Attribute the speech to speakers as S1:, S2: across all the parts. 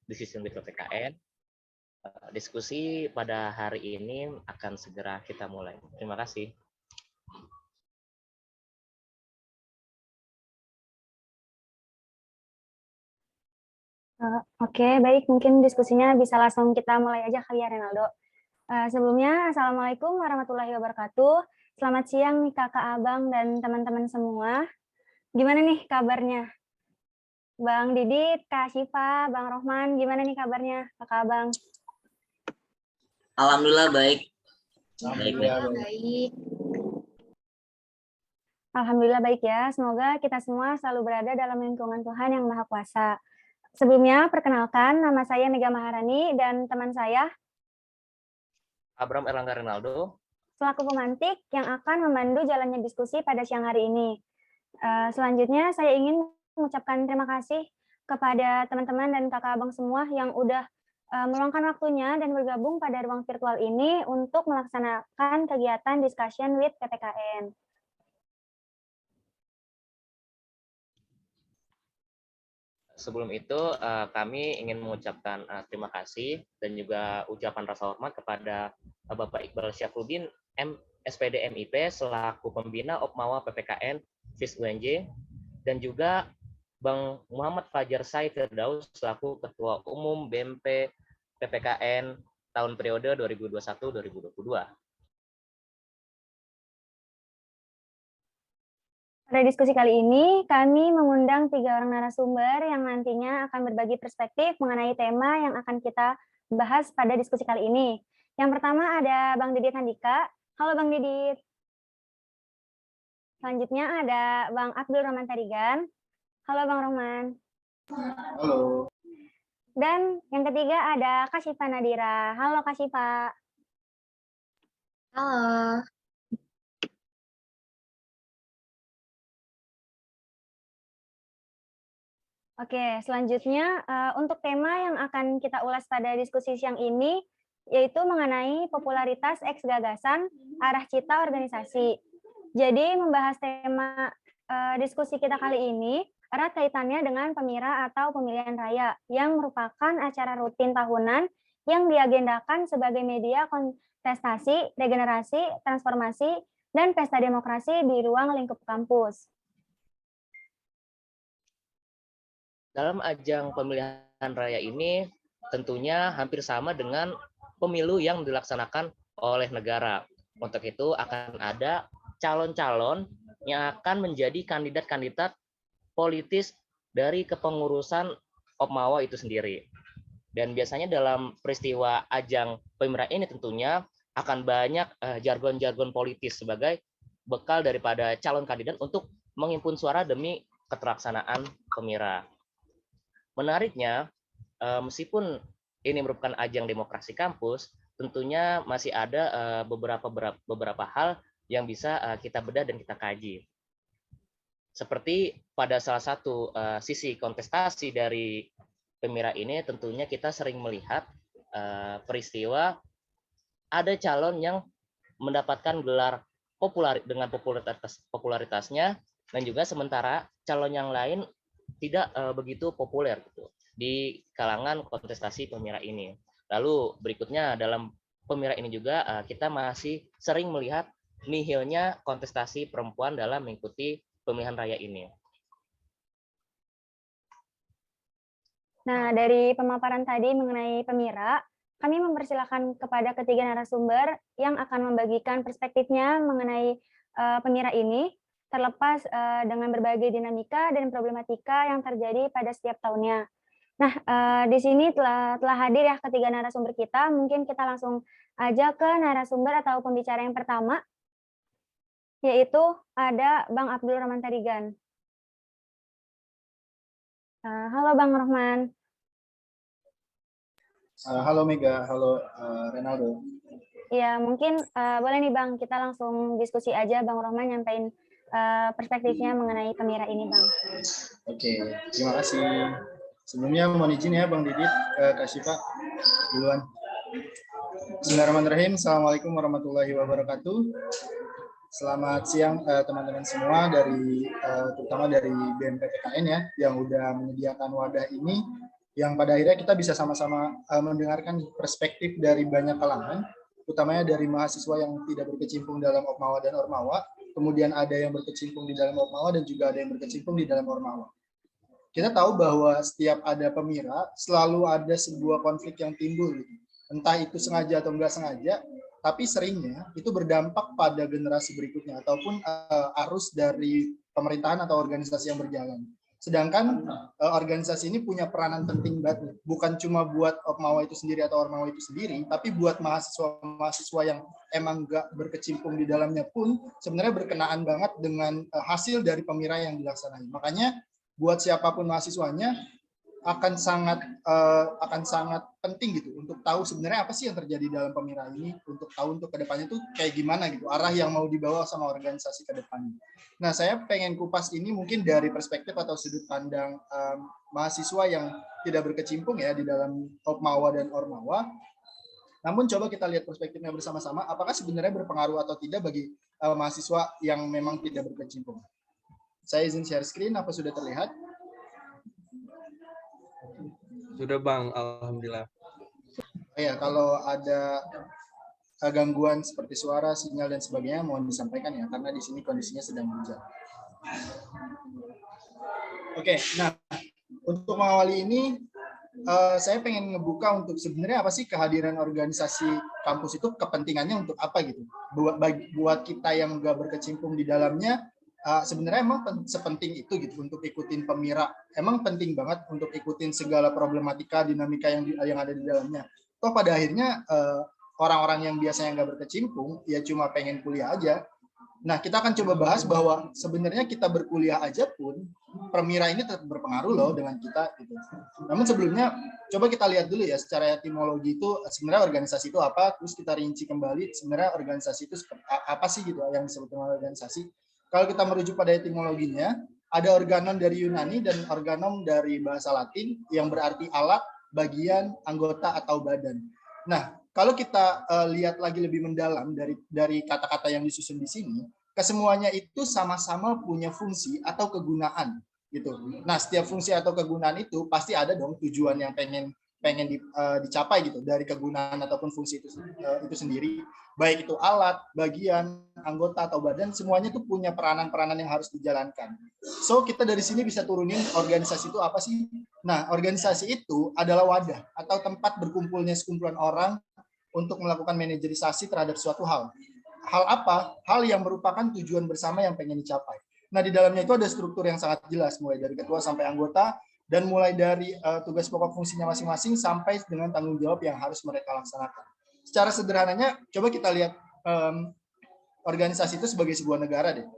S1: Decision with PPKN. Diskusi pada hari ini akan segera kita mulai. Terima kasih.
S2: Oke, baik. Mungkin diskusinya bisa langsung kita mulai aja kali ya, Renaldo. Sebelumnya, Assalamualaikum warahmatullahi wabarakatuh. Selamat siang nih kakak abang dan teman-teman semua. Gimana nih kabarnya? Bang Didit, Kak Syifa, Bang Rohman, gimana nih kabarnya kakak abang?
S3: Alhamdulillah baik.
S2: Baik. Alhamdulillah baik ya. Semoga kita semua selalu berada dalam lingkungan Tuhan yang Maha Kuasa. Sebelumnya, perkenalkan, nama saya Mega Maharani dan teman saya
S1: Abram Erlangga Renaldo,
S2: selaku pemantik yang akan memandu jalannya diskusi pada siang hari ini. Selanjutnya, saya ingin mengucapkan terima kasih kepada teman-teman dan kakak abang semua yang udah meluangkan waktunya dan bergabung pada ruang virtual ini untuk melaksanakan kegiatan discussion with PPKN.
S1: Sebelum itu, kami ingin mengucapkan terima kasih dan juga ucapan rasa hormat kepada Bapak Iqbal Syafruddin, SPD MIP, selaku pembina Opmawa PPKN FIS UNJ, dan juga Bang Muhammad Fajar Sai Firdaus, selaku Ketua Umum BMP PPKN tahun periode 2021-2022.
S2: Pada diskusi kali ini, kami mengundang 3 orang narasumber yang nantinya akan berbagi perspektif mengenai tema yang akan kita bahas pada diskusi kali ini. Yang pertama ada Bang Didit Handika. Halo Bang Didit. Selanjutnya ada Bang Abdul Rahman Tarigan. Halo Bang Rohman.
S4: Halo.
S2: Dan yang ketiga ada Kak Syifa Nadira. Halo Kak Syifa.
S5: Halo.
S2: Oke, selanjutnya untuk tema yang akan kita ulas pada diskusi siang ini yaitu mengenai popularitas eks gagasan arah cita organisasi. Jadi membahas tema diskusi kita kali ini erat kaitannya dengan Pemira atau pemilihan raya yang merupakan acara rutin tahunan yang diagendakan sebagai media kontestasi, regenerasi, transformasi, dan pesta demokrasi di ruang lingkup kampus.
S1: Dalam ajang pemilihan raya ini tentunya hampir sama dengan pemilu yang dilaksanakan oleh negara. Untuk itu akan ada calon-calon yang akan menjadi kandidat-kandidat politis dari kepengurusan Opmawa itu sendiri. Dan biasanya dalam peristiwa ajang pemilihan ini tentunya akan banyak jargon-jargon politis sebagai bekal daripada calon kandidat untuk menghimpun suara demi keterlaksanaan pemira. Menariknya, meskipun ini merupakan ajang demokrasi kampus, tentunya masih ada beberapa hal yang bisa kita bedah dan kita kaji. Seperti pada salah satu sisi kontestasi dari Pemira ini, tentunya kita sering melihat peristiwa ada calon yang mendapatkan gelar populer dengan popularitasnya, dan juga sementara calon yang lain tidak begitu populer gitu di kalangan kontestasi Pemira ini. Lalu berikutnya dalam Pemira ini juga kita masih sering melihat nihilnya kontestasi perempuan dalam mengikuti pemilihan raya ini.
S2: Nah, dari pemaparan tadi mengenai Pemira, kami mempersilahkan kepada ketiga narasumber yang akan membagikan perspektifnya mengenai Pemira ini, terlepas dengan berbagai dinamika dan problematika yang terjadi pada setiap tahunnya. Nah, di sini telah hadir ya ketiga narasumber kita. Mungkin kita langsung aja ke narasumber atau pembicara yang pertama, yaitu ada Bang Abdul Rahman Tarigan. Halo Bang Rohman.
S4: Halo Mega, halo Renaldo.
S2: Ya, mungkin boleh nih Bang, kita langsung diskusi aja Bang Rohman nyampein perspektifnya mengenai Pemira ini Bang.
S4: Oke, terima kasih. Sebelumnya mohon izin ya Bang Didit, Kak Syifa duluan. Bismillahirrahmanirrahim. Assalamualaikum warahmatullahi wabarakatuh. Selamat siang teman-teman semua dari terutama dari BMPPKN ya yang udah menyediakan wadah ini yang pada akhirnya kita bisa sama-sama mendengarkan perspektif dari banyak kalangan, utamanya dari mahasiswa yang tidak berkecimpung dalam Opmawa dan Ormawa, kemudian ada yang berkecimpung di dalam Opmawa dan juga ada yang berkecimpung di dalam Ormawa. Kita tahu bahwa setiap ada pemira selalu ada sebuah konflik yang timbul, gitu. Entah itu sengaja atau enggak sengaja, tapi seringnya itu berdampak pada generasi berikutnya ataupun arus dari pemerintahan atau organisasi yang berjalan. Sedangkan organisasi ini punya peranan penting banget, bukan cuma buat Opmawa itu sendiri atau Ormawa itu sendiri, tapi buat mahasiswa-mahasiswa yang emang nggak berkecimpung di dalamnya pun sebenarnya berkenaan banget dengan hasil dari pemira yang dilaksanakan. Makanya buat siapapun mahasiswanya akan sangat penting gitu untuk tahu sebenarnya apa sih yang terjadi dalam pemira ini, untuk tahu untuk kedepannya itu kayak gimana gitu arah yang mau dibawa sama organisasi ke depannya. Nah, saya pengen kupas ini mungkin dari perspektif atau sudut pandang mahasiswa yang tidak berkecimpung ya di dalam Opmawa dan Ormawa. Namun coba kita lihat perspektifnya bersama-sama, apakah sebenarnya berpengaruh atau tidak bagi mahasiswa yang memang tidak berkecimpung. Saya izin share screen, apa sudah terlihat?
S3: Sudah Bang, alhamdulillah.
S4: Ya, kalau ada gangguan seperti suara, sinyal dan sebagainya mohon disampaikan ya, karena di sini kondisinya sedang hujan. Oke, nah untuk mengawali ini saya pengen ngebuka untuk sebenarnya apa sih kehadiran organisasi kampus itu, kepentingannya untuk apa gitu. Buat kita yang nggak berkecimpung di dalamnya, sebenarnya emang sepenting itu gitu untuk ikutin pemira. Emang penting banget untuk ikutin segala problematika, dinamika yang ada di dalamnya. Toh pada akhirnya orang-orang yang biasanya nggak berkecimpung ya cuma pengen kuliah aja. Nah, kita akan coba bahas bahwa sebenarnya kita berkuliah aja pun permira ini tetap berpengaruh loh dengan kita gitu. Namun sebelumnya coba kita lihat dulu ya secara etimologi itu sebenarnya organisasi itu apa, terus kita rinci kembali sebenarnya organisasi itu apa sih gitu yang disebut dengan organisasi. Kalau kita merujuk pada etimologinya, ada organon dari Yunani dan organon dari bahasa Latin yang berarti alat, bagian, anggota atau badan. Nah, kalau kita lihat lagi lebih mendalam dari kata-kata yang disusun di sini, kesemuanya itu sama-sama punya fungsi atau kegunaan gitu. Nah, setiap fungsi atau kegunaan itu pasti ada dong tujuan yang pengen dicapai gitu dari kegunaan ataupun fungsi itu sendiri. Baik itu alat, bagian, anggota atau badan, semuanya itu punya peranan-peranan yang harus dijalankan. So, kita dari sini bisa turunin organisasi itu apa sih? Nah, organisasi itu adalah wadah atau tempat berkumpulnya sekumpulan orang untuk melakukan manajerisasi terhadap suatu hal. Hal apa? Hal yang merupakan tujuan bersama yang pengen dicapai. Nah, di dalamnya itu ada struktur yang sangat jelas, mulai dari ketua sampai anggota, dan mulai dari tugas pokok fungsinya masing-masing sampai dengan tanggung jawab yang harus mereka laksanakan. Secara sederhananya, coba kita lihat organisasi itu sebagai sebuah negara deh.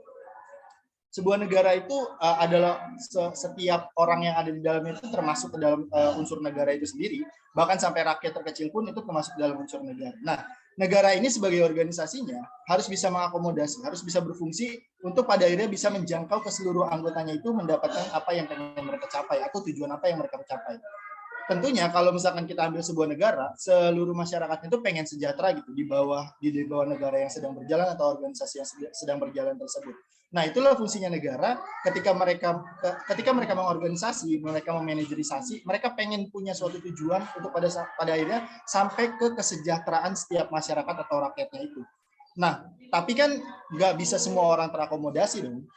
S4: Sebuah negara itu adalah setiap orang yang ada di dalamnya itu termasuk ke dalam unsur negara itu sendiri, bahkan sampai rakyat terkecil pun itu termasuk dalam unsur negara. Nah, negara ini sebagai organisasinya harus bisa mengakomodasi, harus bisa berfungsi untuk pada akhirnya bisa menjangkau ke seluruh anggotanya itu mendapatkan apa yang pengen mereka capai atau tujuan apa yang mereka capai. Tentunya kalau misalkan kita ambil sebuah negara, seluruh masyarakatnya itu pengen sejahtera gitu di bawah negara yang sedang berjalan atau organisasi yang sedang berjalan tersebut. Nah, itulah fungsinya negara. Ketika mereka mengorganisasi, mereka memanajerisasi, mereka pengen punya suatu tujuan untuk pada akhirnya sampai ke kesejahteraan setiap masyarakat atau rakyatnya itu. Nah, tapi kan nggak bisa semua orang terakomodasi dong.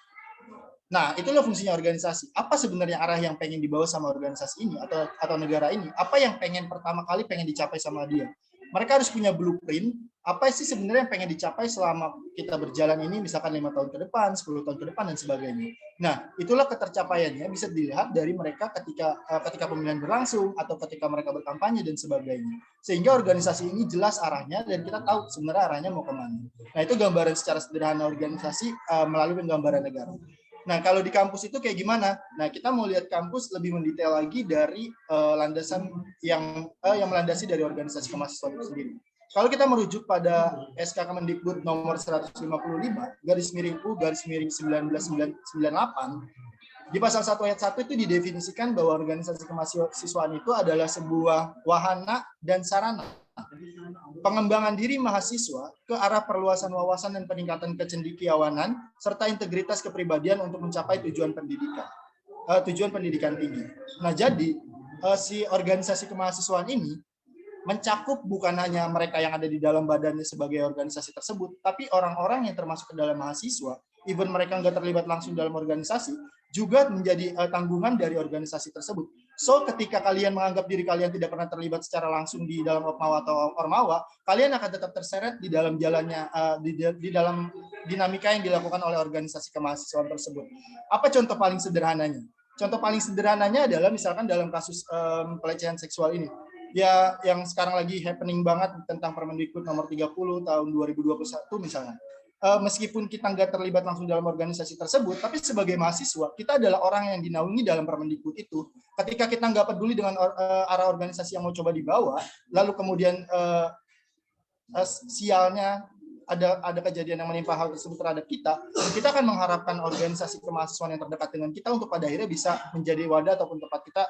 S4: Nah, itulah fungsinya organisasi. Apa sebenarnya arah yang pengen dibawa sama organisasi ini atau negara ini? Apa yang pertama kali pengen dicapai sama dia? Mereka harus punya blueprint. Apa sih sebenarnya yang pengen dicapai selama kita berjalan ini, misalkan 5 tahun ke depan, 10 tahun ke depan, dan sebagainya. Nah, itulah ketercapaiannya bisa dilihat dari mereka ketika pemilihan berlangsung atau ketika mereka berkampanye dan sebagainya. Sehingga organisasi ini jelas arahnya dan kita tahu sebenarnya arahnya mau kemana. Nah, itu gambaran secara sederhana organisasi melalui penggambaran negara. Nah, kalau di kampus itu kayak gimana? Nah, kita mau lihat kampus lebih mendetail lagi dari landasan yang melandasi dari organisasi kemahasiswaan itu sendiri. Kalau kita merujuk pada SK Kemendikbud nomor 155 /1998 di pasal 1 ayat 1 itu didefinisikan bahwa organisasi kemahasiswaan itu adalah sebuah wahana dan sarana pengembangan diri mahasiswa ke arah perluasan wawasan dan peningkatan kecendekiawanan serta integritas kepribadian untuk mencapai tujuan pendidikan tinggi. Nah, jadi si organisasi kemahasiswaan ini mencakup bukan hanya mereka yang ada di dalam badannya sebagai organisasi tersebut, tapi orang-orang yang termasuk ke dalam mahasiswa, even mereka nggak terlibat langsung dalam organisasi, juga menjadi tanggungan dari organisasi tersebut. So, ketika kalian menganggap diri kalian tidak pernah terlibat secara langsung di dalam Opmawa atau Ormawa, kalian akan tetap terseret di dalam jalannya, di dalam dinamika yang dilakukan oleh organisasi kemahasiswaan tersebut. Apa contoh paling sederhananya? Contoh paling sederhananya adalah misalkan dalam kasus pelecehan seksual ini. Ya, yang sekarang lagi happening banget tentang Permendikbud nomor 30 tahun 2021 misalnya. Meskipun kita nggak terlibat langsung dalam organisasi tersebut, tapi sebagai mahasiswa, kita adalah orang yang dinaungi dalam Permendikbud itu. Ketika kita nggak peduli dengan arah organisasi yang mau coba dibawa, lalu kemudian sialnya ada kejadian yang menimpa hal tersebut terhadap kita akan mengharapkan organisasi kemahasiswaan yang terdekat dengan kita untuk pada akhirnya bisa menjadi wadah ataupun tempat kita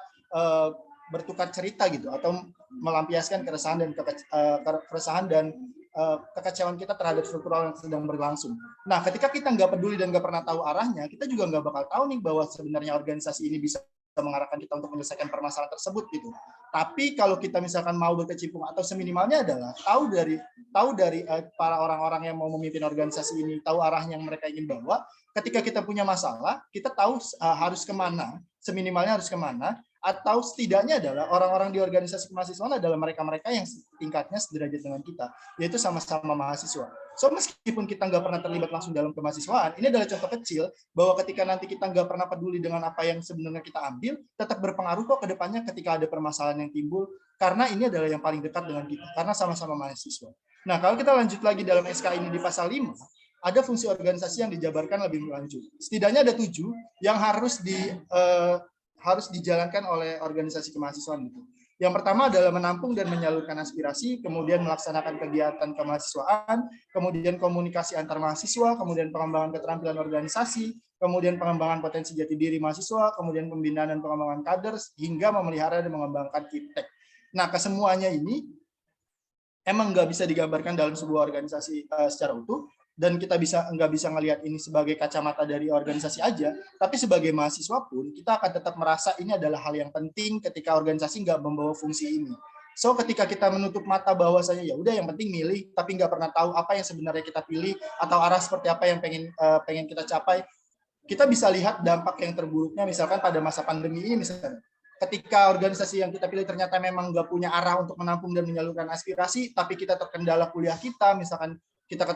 S4: bertukar cerita gitu, atau melampiaskan keresahan dan kekecewaan kita terhadap struktural yang sedang berlangsung. Nah, ketika kita nggak peduli dan nggak pernah tahu arahnya, kita juga nggak bakal tahu nih bahwa sebenarnya organisasi ini bisa mengarahkan kita untuk menyelesaikan permasalahan tersebut gitu. Tapi kalau kita misalkan mau berkecimpung atau seminimalnya adalah tahu dari para orang-orang yang mau memimpin organisasi ini, tahu arahnya yang mereka ingin bawa. Ketika kita punya masalah, kita tahu harus kemana, seminimalnya harus kemana, atau setidaknya adalah orang-orang di organisasi kemahasiswaan adalah mereka-mereka yang tingkatnya sederajat dengan kita, yaitu sama-sama mahasiswa. So, meskipun kita nggak pernah terlibat langsung dalam kemahasiswaan, ini adalah contoh kecil bahwa ketika nanti kita nggak pernah peduli dengan apa yang sebenarnya kita ambil, tetap berpengaruh kok ke depannya ketika ada permasalahan yang timbul, karena ini adalah yang paling dekat dengan kita, karena sama-sama mahasiswa. Nah, kalau kita lanjut lagi dalam SK ini di pasal 5, ada fungsi organisasi yang dijabarkan lebih lanjut. Setidaknya ada 7 yang harus dijalankan oleh organisasi kemahasiswaan itu. Yang pertama adalah menampung dan menyalurkan aspirasi, kemudian melaksanakan kegiatan kemahasiswaan, kemudian komunikasi antar mahasiswa, kemudian pengembangan keterampilan organisasi, kemudian pengembangan potensi jati diri mahasiswa, kemudian pembinaan dan pengembangan kader, hingga memelihara dan mengembangkan KIPTEK. Nah, kesemuanya ini emang nggak bisa digambarkan dalam sebuah organisasi secara utuh, dan kita nggak bisa ngelihat ini sebagai kacamata dari organisasi aja, tapi sebagai mahasiswa pun kita akan tetap merasa ini adalah hal yang penting ketika organisasi nggak membawa fungsi ini. So, ketika kita menutup mata bahwasanya ya udah yang penting milih, tapi nggak pernah tahu apa yang sebenarnya kita pilih atau arah seperti apa yang pengen kita capai, kita bisa lihat dampak yang terburuknya misalkan pada masa pandemi ini misalnya. Ketika organisasi yang kita pilih ternyata memang nggak punya arah untuk menampung dan menyalurkan aspirasi, tapi kita terkendala kuliah kita, misalkan kita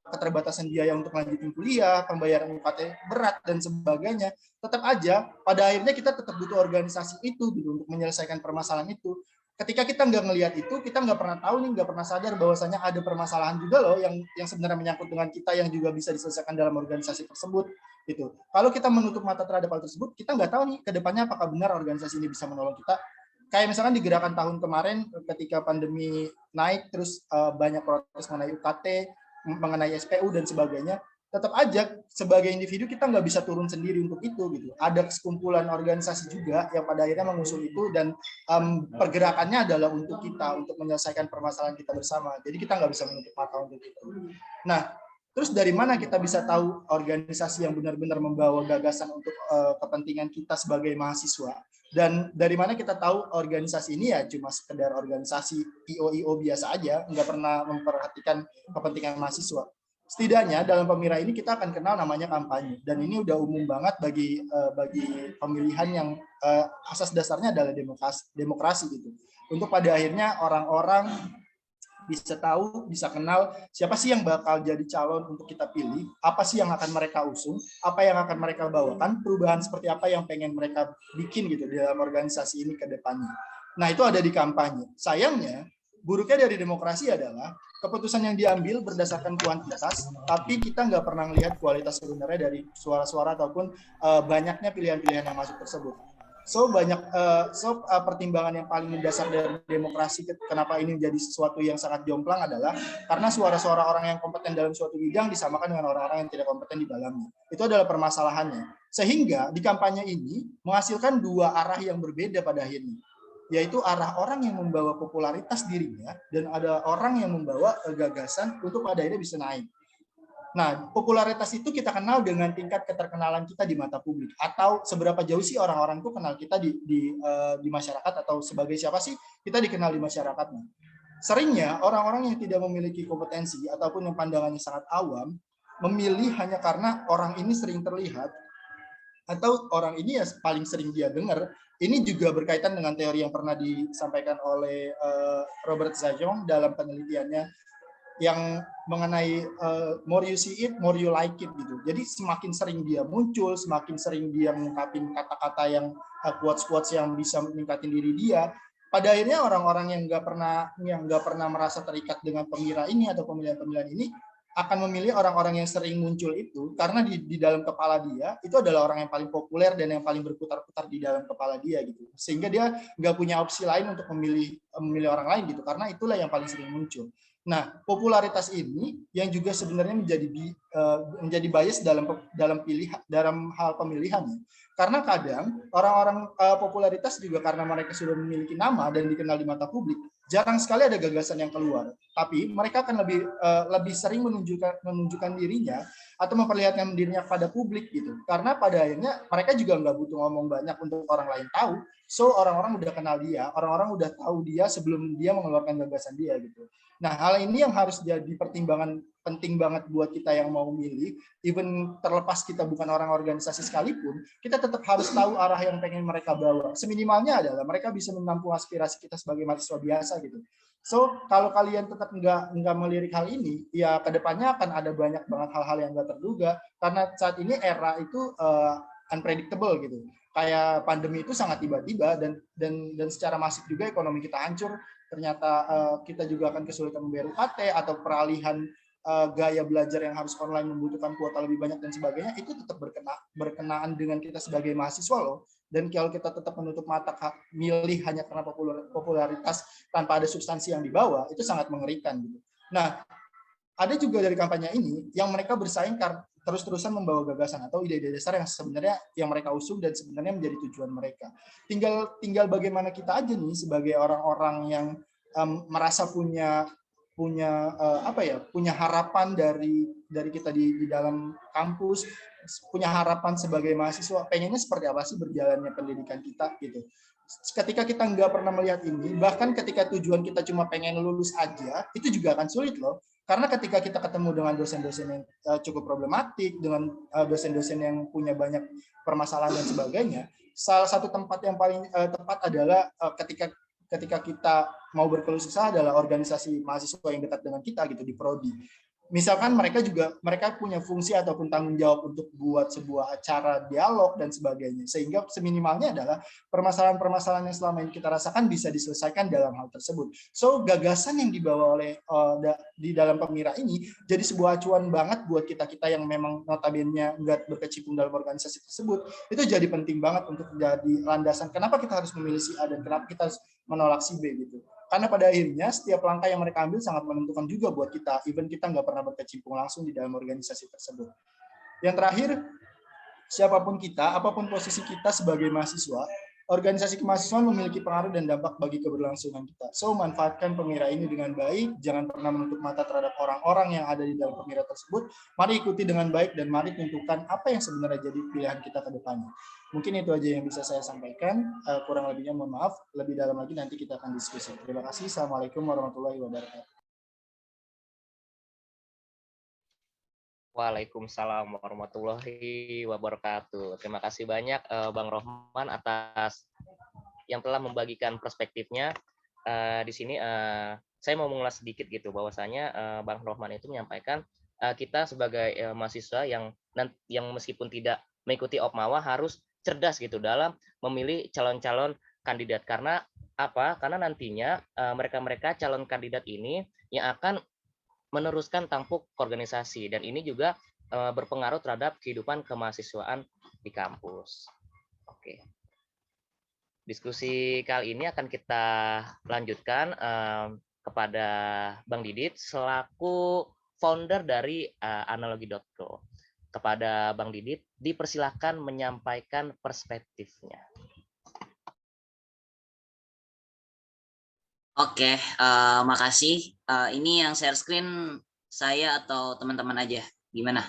S4: keterbatasan biaya untuk lanjutin kuliah, pembayaran UKT berat, dan sebagainya, tetap aja pada akhirnya kita tetap butuh organisasi itu gitu, untuk menyelesaikan permasalahan itu. Ketika kita nggak ngelihat itu, kita nggak pernah tahu nih, nggak pernah sadar bahwasanya ada permasalahan juga loh yang sebenarnya menyangkut dengan kita yang juga bisa diselesaikan dalam organisasi tersebut. Gitu. Kalau kita menutup mata terhadap hal tersebut, kita nggak tahu nih ke depannya apakah benar organisasi ini bisa menolong kita. Kayak misalkan di gerakan tahun kemarin ketika pandemi naik, terus banyak protes mengenai UKT, mengenai SPU dan sebagainya, tetap aja sebagai individu kita nggak bisa turun sendiri untuk itu gitu. Ada sekumpulan organisasi juga yang pada akhirnya mengusul itu, dan pergerakannya adalah untuk kita, untuk menyelesaikan permasalahan kita bersama. Jadi kita nggak bisa menutup mata untuk itu. Nah, terus dari mana kita bisa tahu organisasi yang benar-benar membawa gagasan untuk kepentingan kita sebagai mahasiswa? Dan dari mana kita tahu organisasi ini ya cuma sekedar organisasi IO biasa aja, nggak pernah memperhatikan kepentingan mahasiswa. Setidaknya dalam Pemira ini kita akan kenal namanya kampanye, dan ini udah umum banget bagi pemilihan yang asas dasarnya adalah demokrasi gitu. Untuk pada akhirnya orang-orang bisa tahu, bisa kenal siapa sih yang bakal jadi calon untuk kita pilih, apa sih yang akan mereka usung, apa yang akan mereka bawakan, perubahan seperti apa yang pengen mereka bikin gitu di dalam organisasi ini ke depannya. Nah, itu ada di kampanye. Sayangnya, buruknya dari demokrasi adalah keputusan yang diambil berdasarkan kuantitas, tapi kita nggak pernah melihat kualitas sebenarnya dari suara-suara ataupun banyaknya pilihan-pilihan yang masuk tersebut. So pertimbangan yang paling mendasar dari demokrasi kenapa ini menjadi sesuatu yang sangat jomplang adalah karena suara-suara orang yang kompeten dalam suatu bidang disamakan dengan orang-orang yang tidak kompeten di dalamnya. Itu adalah permasalahannya. Sehingga di kampanye ini menghasilkan dua arah yang berbeda pada akhirnya, yaitu arah orang yang membawa popularitas dirinya dan ada orang yang membawa gagasan untuk pada akhirnya bisa naik. Nah, popularitas itu kita kenal dengan tingkat keterkenalan kita di mata publik, atau seberapa jauh sih orang-orang itu kenal kita di masyarakat, atau sebagai siapa sih kita dikenal di masyarakat. Nah, seringnya orang-orang yang tidak memiliki kompetensi ataupun yang pandangannya sangat awam memilih hanya karena orang ini sering terlihat atau orang ini ya paling sering dia dengar. Ini juga berkaitan dengan teori yang pernah disampaikan oleh Robert Zajong dalam penelitiannya yang mengenai more you see it, more you like it gitu. Jadi semakin sering dia muncul, semakin sering dia mengungkapin kata-kata yang quotes-quotes yang bisa meningkatin diri dia. Pada akhirnya orang-orang yang nggak pernah merasa terikat dengan pemira ini atau pemilihan-pemilihan ini akan memilih orang-orang yang sering muncul itu karena di dalam kepala dia itu adalah orang yang paling populer dan yang paling berputar-putar di dalam kepala dia gitu. Sehingga dia nggak punya opsi lain untuk memilih orang lain gitu karena itulah yang paling sering muncul. Nah, popularitas ini yang juga sebenarnya menjadi bias dalam hal pemilihan. Karena kadang orang-orang popularitas juga karena mereka sudah memiliki nama dan dikenal di mata publik, jarang sekali ada gagasan yang keluar. Tapi mereka akan lebih sering menunjukkan dirinya atau memperlihatkan dirinya pada publik gitu. Karena pada akhirnya mereka juga nggak butuh ngomong banyak untuk orang lain tahu. So orang-orang udah kenal dia, orang-orang udah tahu dia sebelum dia mengeluarkan gagasan dia gitu. Nah, hal ini yang harus jadi pertimbangan penting banget buat kita yang mau milih, even terlepas kita bukan orang organisasi sekalipun, kita tetap harus tahu arah yang pengen mereka bawa. Seminimalnya adalah mereka bisa menampung aspirasi kita sebagai mahasiswa biasa gitu. So, kalau kalian tetap nggak melirik hal ini, ya kedepannya akan ada banyak banget hal-hal yang nggak terduga, karena saat ini era itu unpredictable gitu. Kayak pandemi itu sangat tiba-tiba dan secara masif juga ekonomi kita hancur. Ternyata kita juga akan kesulitan membayar UKT atau peralihan gaya belajar yang harus online membutuhkan kuota lebih banyak dan sebagainya, itu tetap berkenaan dengan kita sebagai mahasiswa loh. Dan kalau kita tetap menutup mata milih hanya karena popularitas tanpa ada substansi yang dibawa, itu sangat mengerikan gitu. Nah, ada juga dari kampanye ini yang mereka bersaing terus-terusan membawa gagasan atau ide-ide dasar yang sebenarnya yang mereka usung dan sebenarnya menjadi tujuan mereka. Tinggal bagaimana kita aja nih sebagai orang-orang yang merasa punya harapan dari kita di dalam kampus, punya harapan sebagai mahasiswa, pengennya seperti apa sih berjalannya pendidikan kita gitu. Ketika kita nggak pernah melihat ini, bahkan ketika tujuan kita cuma pengen lulus aja, itu juga akan sulit loh. Karena ketika kita ketemu dengan dosen-dosen yang cukup problematik, dengan dosen-dosen yang punya banyak permasalahan dan sebagainya, salah satu tempat yang paling tepat adalah ketika kita mau berkeluh kesah adalah organisasi mahasiswa yang dekat dengan kita gitu di prodi. Misalkan mereka punya fungsi ataupun tanggung jawab untuk buat sebuah acara dialog dan sebagainya, sehingga seminimalnya adalah permasalahan-permasalahan yang selama ini kita rasakan bisa diselesaikan dalam hal tersebut. So gagasan yang dibawa oleh di dalam pemira ini jadi sebuah acuan banget buat kita yang memang notabene nggak berkecimpung dalam organisasi tersebut. Itu jadi penting banget untuk jadi landasan kenapa kita harus memilih si A dan kenapa kita harus menolak si B gitu. Karena pada akhirnya setiap langkah yang mereka ambil sangat menentukan juga buat kita, even kita nggak pernah berkecimpung langsung di dalam organisasi tersebut. Yang terakhir, siapapun kita, apapun posisi kita sebagai mahasiswa, organisasi kemahasiswaan memiliki pengaruh dan dampak bagi keberlangsungan kita. So, manfaatkan pemira ini dengan baik, jangan pernah menutup mata terhadap orang-orang yang ada di dalam pemira tersebut. Mari ikuti dengan baik dan mari tentukan apa yang sebenarnya jadi pilihan kita ke depannya. Mungkin itu aja yang bisa saya sampaikan. Kurang lebihnya mohon maaf. Lebih dalam lagi nanti kita akan diskusi. Terima kasih. Assalamualaikum warahmatullahi wabarakatuh.
S1: Waalaikumsalam warahmatullahi wabarakatuh. Terima kasih banyak Bang Rohman atas yang telah membagikan perspektifnya. Di sini saya mau mengulas sedikit gitu bahwasanya Bang Rohman itu menyampaikan kita sebagai mahasiswa yang meskipun tidak mengikuti Opmawa harus cerdas gitu dalam memilih calon-calon kandidat. Karena apa? Karena nantinya mereka-mereka calon kandidat ini yang akan meneruskan tampuk organisasi dan ini juga berpengaruh terhadap kehidupan kemahasiswaan di kampus. Oke. Diskusi kali ini akan kita lanjutkan kepada Bang Didit selaku founder dari analogi.co. Kepada Bang Didit dipersilahkan menyampaikan perspektifnya.
S5: Oke, makasih. Ini yang share screen saya atau teman-teman aja Gimana?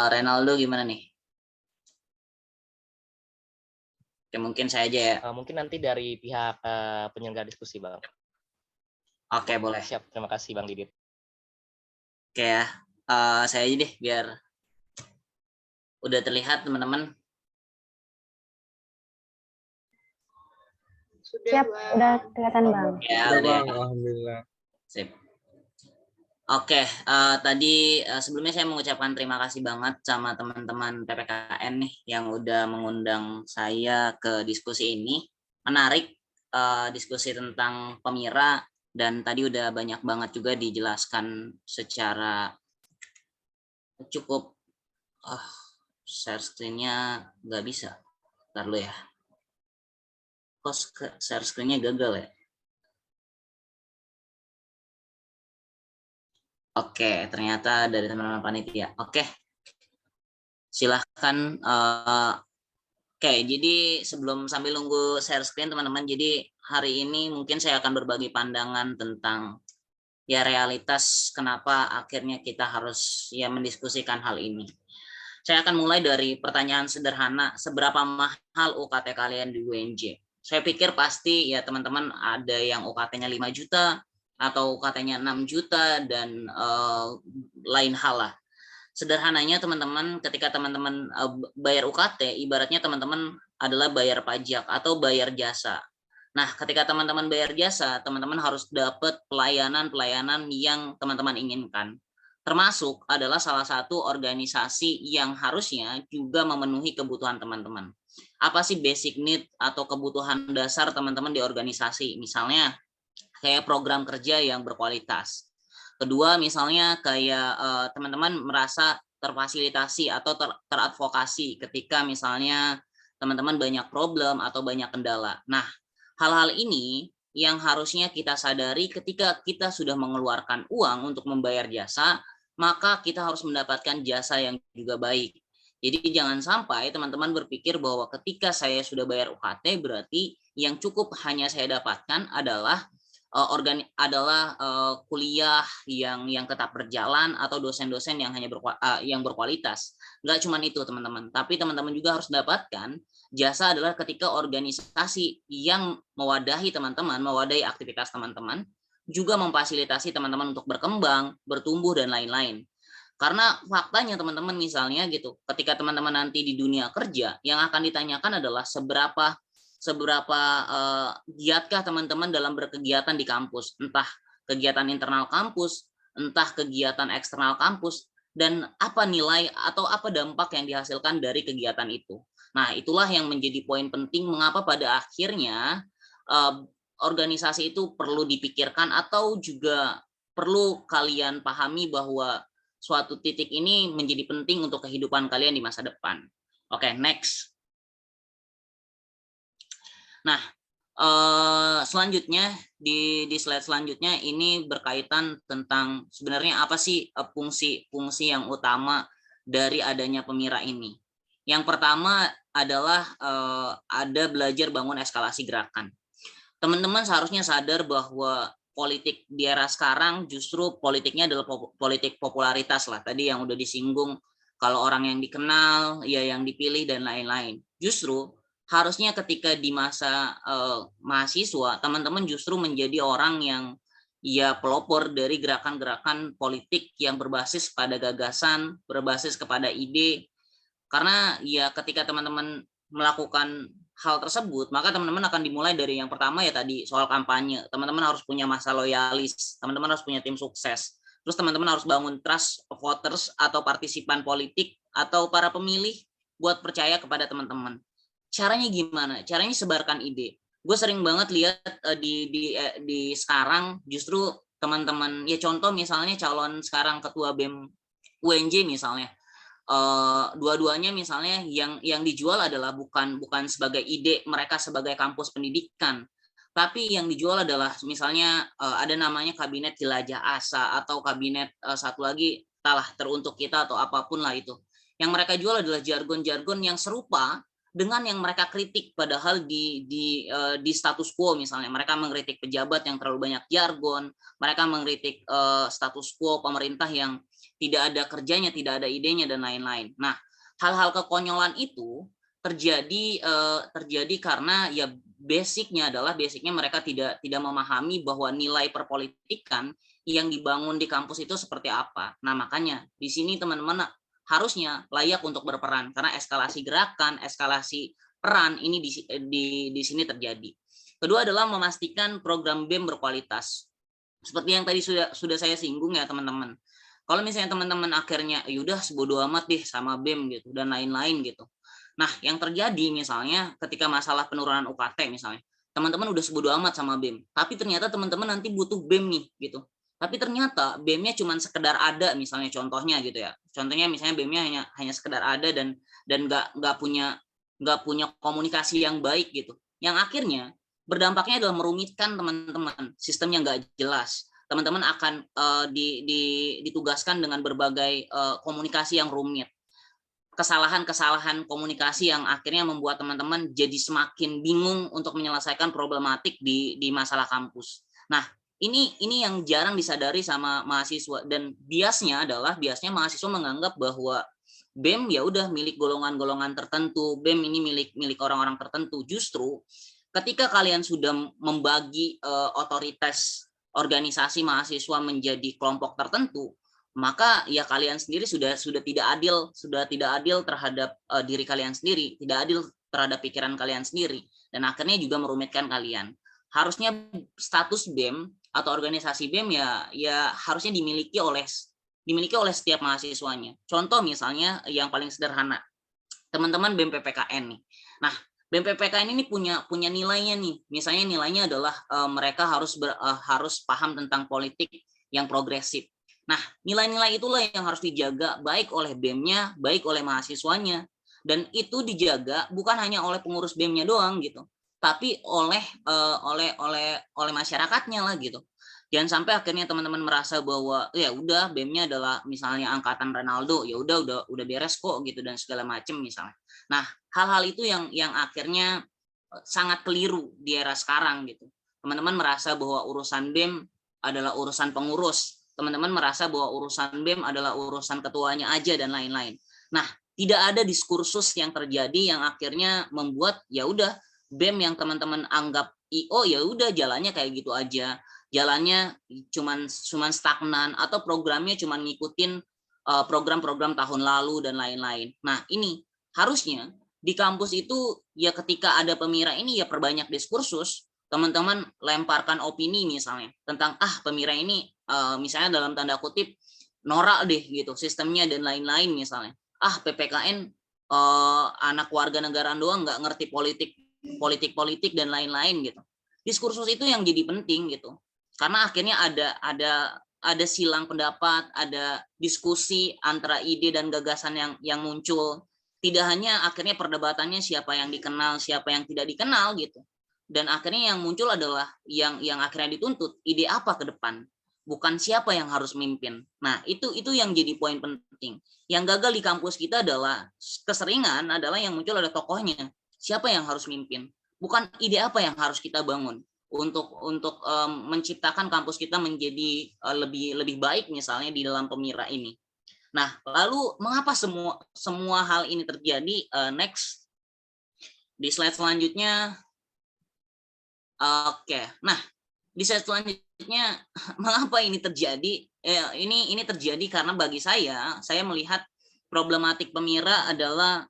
S5: Renaldo gimana nih? Oke, mungkin saya aja ya.
S1: Mungkin nanti dari pihak penyelenggara diskusi, Bang.
S5: Oke, boleh.
S1: Siap, terima kasih Bang Didit.
S5: Oke ya, saya aja deh biar udah terlihat teman-teman.
S2: Siap, udah kelihatan Bang.
S5: Ya,
S3: Udah,
S5: udah.
S3: Bang, alhamdulillah.
S5: Sip. Oke, tadi sebelumnya saya mengucapkan terima kasih banget sama teman-teman PPKN nih yang udah mengundang saya ke diskusi ini. Menarik diskusi tentang Pemira, dan tadi udah banyak banget juga dijelaskan secara cukup. Share screen-nya nggak bisa. Ntar dulu ya. Kok share screen-nya gagal ya? Oke, ternyata dari teman-teman panitia. Oke, silahkan. Oke, jadi sebelum sambil nunggu share screen teman-teman, jadi hari ini mungkin saya akan berbagi pandangan tentang ya realitas kenapa akhirnya kita harus ya mendiskusikan hal ini. Saya akan mulai dari pertanyaan sederhana, seberapa mahal UKT kalian di UNJ? Saya pikir pasti ya teman-teman ada yang UKT-nya 5 juta, atau UKT-nya 6 juta, dan lain hal lah. Sederhananya teman-teman, ketika teman-teman bayar UKT, ibaratnya teman-teman adalah bayar pajak atau bayar jasa. Nah, ketika teman-teman bayar jasa, teman-teman harus dapat pelayanan-pelayanan yang teman-teman inginkan. Termasuk adalah salah satu organisasi yang harusnya juga memenuhi kebutuhan teman-teman. Apa sih basic need atau kebutuhan dasar teman-teman di organisasi? Misalnya kayak program kerja yang berkualitas. Kedua, misalnya kayak teman-teman merasa terfasilitasi atau teradvokasi ketika misalnya teman-teman banyak problem atau banyak kendala. Nah, hal-hal ini yang harusnya kita sadari ketika kita sudah mengeluarkan uang untuk membayar jasa, maka kita harus mendapatkan jasa yang juga baik. Jadi jangan sampai teman-teman berpikir bahwa ketika saya sudah bayar UKT berarti yang cukup hanya saya dapatkan adalah kuliah yang tetap berjalan atau dosen-dosen yang hanya yang berkualitas. Nggak cuma itu teman-teman, tapi teman-teman juga harus dapatkan jasa adalah ketika organisasi yang mewadahi teman-teman, mewadahi aktivitas teman-teman, juga memfasilitasi teman-teman untuk berkembang, bertumbuh, dan lain-lain. Karena faktanya teman-teman misalnya gitu, ketika teman-teman nanti di dunia kerja, yang akan ditanyakan adalah seberapa giatkah teman-teman dalam berkegiatan di kampus, entah kegiatan internal kampus, entah kegiatan eksternal kampus, dan apa nilai atau apa dampak yang dihasilkan dari kegiatan itu. Nah, itulah yang menjadi poin penting mengapa pada akhirnya organisasi itu perlu dipikirkan atau juga perlu kalian pahami bahwa suatu titik ini menjadi penting untuk kehidupan kalian di masa depan. Oke, next. Nah, selanjutnya di slide selanjutnya ini berkaitan tentang sebenarnya apa sih fungsi yang utama dari adanya Pemira ini. Yang pertama adalah ada belajar bangun eskalasi gerakan. Teman-teman seharusnya sadar bahwa politik di era sekarang justru politiknya adalah politik popularitas lah. Tadi yang udah disinggung, kalau orang yang dikenal, ya yang dipilih dan lain-lain. Justru harusnya ketika di masa mahasiswa, teman-teman justru menjadi orang yang ya pelopor dari gerakan-gerakan politik yang berbasis pada gagasan, berbasis kepada ide. Karena ya ketika teman-teman melakukan hal tersebut, maka teman-teman akan dimulai dari yang pertama ya tadi soal kampanye. Teman-teman harus punya massa loyalis, teman-teman harus punya tim sukses. Terus teman-teman harus bangun trust voters atau partisipan politik atau para pemilih buat percaya kepada teman-teman. Caranya gimana? Caranya sebarkan ide. Gue sering banget lihat di sekarang justru teman-teman, ya contoh misalnya calon sekarang ketua BEM UNJ misalnya, dua-duanya misalnya yang dijual adalah bukan sebagai ide mereka sebagai kampus pendidikan, tapi yang dijual adalah misalnya ada namanya kabinet jelajah asa atau kabinet satu lagi teruntuk kita atau apapun lah itu. Yang mereka jual adalah jargon-jargon yang serupa dengan yang mereka kritik, padahal di status quo misalnya mereka mengkritik pejabat yang terlalu banyak jargon, mereka mengkritik status quo pemerintah yang tidak ada kerjanya, tidak ada idenya dan lain-lain. Nah, hal-hal kekonyolan itu terjadi karena ya basicnya mereka tidak memahami bahwa nilai perpolitikan yang dibangun di kampus itu seperti apa. Nah, makanya di sini teman-teman harusnya layak untuk berperan karena eskalasi gerakan, eskalasi peran ini di sini terjadi. Kedua adalah memastikan program BEM berkualitas. Seperti yang tadi sudah saya singgung ya teman-teman. Kalau misalnya teman-teman akhirnya yaudah sebodo amat deh sama BEM gitu dan lain-lain gitu. Nah, yang terjadi misalnya ketika masalah penurunan UKT misalnya, teman-teman udah sebodo amat sama BEM, tapi ternyata teman-teman nanti butuh BEM nih gitu. Tapi ternyata BEM-nya cuma sekedar ada misalnya contohnya gitu ya. Contohnya misalnya BEM-nya hanya sekedar ada dan nggak punya komunikasi yang baik gitu. Yang akhirnya berdampaknya adalah merumitkan teman-teman, sistemnya nggak jelas. Teman-teman akan ditugaskan dengan berbagai komunikasi yang rumit. Kesalahan-kesalahan komunikasi yang akhirnya membuat teman-teman jadi semakin bingung untuk menyelesaikan problematik di masalah kampus. Nah, ini yang jarang disadari sama mahasiswa dan biasnya mahasiswa menganggap bahwa BEM ya udah milik golongan-golongan tertentu, BEM ini milik orang-orang tertentu. Justru ketika kalian sudah membagi otoritas organisasi mahasiswa menjadi kelompok tertentu, maka ya kalian sendiri sudah tidak adil terhadap diri kalian sendiri, tidak adil terhadap pikiran kalian sendiri, dan akhirnya juga merumitkan kalian. Harusnya status BEM atau organisasi BEM ya harusnya dimiliki oleh setiap mahasiswanya. Contoh misalnya yang paling sederhana, teman-teman BEM PPKN nih. Nah, BEM PPKN ini punya nilainya nih. Misalnya nilainya adalah mereka harus paham tentang politik yang progresif. Nah, nilai-nilai itulah yang harus dijaga baik oleh BEM-nya, baik oleh mahasiswanya. Dan itu dijaga bukan hanya oleh pengurus BEM-nya doang gitu, tapi oleh masyarakatnya lah gitu. Jangan sampai akhirnya teman-teman merasa bahwa ya udah BEM-nya adalah misalnya angkatan Ronaldo, ya udah beres kok gitu dan segala macam misalnya. Nah, hal-hal itu yang akhirnya sangat keliru di era sekarang gitu. Teman-teman merasa bahwa urusan BEM adalah urusan pengurus. Teman-teman merasa bahwa urusan BEM adalah urusan ketuanya aja dan lain-lain. Nah, tidak ada diskursus yang terjadi yang akhirnya membuat ya udah BEM yang teman-teman anggap IO ya udah jalannya kayak gitu aja. Jalannya cuman stagnan atau programnya cuman ngikutin program-program tahun lalu dan lain-lain. Nah, ini harusnya di kampus itu ya ketika ada pemira ini ya perbanyak diskursus, teman-teman lemparkan opini misalnya tentang pemira ini misalnya dalam tanda kutip norak deh gitu sistemnya dan lain-lain misalnya. PPKN anak warga negaraan doang nggak ngerti politik dan lain-lain gitu. Diskursus itu yang jadi penting gitu. Karena akhirnya ada silang pendapat, ada diskusi antara ide dan gagasan yang muncul. Tidak hanya akhirnya perdebatannya siapa yang dikenal, siapa yang tidak dikenal gitu. Dan akhirnya yang muncul adalah yang akhirnya dituntut ide apa ke depan, bukan siapa yang harus memimpin. Nah, itu yang jadi poin penting. Yang gagal di kampus kita adalah keseringan adalah yang muncul ada tokohnya. Siapa yang harus memimpin? Bukan ide apa yang harus kita bangun untuk menciptakan kampus kita menjadi lebih baik misalnya di dalam pemira ini. Nah, lalu mengapa semua hal ini terjadi? Next di slide selanjutnya. Oke, nah di slide selanjutnya mengapa ini terjadi? Ini terjadi karena bagi saya melihat problematik pemira adalah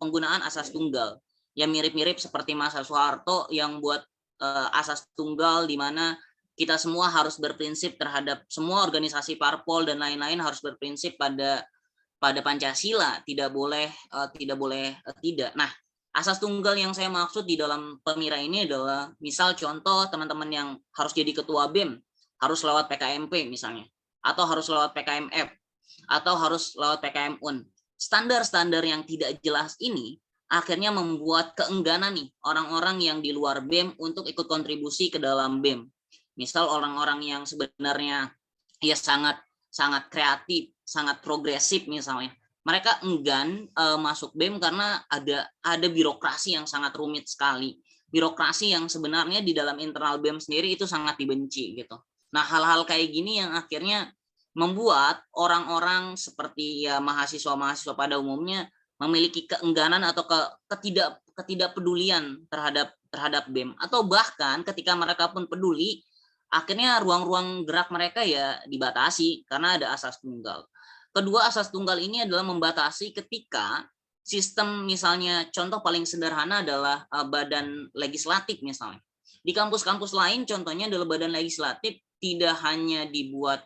S5: penggunaan asas tunggal. Ya mirip-mirip seperti Mas Soeharto yang buat asas tunggal di mana kita semua harus berprinsip terhadap semua organisasi parpol dan lain-lain harus berprinsip pada Pancasila, tidak boleh tidak. Nah, asas tunggal yang saya maksud di dalam pemira ini adalah misal contoh teman-teman yang harus jadi ketua BEM harus lewat PKMP misalnya, atau harus lewat PKMF, atau harus lewat PKM-UN. Standar-standar yang tidak jelas ini akhirnya membuat keengganan nih orang-orang yang di luar BEM untuk ikut kontribusi ke dalam BEM. Misal orang-orang yang sebenarnya ya sangat kreatif, sangat progresif misalnya. Mereka enggan masuk BEM karena ada birokrasi yang sangat rumit sekali. Birokrasi yang sebenarnya di dalam internal BEM sendiri itu sangat dibenci gitu. Nah, hal-hal kayak gini yang akhirnya membuat orang-orang seperti ya mahasiswa-mahasiswa pada umumnya memiliki keengganan atau ketidakpedulian terhadap BEM, atau bahkan ketika mereka pun peduli, akhirnya ruang-ruang gerak mereka ya dibatasi karena ada asas tunggal. Kedua asas tunggal ini adalah membatasi ketika sistem, misalnya contoh paling sederhana adalah badan legislatif misalnya. Di kampus-kampus lain contohnya adalah badan legislatif tidak hanya dibuat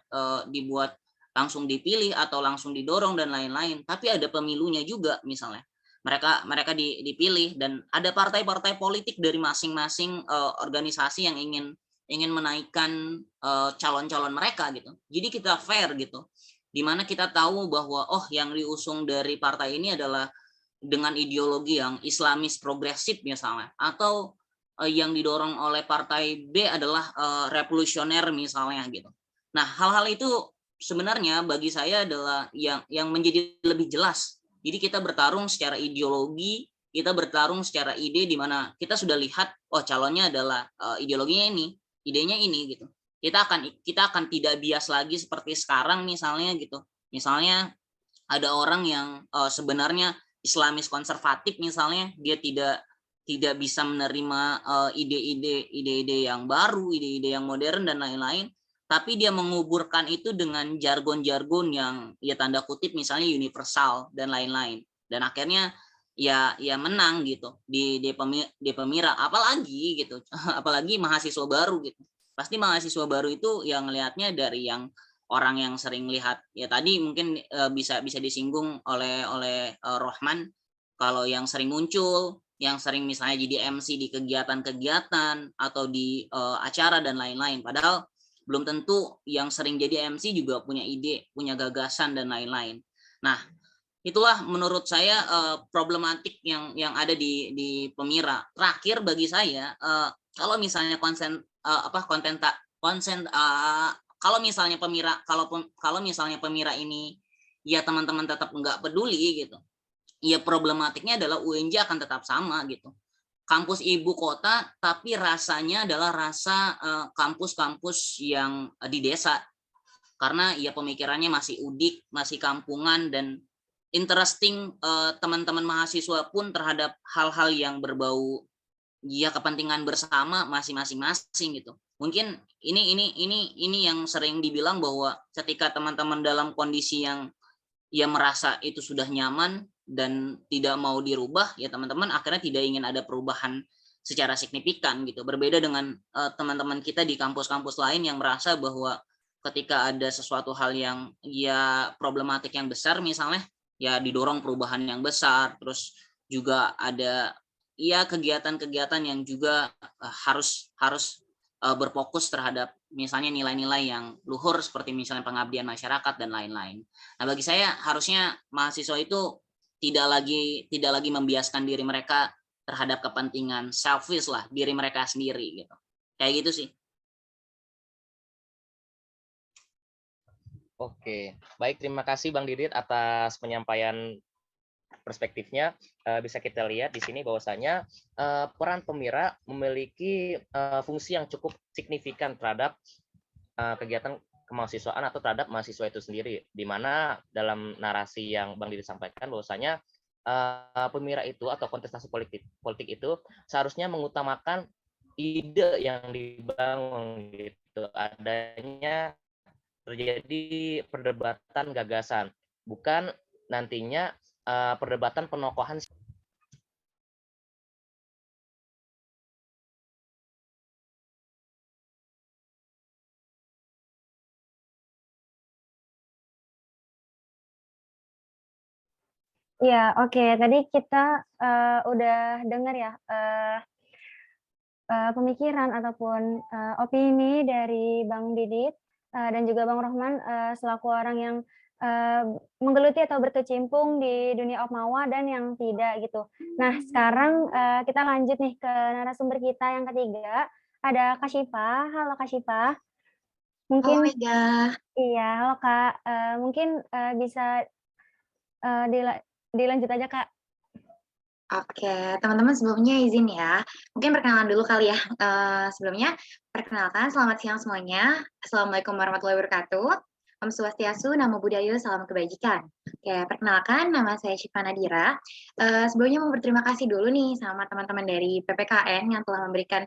S5: langsung dipilih atau langsung didorong dan lain-lain, tapi ada pemilunya juga misalnya. Mereka dipilih dan ada partai-partai politik dari masing-masing organisasi yang ingin menaikkan calon-calon mereka gitu. Jadi kita fair gitu. Dimana kita tahu bahwa yang diusung dari partai ini adalah dengan ideologi yang Islamis progresif misalnya, atau yang didorong oleh partai B adalah revolusioner misalnya gitu. Nah, hal-hal itu sebenarnya bagi saya adalah yang menjadi lebih jelas. Jadi kita bertarung secara ideologi, kita bertarung secara ide, di mana kita sudah lihat calonnya adalah ideologinya ini, idenya ini gitu. Kita akan tidak bias lagi seperti sekarang misalnya gitu. Misalnya ada orang yang sebenarnya Islamis konservatif misalnya, dia tidak bisa menerima ide-ide yang baru, ide-ide yang modern dan lain-lain, tapi dia menguburkan itu dengan jargon-jargon yang ya tanda kutip misalnya universal dan lain-lain, dan akhirnya ya menang gitu di pemira, apalagi gitu apalagi mahasiswa baru gitu. Pasti mahasiswa baru itu yang ngelihatnya dari yang orang yang sering lihat ya tadi mungkin bisa disinggung oleh Rohman, kalau yang sering muncul, yang sering misalnya jadi MC di kegiatan-kegiatan atau di acara dan lain-lain, padahal belum tentu yang sering jadi MC juga punya ide, punya gagasan dan lain-lain. Nah, itulah menurut saya problematik yang ada di pemira. Terakhir bagi saya, kalau misalnya kalau misalnya pemira ini ya teman-teman tetap nggak peduli gitu, ya problematiknya adalah UNJ akan tetap sama gitu. Kampus ibu kota, tapi rasanya adalah rasa kampus-kampus yang di desa, karena ya pemikirannya masih udik, masih kampungan, dan interesting teman-teman mahasiswa pun terhadap hal-hal yang berbau ya kepentingan bersama masing-masing gitu. Mungkin ini yang sering dibilang bahwa ketika teman-teman dalam kondisi yang ya merasa itu sudah nyaman dan tidak mau dirubah, ya teman-teman akhirnya tidak ingin ada perubahan secara signifikan gitu. Berbeda dengan teman-teman kita di kampus-kampus lain yang merasa bahwa ketika ada sesuatu hal yang ya problematik yang besar misalnya, ya didorong perubahan yang besar. Terus juga ada ya kegiatan-kegiatan yang juga harus berfokus terhadap misalnya nilai-nilai yang luhur seperti misalnya pengabdian masyarakat dan lain-lain. Nah, bagi saya harusnya mahasiswa itu tidak lagi membiaskan diri mereka terhadap kepentingan selfish lah, diri mereka sendiri gitu. Kayak gitu sih.
S1: Oke, baik, terima kasih Bang Didit atas penyampaian perspektifnya. Bisa kita lihat di sini bahwasanya peran pemira memiliki fungsi yang cukup signifikan terhadap kegiatan kemahasiswaan atau terhadap mahasiswa itu sendiri, di mana dalam narasi yang Bang Didit sampaikan bahwasanya pemira itu atau kontestasi politik itu seharusnya mengutamakan ide yang dibangun gitu, adanya terjadi perdebatan gagasan, bukan nantinya perdebatan penokohan.
S2: Ya, oke. Tadi kita udah dengar ya pemikiran ataupun opini dari Bang Didit dan juga Bang Rohman selaku orang yang menggeluti atau berkecimpung di dunia Opmawa dan yang tidak gitu. Nah, sekarang kita lanjut nih ke narasumber kita yang ketiga. Ada Kak Syifa. Halo Kak Syifa. Mungkin
S6: Halo Ega.
S2: Iya, halo Kak. Mungkin bisa dilanjut aja Kak.
S6: Oke, teman-teman sebelumnya izin ya. Mungkin perkenalan dulu kali ya. Sebelumnya, perkenalkan selamat siang semuanya. Assalamualaikum warahmatullahi wabarakatuh. Om Swastiastu, Namo Buddhaya, Salam Kebajikan. Oke, perkenalkan nama saya Syifa Nadira. Sebelumnya mau berterima kasih dulu nih sama teman-teman dari PPKN yang telah memberikan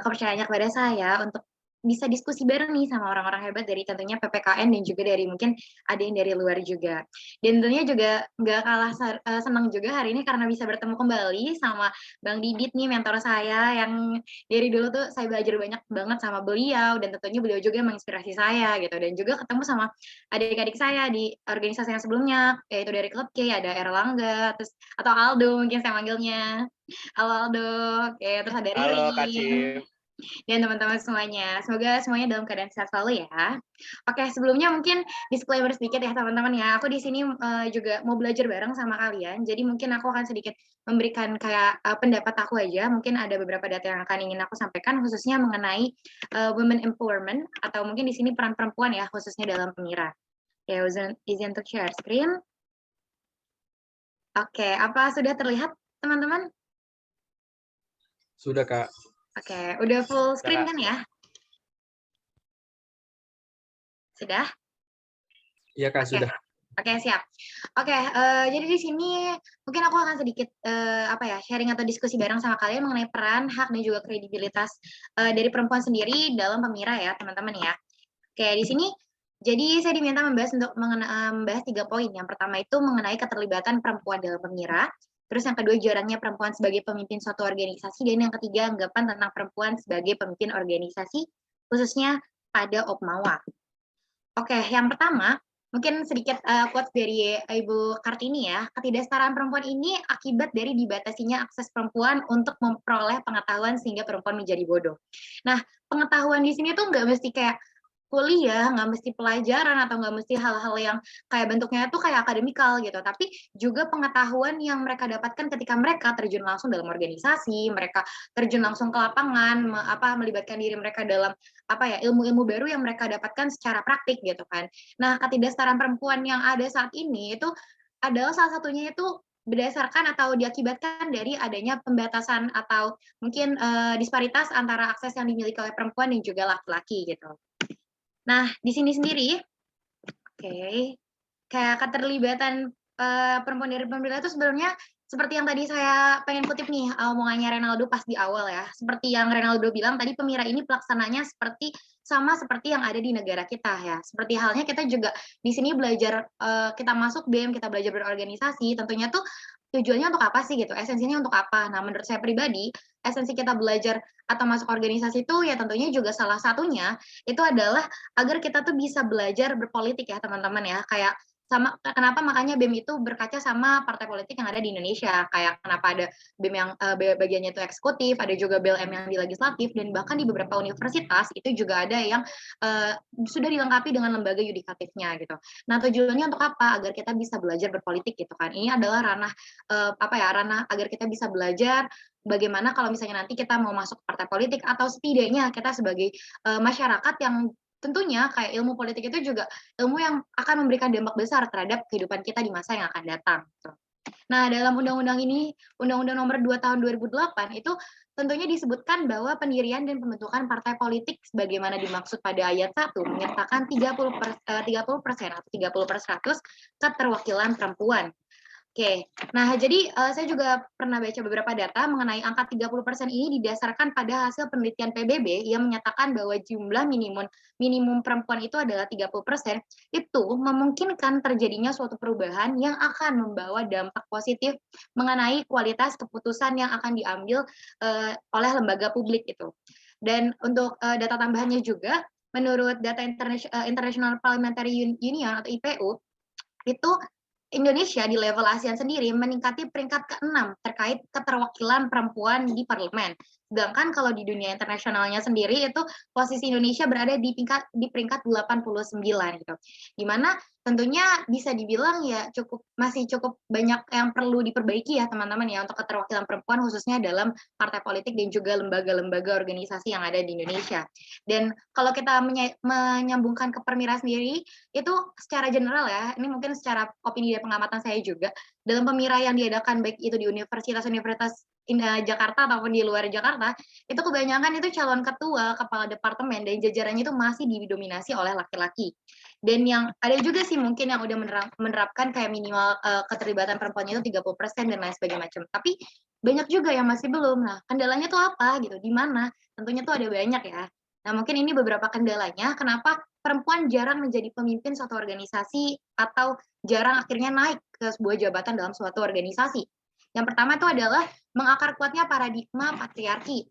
S6: kepercayaannya kepada saya untuk bisa diskusi bareng nih sama orang-orang hebat dari tentunya PPKN dan juga dari mungkin ada yang dari luar juga. Dan tentunya juga nggak kalah senang juga hari ini karena bisa bertemu kembali sama Bang Didit nih, mentor saya yang dari dulu tuh saya belajar banyak banget sama beliau dan tentunya beliau juga menginspirasi saya gitu. Dan juga ketemu sama adik-adik saya di organisasi yang sebelumnya, yaitu dari Klub K, ada Erlangga, terus atau Aldo mungkin saya manggilnya. Halo Aldo, oke, terus ada
S1: Halo Kak
S6: Riri
S1: Cip.
S6: dan teman-teman semuanya. Semoga semuanya dalam keadaan sehat selalu ya. Oke, sebelumnya mungkin disclaimer sedikit ya teman-teman ya. Aku di sini juga mau belajar bareng sama kalian. Jadi mungkin aku akan sedikit memberikan kayak pendapat aku aja. Mungkin ada beberapa data yang akan ingin aku sampaikan khususnya mengenai women empowerment atau mungkin di sini peran perempuan ya khususnya dalam Pemira. Ya, izin untuk share screen. Oke, apa sudah terlihat teman-teman?
S3: Sudah, Kak.
S6: Oke, udah full screen
S1: Kak.
S6: kan ya? Sudah?
S3: Iya, Kak,
S6: Oke.
S3: sudah.
S6: Oke, siap. Oke, jadi di sini mungkin aku akan sedikit sharing atau diskusi bareng sama kalian mengenai peran, hak dan juga kredibilitas dari perempuan sendiri dalam Pemira ya, teman-teman ya. Oke, di sini jadi saya diminta membahas untuk membahas 3 poin. Yang pertama itu mengenai keterlibatan perempuan dalam Pemira. Terus yang kedua jarangnya perempuan sebagai pemimpin suatu organisasi, dan yang ketiga anggapan tentang perempuan sebagai pemimpin organisasi khususnya pada Opmawa. Oke, yang pertama mungkin sedikit quotes dari Ibu Kartini ya. Ketidaksetaraan perempuan ini akibat dari dibatasinya akses perempuan untuk memperoleh pengetahuan sehingga perempuan menjadi bodoh. Nah, pengetahuan di sini tuh nggak mesti kayak kuliah, nggak mesti pelajaran atau nggak mesti hal-hal yang kayak bentuknya itu kayak akademikal gitu, tapi juga pengetahuan yang mereka dapatkan ketika mereka terjun langsung dalam organisasi, mereka terjun langsung ke lapangan, melibatkan diri mereka dalam ilmu-ilmu baru yang mereka dapatkan secara praktik gitu kan. Nah, ketidaksetaraan perempuan yang ada saat ini itu adalah salah satunya itu berdasarkan atau diakibatkan dari adanya pembatasan atau mungkin disparitas antara akses yang dimiliki oleh perempuan dan juga laki-laki gitu. Nah, di sini sendiri, kayak keterlibatan perempuan dari pemerintah itu sebenarnya seperti yang tadi saya pengen kutip nih omongannya Renaldo pas di awal ya. Seperti yang Renaldo bilang tadi, Pemira ini pelaksananya sama seperti yang ada di negara kita ya. Seperti halnya kita juga di sini belajar, kita masuk BEM, kita belajar berorganisasi, tentunya tuh tujuannya untuk apa sih gitu, esensinya untuk apa. Nah, menurut saya pribadi, esensi kita belajar atau masuk organisasi itu ya tentunya juga salah satunya itu adalah agar kita tuh bisa belajar berpolitik ya teman-teman ya. Kayak kenapa makanya BEM itu berkaca sama partai politik yang ada di Indonesia. Kayak kenapa ada BEM yang bagiannya itu eksekutif, ada juga BLM yang di legislatif, dan bahkan di beberapa universitas itu juga ada yang sudah dilengkapi dengan lembaga yudikatifnya gitu. Nah, tujuannya untuk apa? Agar kita bisa belajar berpolitik gitu kan. Ini adalah ranah ranah agar kita bisa belajar bagaimana kalau misalnya nanti kita mau masuk partai politik, atau setidaknya kita sebagai masyarakat yang tentunya kayak ilmu politik itu juga ilmu yang akan memberikan dampak besar terhadap kehidupan kita di masa yang akan datang. Nah, dalam undang-undang ini, Undang-Undang Nomor 2 Tahun 2008 itu tentunya disebutkan bahwa pendirian dan pembentukan partai politik sebagaimana dimaksud pada ayat 1 menyertakan 30% atau 30% keterwakilan perempuan. Oke, nah jadi saya juga pernah baca beberapa data mengenai angka 30% ini didasarkan pada hasil penelitian PBB yang menyatakan bahwa jumlah minimum perempuan itu adalah 30%, itu memungkinkan terjadinya suatu perubahan yang akan membawa dampak positif mengenai kualitas keputusan yang akan diambil oleh lembaga publik itu. Dan untuk data tambahannya juga, menurut data International Parliamentary Union atau IPU, itu Indonesia di level ASEAN sendiri meningkati peringkat ke-6 terkait keterwakilan perempuan di parlemen. Sedangkan kalau di dunia internasionalnya sendiri itu posisi Indonesia berada di peringkat 89 gitu. Di mana tentunya bisa dibilang ya masih cukup banyak yang perlu diperbaiki ya teman-teman ya untuk keterwakilan perempuan khususnya dalam partai politik dan juga lembaga-lembaga organisasi yang ada di Indonesia. Dan kalau kita menyambungkan ke Permira sendiri, itu secara general ya, ini mungkin secara opini dan pengamatan saya juga, dalam Pemira yang diadakan baik itu di universitas-universitas Jakarta ataupun di luar Jakarta, itu kebanyakan itu calon ketua, kepala departemen, dan jajarannya itu masih didominasi oleh laki-laki. Dan yang ada juga sih mungkin yang udah menerapkan kayak minimal keterlibatan perempuannya itu 30% dan lain sebagainya macam. Tapi banyak juga yang masih belum. Nah, kendalanya tuh apa gitu? Di mana? Tentunya tuh ada banyak ya. Nah, mungkin ini beberapa kendalanya kenapa perempuan jarang menjadi pemimpin suatu organisasi atau jarang akhirnya naik ke sebuah jabatan dalam suatu organisasi. Yang pertama itu adalah mengakar kuatnya paradigma patriarki.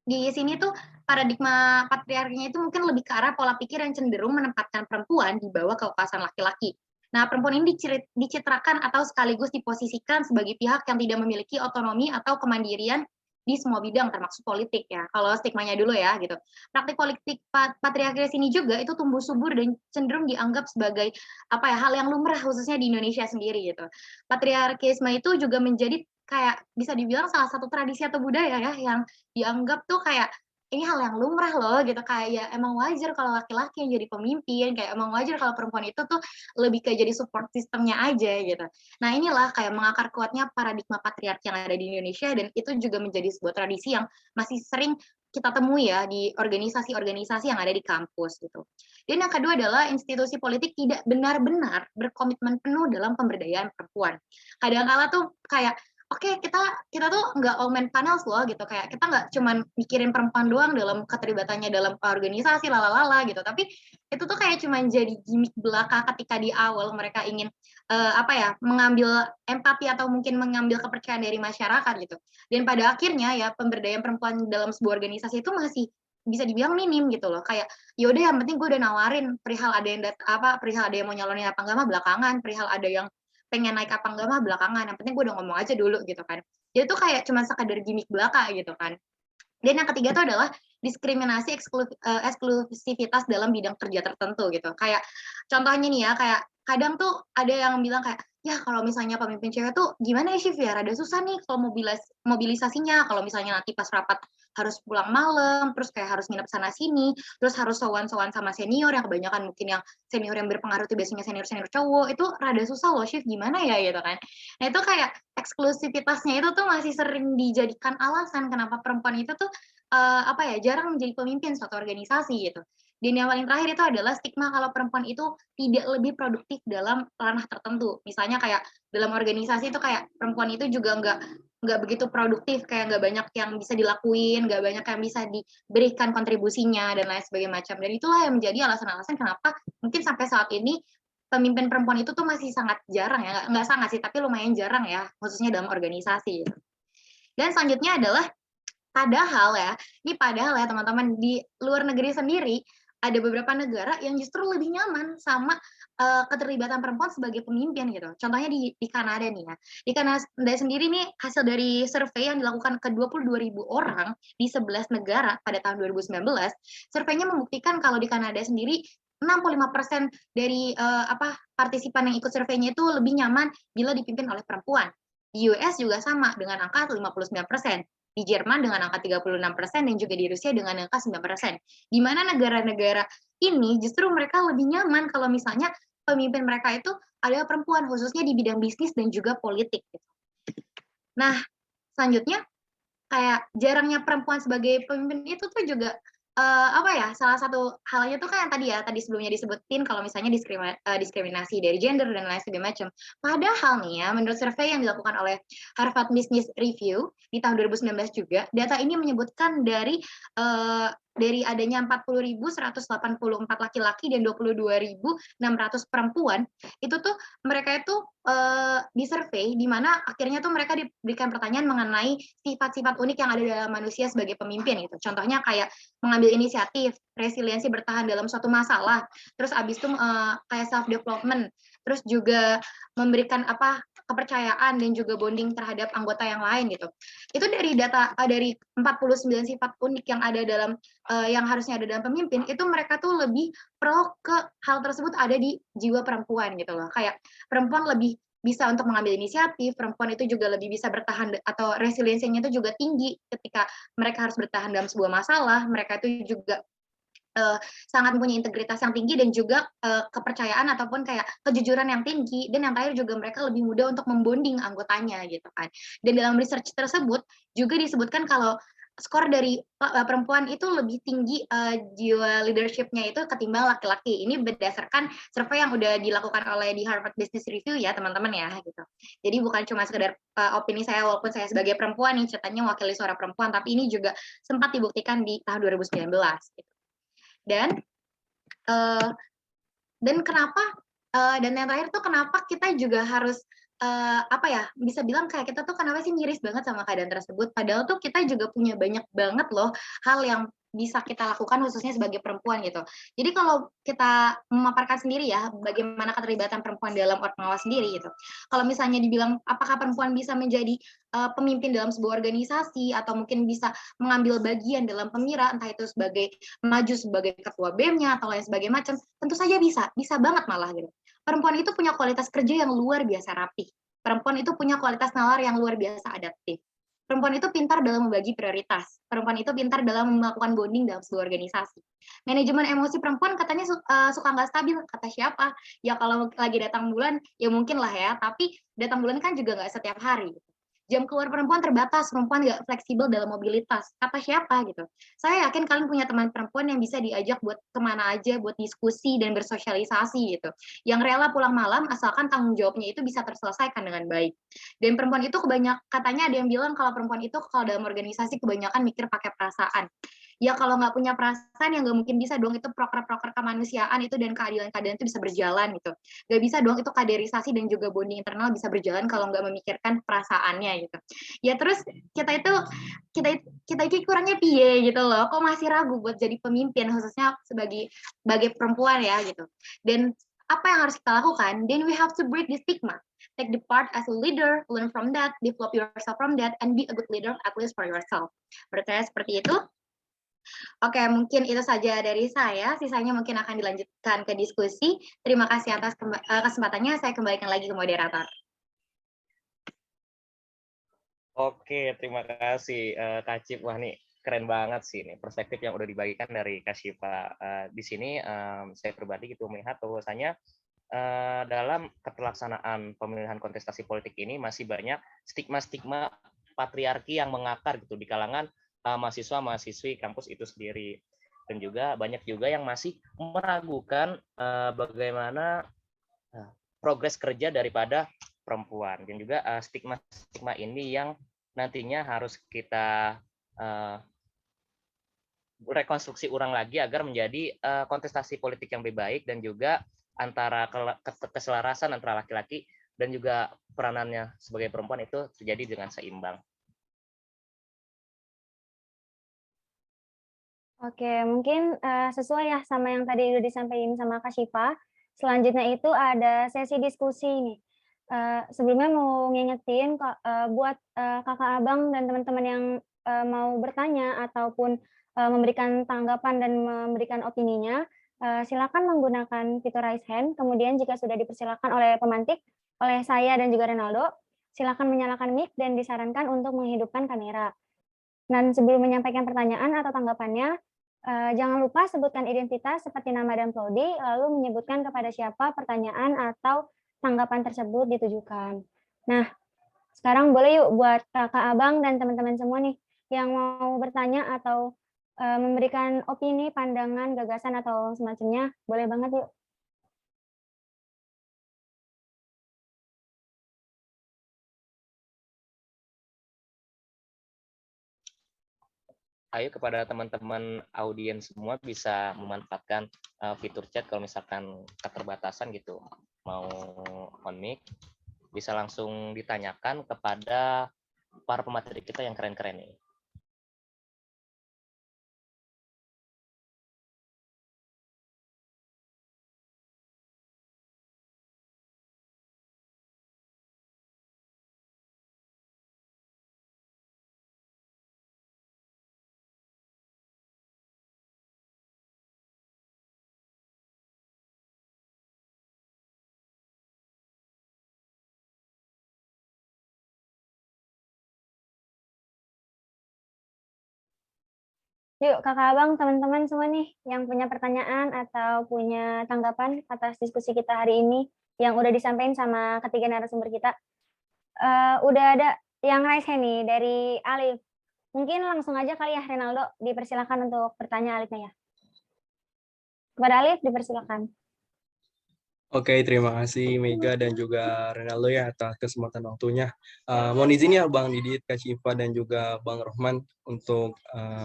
S6: Di sini tuh paradigma patriarkinya itu mungkin lebih ke arah pola pikir yang cenderung menempatkan perempuan di bawah kekuasaan laki-laki. Nah, perempuan ini dicitrakan atau sekaligus diposisikan sebagai pihak yang tidak memiliki otonomi atau kemandirian di semua bidang termasuk politik ya. Kalau stigmanya dulu ya gitu. Praktik politik patriarki sini juga itu tumbuh subur dan cenderung dianggap sebagai apa ya, hal yang lumrah khususnya di Indonesia sendiri gitu. Patriarkisme itu juga menjadi kayak bisa dibilang salah satu tradisi atau budaya ya yang dianggap tuh kayak ini hal yang lumrah loh gitu, kayak ya emang wajar kalau laki-laki yang jadi pemimpin, kayak emang wajar kalau perempuan itu tuh lebih kayak jadi support sistemnya aja gitu. Nah, inilah kayak mengakar kuatnya paradigma patriarki yang ada di Indonesia, dan itu juga menjadi sebuah tradisi yang masih sering kita temui ya di organisasi-organisasi yang ada di kampus gitu. Dan yang kedua adalah institusi politik tidak benar-benar berkomitmen penuh dalam pemberdayaan perempuan. Kadang-kala tuh kayak oke, kita tuh nggak all men panels loh gitu, kayak kita nggak cuman mikirin perempuan doang dalam keterlibatannya dalam organisasi lalala gitu, tapi itu tuh kayak cuman jadi gimmick belaka ketika di awal mereka ingin apa ya, mengambil empati atau mungkin mengambil kepercayaan dari masyarakat gitu. Dan pada akhirnya ya pemberdayaan perempuan dalam sebuah organisasi itu masih bisa dibilang minim gitu loh, kayak ya udah yang penting gue udah nawarin perihal ada yang perihal ada yang mau nyalonin apa enggak mah belakangan, perihal ada yang pengen naik apa enggak mah belakangan, yang penting gue udah ngomong aja dulu gitu kan. Jadi itu kayak cuma sekadar gimmick belaka gitu kan. Dan yang ketiga itu adalah diskriminasi eksklusivitas dalam bidang kerja tertentu gitu. Kayak contohnya nih ya, kayak kadang tuh ada yang bilang kayak, ya kalau misalnya pemimpin cewek tuh gimana ya Shiv ya, rada susah nih kalau mobilisasinya, kalau misalnya nanti pas rapat harus pulang malam, terus kayak harus nginep sana sini, terus harus sowan-sowan sama senior yang kebanyakan mungkin yang senior yang berpengaruh itu biasanya senior-senior cowok, itu rada susah loh Shiv, gimana ya gitu kan. Nah itu kayak eksklusivitasnya itu tuh masih sering dijadikan alasan kenapa perempuan itu tuh apa ya, jarang menjadi pemimpin suatu organisasi gitu. Dan yang paling terakhir itu adalah stigma kalau perempuan itu tidak lebih produktif dalam ranah tertentu. Misalnya kayak dalam organisasi itu kayak perempuan itu juga nggak begitu produktif, kayak nggak banyak yang bisa dilakuin, nggak banyak yang bisa diberikan kontribusinya dan lain sebagainya macam. Dan itulah yang menjadi alasan-alasan kenapa mungkin sampai saat ini pemimpin perempuan itu tuh masih sangat jarang ya, nggak sangat sih, tapi lumayan jarang ya, khususnya dalam organisasi. Dan selanjutnya adalah padahal ya teman-teman, di luar negeri sendiri ada beberapa negara yang justru lebih nyaman sama keterlibatan perempuan sebagai pemimpin gitu. Contohnya di Kanada nih ya. Di Kanada sendiri nih hasil dari survei yang dilakukan ke 22.000 orang di 11 negara pada tahun 2019, surveinya membuktikan kalau di Kanada sendiri 65% dari partisipan yang ikut surveinya itu lebih nyaman bila dipimpin oleh perempuan. Di US juga sama dengan angka 59%. Di Jerman dengan angka 36% dan juga di Rusia dengan angka 9%. Di mana negara-negara ini justru mereka lebih nyaman kalau misalnya pemimpin mereka itu adalah perempuan, khususnya di bidang bisnis dan juga politik. Nah, selanjutnya kayak jarangnya perempuan sebagai pemimpin itu tuh juga salah satu halnya tuh kan yang tadi sebelumnya disebutin kalau misalnya diskriminasi dari gender dan lain sebagainya macam. Padahal nih ya, menurut survei yang dilakukan oleh Harvard Business Review di tahun 2019 juga, data ini menyebutkan dari adanya 40.184 laki-laki dan 22.600 perempuan, itu tuh mereka itu disurvei di mana akhirnya tuh mereka diberikan pertanyaan mengenai sifat-sifat unik yang ada dalam manusia sebagai pemimpin gitu. Contohnya kayak mengambil inisiatif, resiliensi bertahan dalam suatu masalah, terus abis itu kayak self development, terus juga memberikan kepercayaan dan juga bonding terhadap anggota yang lain gitu. Itu dari data dari 49 sifat unik yang ada dalam yang harusnya ada dalam pemimpin, itu mereka tuh lebih pro ke hal tersebut ada di jiwa perempuan gitu loh. Kayak perempuan lebih bisa untuk mengambil inisiatif, perempuan itu juga lebih bisa bertahan atau resiliensinya itu juga tinggi ketika mereka harus bertahan dalam sebuah masalah, mereka itu juga sangat mempunyai integritas yang tinggi dan juga kepercayaan ataupun kayak kejujuran yang tinggi, dan yang terakhir juga mereka lebih mudah untuk membonding anggotanya gitu kan. Dan dalam research tersebut juga disebutkan kalau skor dari perempuan itu lebih tinggi jiwa leadership-nya itu ketimbang laki-laki. Ini berdasarkan survei yang udah dilakukan oleh di Harvard Business Review ya teman-teman ya gitu. Jadi bukan cuma sekedar opini saya walaupun saya sebagai perempuan nih ceritanya mewakili suara perempuan, tapi ini juga sempat dibuktikan di tahun 2019 gitu. Dan kenapa dan yang terakhir tuh kenapa kita juga harus apa ya, bisa bilang kayak kita tuh kenapa sih miris banget sama keadaan tersebut, padahal tuh kita juga punya banyak banget loh hal yang bisa kita lakukan khususnya sebagai perempuan gitu. Jadi kalau kita memaparkan sendiri ya, bagaimana keterlibatan perempuan dalam pengawas sendiri gitu. Kalau misalnya dibilang apakah perempuan bisa menjadi pemimpin dalam sebuah organisasi atau mungkin bisa mengambil bagian dalam pemira, entah itu sebagai maju sebagai ketua BEM-nya atau lain sebagainya macam, tentu saja bisa banget malah gitu. Perempuan itu punya kualitas kerja yang luar biasa rapi. Perempuan itu punya kualitas nalar yang luar biasa adaptif. Perempuan itu pintar dalam membagi prioritas. Perempuan itu pintar dalam melakukan bonding dalam sebuah organisasi. Manajemen emosi perempuan katanya suka nggak stabil. Kata siapa? Ya kalau lagi datang bulan, ya mungkin lah ya. Tapi datang bulan kan juga nggak setiap hari. Jam keluar perempuan terbatas, perempuan nggak fleksibel dalam mobilitas. Kata siapa gitu? Saya yakin kalian punya teman perempuan yang bisa diajak buat kemana aja, buat diskusi dan bersosialisasi gitu. Yang rela pulang malam asalkan tanggung jawabnya itu bisa terselesaikan dengan baik. Dan perempuan itu katanya ada yang bilang kalau perempuan itu kalau dalam organisasi kebanyakan mikir pakai perasaan. Ya kalau nggak punya perasaan ya nggak mungkin bisa dong itu proker-proker kemanusiaan itu dan keadilan-keadilan itu bisa berjalan gitu. Nggak bisa dong itu kaderisasi dan juga bonding internal bisa berjalan kalau nggak memikirkan perasaannya gitu. Ya terus kita itu kurangnya piye gitu loh. Kok masih ragu buat jadi pemimpin khususnya sebagai perempuan ya gitu. Dan apa yang harus kita lakukan? Then we have to break the stigma. Take the part as a leader, learn from that, develop yourself from that, and be a good leader at least for yourself. Menurut saya seperti itu. Oke, mungkin itu saja dari saya. Sisanya mungkin akan dilanjutkan ke diskusi. Terima kasih atas kesempatannya. Saya kembalikan lagi ke moderator.
S1: Oke, terima kasih Kak Cip. Wah nih keren banget sih nih perspektif yang udah dibagikan dari Kak Syifa. Di sini saya pribadi gitu melihat bahwasanya dalam keterlaksanaan pemilihan kontestasi politik ini masih banyak stigma-stigma patriarki yang mengakar gitu di kalangan mahasiswa-mahasiswi kampus itu sendiri. Dan juga banyak juga yang masih meragukan bagaimana progres kerja daripada perempuan. Dan juga stigma-stigma ini yang nantinya harus kita rekonstruksi ulang lagi agar menjadi kontestasi politik yang lebih baik dan juga antara keselarasan antara laki-laki dan juga peranannya sebagai perempuan itu terjadi dengan seimbang.
S2: Oke, mungkin sesuai ya sama yang tadi udah disampaikan sama Kak Syifa. Selanjutnya itu ada sesi diskusi nih. Sebelumnya mau ngingetin buat kakak abang dan teman-teman yang mau bertanya ataupun memberikan tanggapan dan memberikan opininya, silakan menggunakan fitur raise hand. Kemudian jika sudah dipersilakan oleh pemantik, oleh saya dan juga Renaldo, silakan menyalakan mic dan disarankan untuk menghidupkan kamera. Dan sebelum menyampaikan pertanyaan atau tanggapannya, jangan lupa sebutkan identitas seperti nama dan prodi, lalu menyebutkan kepada siapa pertanyaan atau tanggapan tersebut ditujukan. Nah, sekarang boleh yuk buat kakak abang dan teman-teman semua nih yang mau bertanya atau memberikan opini, pandangan, gagasan atau semacamnya, boleh banget yuk.
S1: Ayo kepada teman-teman audiens semua bisa memanfaatkan fitur chat kalau misalkan keterbatasan gitu mau on mic bisa langsung ditanyakan kepada para pemateri kita yang keren-keren nih.
S2: Yuk, kakak abang, teman-teman semua nih yang punya pertanyaan atau punya tanggapan atas diskusi kita hari ini yang udah disampaikan sama ketiga narasumber kita. Udah ada yang raise hand nih dari Alif. Mungkin langsung aja kali ya Renaldo, dipersilakan untuk bertanya Alifnya ya. Kepada Alif, dipersilakan.
S3: Oke, terima kasih Mega dan juga Renaldo ya atas kesempatan waktunya. Mohon izin ya Bang Didit, Kak Syifa, dan juga Bang Rohman untuk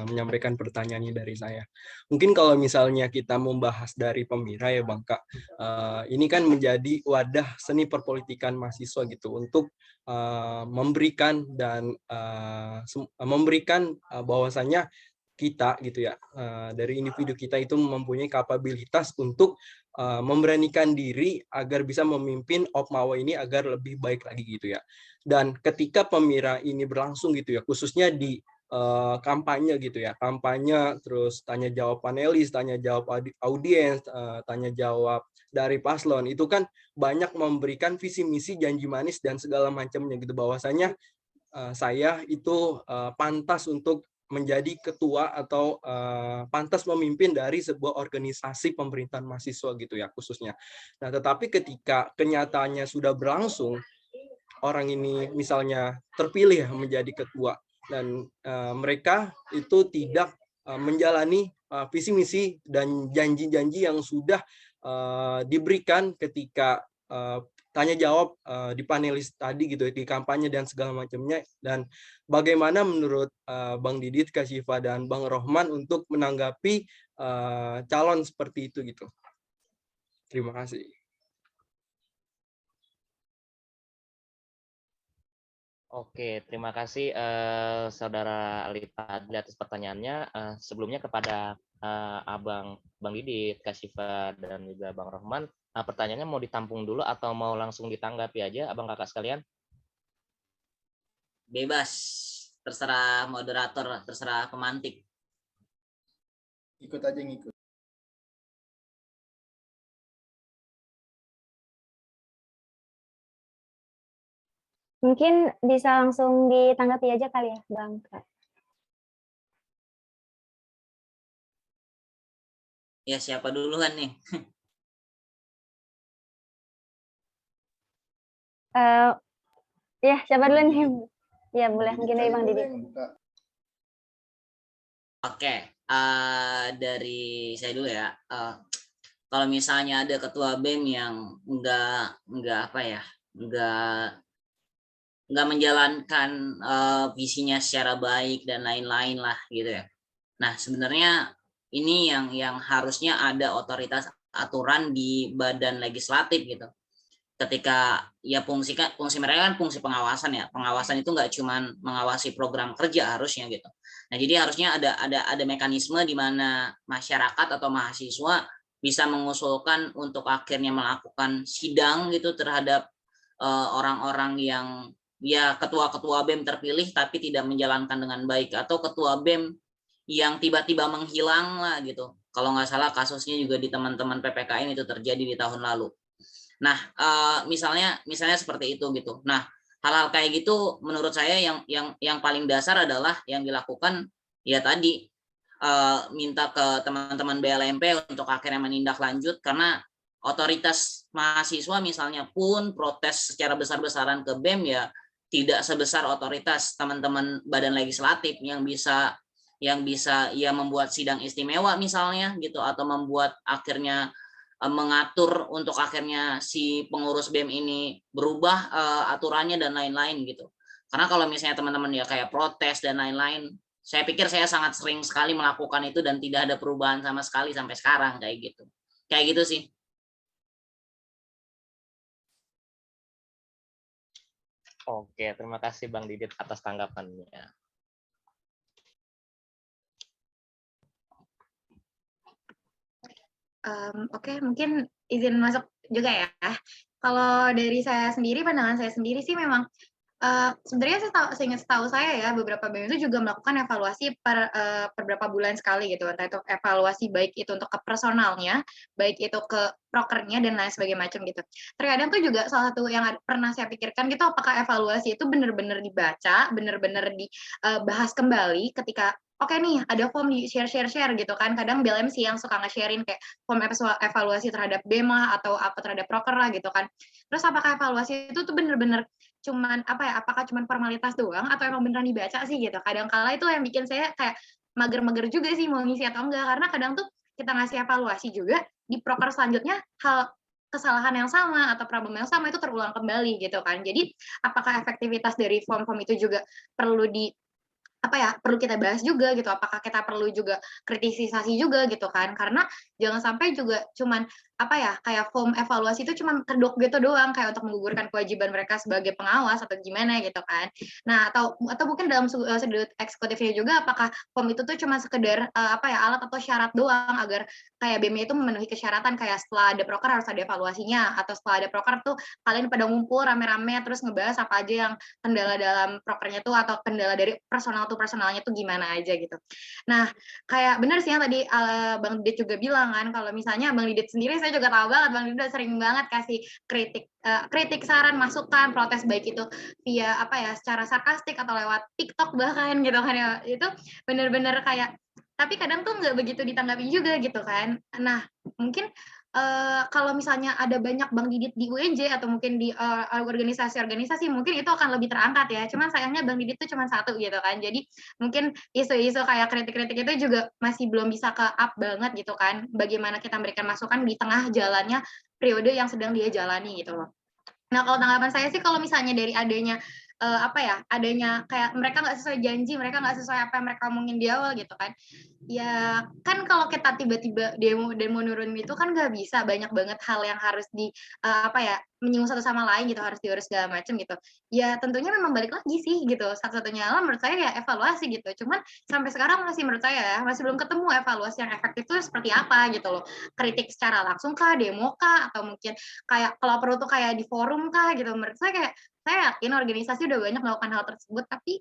S3: menyampaikan pertanyaannya dari saya. Mungkin kalau misalnya kita membahas dari Pemira ya Bang Kak, ini kan menjadi wadah seni perpolitikan mahasiswa gitu untuk memberikan bahwasannya kita gitu ya, dari individu kita itu mempunyai kapabilitas untuk memberanikan diri agar bisa memimpin Opmawa ini agar lebih baik lagi gitu ya. Dan ketika Pemira ini berlangsung gitu ya, khususnya di kampanye gitu ya, kampanye terus tanya jawab panelis, tanya jawab audiens, tanya jawab dari paslon, itu kan banyak memberikan visi misi, janji manis dan segala macamnya gitu, bahwasanya saya itu pantas untuk menjadi ketua atau pantas memimpin dari sebuah organisasi pemerintahan mahasiswa gitu ya khususnya. Nah, tetapi ketika kenyataannya sudah berlangsung, orang ini misalnya terpilih menjadi ketua dan mereka itu tidak menjalani visi misi dan janji-janji yang sudah diberikan ketika tanya jawab di panelis tadi gitu, di kampanye dan segala macamnya. Dan bagaimana menurut Bang Didit, Kak Syifa, dan Bang Rohman untuk menanggapi calon seperti itu gitu. Terima kasih.
S1: Oke, terima kasih Saudara Alif Fadli atas pertanyaannya. Sebelumnya kepada Abang Bang Didit, Kak Syifa, dan juga Bang Rohman, pertanyaannya mau ditampung dulu atau mau langsung ditanggapi aja, Abang Kakak sekalian?
S5: Bebas, terserah moderator, terserah pemantik.
S4: Ikut aja ngikut.
S2: Mungkin bisa langsung ditanggapi aja kali ya, Bang.
S5: Ya, siapa duluan nih?
S2: Ya, siapa dulu nih? Ya, boleh. Mungkin dari Bang Didit.
S5: Oke, dari saya dulu ya. Kalau misalnya ada ketua BEM yang nggak apa ya, nggak menjalankan visinya secara baik dan lain-lain lah gitu ya. Nah, sebenarnya ini yang harusnya ada otoritas aturan di badan legislatif gitu. Ketika ya fungsi mereka kan fungsi pengawasan ya. Pengawasan itu nggak cuma mengawasi program kerja harusnya gitu. Nah, jadi harusnya ada mekanisme di mana masyarakat atau mahasiswa bisa mengusulkan untuk akhirnya melakukan sidang gitu terhadap orang-orang yang ya ketua-ketua BEM terpilih tapi tidak menjalankan dengan baik, atau ketua BEM yang tiba-tiba menghilang lah gitu. Kalau nggak salah kasusnya juga di teman-teman PPKN itu terjadi di tahun lalu. Nah, misalnya seperti itu gitu. Nah, hal-hal kayak gitu menurut saya yang paling dasar adalah yang dilakukan ya tadi minta ke teman-teman BLMP untuk akhirnya menindaklanjut, karena otoritas mahasiswa misalnya pun protes secara besar-besaran ke BEM ya tidak sebesar otoritas teman-teman badan legislatif yang bisa ya membuat sidang istimewa misalnya gitu, atau membuat akhirnya mengatur untuk akhirnya si pengurus BEM ini berubah aturannya dan lain-lain gitu. Karena kalau misalnya teman-teman ya kayak protes dan lain-lain, saya pikir saya sangat sering sekali melakukan itu dan tidak ada perubahan sama sekali sampai sekarang kayak gitu. Kayak gitu sih.
S1: Oke, terima kasih Bang Didit atas tanggapannya.
S6: Oke, mungkin izin masuk juga ya. Kalau dari saya sendiri, pandangan saya sendiri sih memang sebenarnya setahu saya ya, beberapa BEM itu juga melakukan evaluasi per beberapa bulan sekali gitu, entah itu evaluasi baik itu untuk ke personalnya, baik itu ke prokernya dan lain sebagainya macam gitu. Terkadang tuh juga salah satu yang pernah saya pikirkan gitu, apakah evaluasi itu benar-benar dibaca, benar-benar dibahas kembali ketika oke nih ada form di share gitu kan. Kadang BLM sih yang suka nge-sharein kayak form evaluasi terhadap BEMA atau apa terhadap proker lah gitu kan. Terus apakah evaluasi itu tuh bener-bener cuman apa ya, apakah cuman formalitas doang atau emang beneran dibaca sih gitu. Kadang kala itu yang bikin saya kayak mager-mager juga sih mau ngisi atau enggak, karena kadang tuh kita ngasih evaluasi juga di proker selanjutnya hal kesalahan yang sama atau problem yang sama itu terulang kembali gitu kan. Jadi apakah efektivitas dari form-form itu juga perlu di apa ya, perlu kita bahas juga gitu, apakah kita perlu juga kritisisasi juga gitu kan, karena jangan sampai juga cuman apa ya, kayak form evaluasi itu cuman kedok gitu doang, kayak untuk menggugurkan kewajiban mereka sebagai pengawas atau gimana gitu kan. Nah, atau mungkin dalam sudut eksekutifnya juga apakah form itu tuh cuma sekedar apa ya, alat atau syarat doang agar kayak BEM itu memenuhi kesyaratan, kayak setelah ada proker harus ada evaluasinya, atau setelah ada proker tuh kalian pada ngumpul rame-rame terus ngebahas apa aja yang kendala dalam prokernya tuh atau kendala dari personal to personalnya tuh gimana aja gitu. Nah, kayak bener sih yang tadi Bang Didit juga bilang kan, kalau misalnya Bang Didit sendiri saya juga tahu banget Bang Didit udah sering banget kasih kritik, saran, masukan, protes baik itu via apa ya, secara sarkastik atau lewat TikTok bahkan gitu kan ya. Itu bener-bener kayak tapi kadang tuh nggak begitu ditanggapi juga gitu kan. Nah, mungkin kalau misalnya ada banyak Bang Didit di UNJ atau mungkin di organisasi-organisasi mungkin itu akan lebih terangkat ya. Cuman sayangnya Bang Didit tuh cuma satu gitu kan. Jadi mungkin isu-isu kayak kritik-kritik itu juga masih belum bisa ke up banget gitu kan. Bagaimana kita memberikan masukan di tengah jalannya periode yang sedang dia jalani gitu loh. Nah, kalau tanggapan saya sih kalau misalnya dari adanya apa ya, adanya kayak mereka nggak sesuai janji, mereka nggak sesuai apa yang mereka omongin di awal gitu kan. Ya kan kalau kita tiba-tiba demo nurun itu kan nggak bisa, banyak banget hal yang harus di apa ya, menyinggung satu sama lain gitu, harus diurus segala macam gitu. Ya tentunya memang balik lagi sih gitu, satu-satunya jalan menurut saya ya evaluasi gitu. Cuman sampai sekarang masih menurut saya ya, masih belum ketemu evaluasi yang efektif itu seperti apa gitu loh. Kritik secara langsung kah, demo kah, atau mungkin kayak kalau perlu tuh kayak di forum kah gitu. Menurut saya kayak saya yakin organisasi udah banyak melakukan hal tersebut, tapi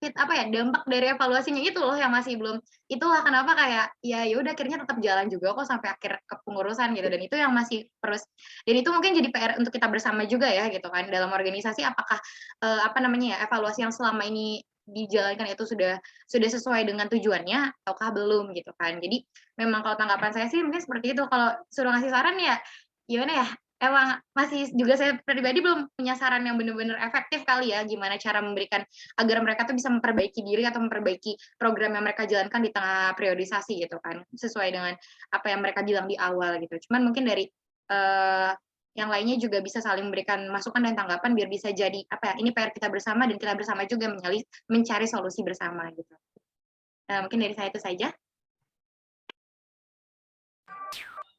S6: apa ya, dampak dari evaluasinya itu loh yang masih belum, itulah kenapa kayak ya udah akhirnya tetap jalan juga kok sampai akhir kepengurusan gitu, dan itu yang masih terus, dan itu mungkin jadi PR untuk kita bersama juga ya gitu kan dalam organisasi, apakah apa namanya ya, evaluasi yang selama ini dijalankan itu sudah sesuai dengan tujuannya ataukah belum gitu kan. Jadi memang kalau tanggapan saya sih mungkin seperti itu. Kalau suruh ngasih saran ya gimana ya, emang masih juga saya pribadi belum punya saran yang benar-benar efektif kali ya, gimana cara memberikan agar mereka tuh bisa memperbaiki diri atau memperbaiki program yang mereka jalankan di tengah periodisasi gitu kan, sesuai dengan apa yang mereka bilang di awal gitu. Cuman mungkin dari yang lainnya juga bisa saling memberikan masukan dan tanggapan biar bisa jadi apa ya, ini PR kita bersama dan kita bersama juga mencari solusi bersama gitu. Nah, mungkin dari saya itu saja.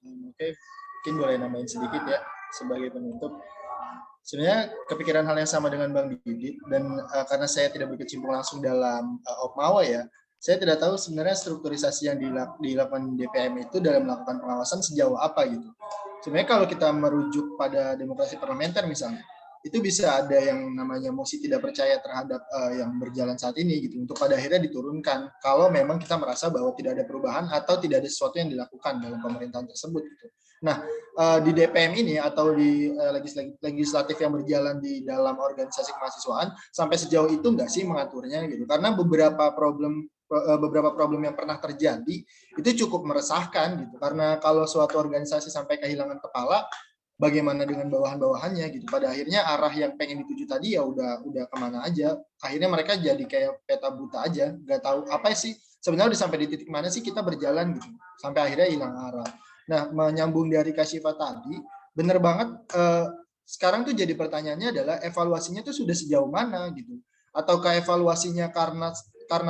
S4: Oke, mungkin boleh nambahin sedikit ya sebagai penutup. Sebenarnya kepikiran hal yang sama dengan Bang Didit, dan karena saya tidak berkecimpung langsung dalam Opmawa ya, saya tidak tahu sebenarnya strukturisasi yang dilakukan DPM itu dalam melakukan pengawasan sejauh apa gitu. Sebenarnya kalau kita merujuk pada demokrasi parlementer misalnya, itu bisa ada yang namanya mosi tidak percaya terhadap yang berjalan saat ini gitu, untuk pada akhirnya diturunkan kalau memang kita merasa bahwa tidak ada perubahan atau tidak ada sesuatu yang dilakukan dalam pemerintahan tersebut gitu. Nah, di DPM ini atau di legislatif yang berjalan di dalam organisasi kemahasiswaan sampai sejauh itu nggak sih mengaturnya gitu, karena beberapa problem yang pernah terjadi itu cukup meresahkan gitu, karena kalau suatu organisasi sampai kehilangan kepala, bagaimana dengan bawahan-bawahannya gitu. Pada akhirnya arah yang pengen dituju tadi ya udah kemana aja, akhirnya mereka jadi kayak peta buta aja, nggak tahu apa sih sebenarnya udah sampai di titik mana sih kita berjalan gitu, sampai akhirnya hilang arah. Nah, menyambung dari Kak Syifa tadi, bener banget, sekarang tuh jadi pertanyaannya adalah evaluasinya tuh sudah sejauh mana gitu, ataukah evaluasinya karena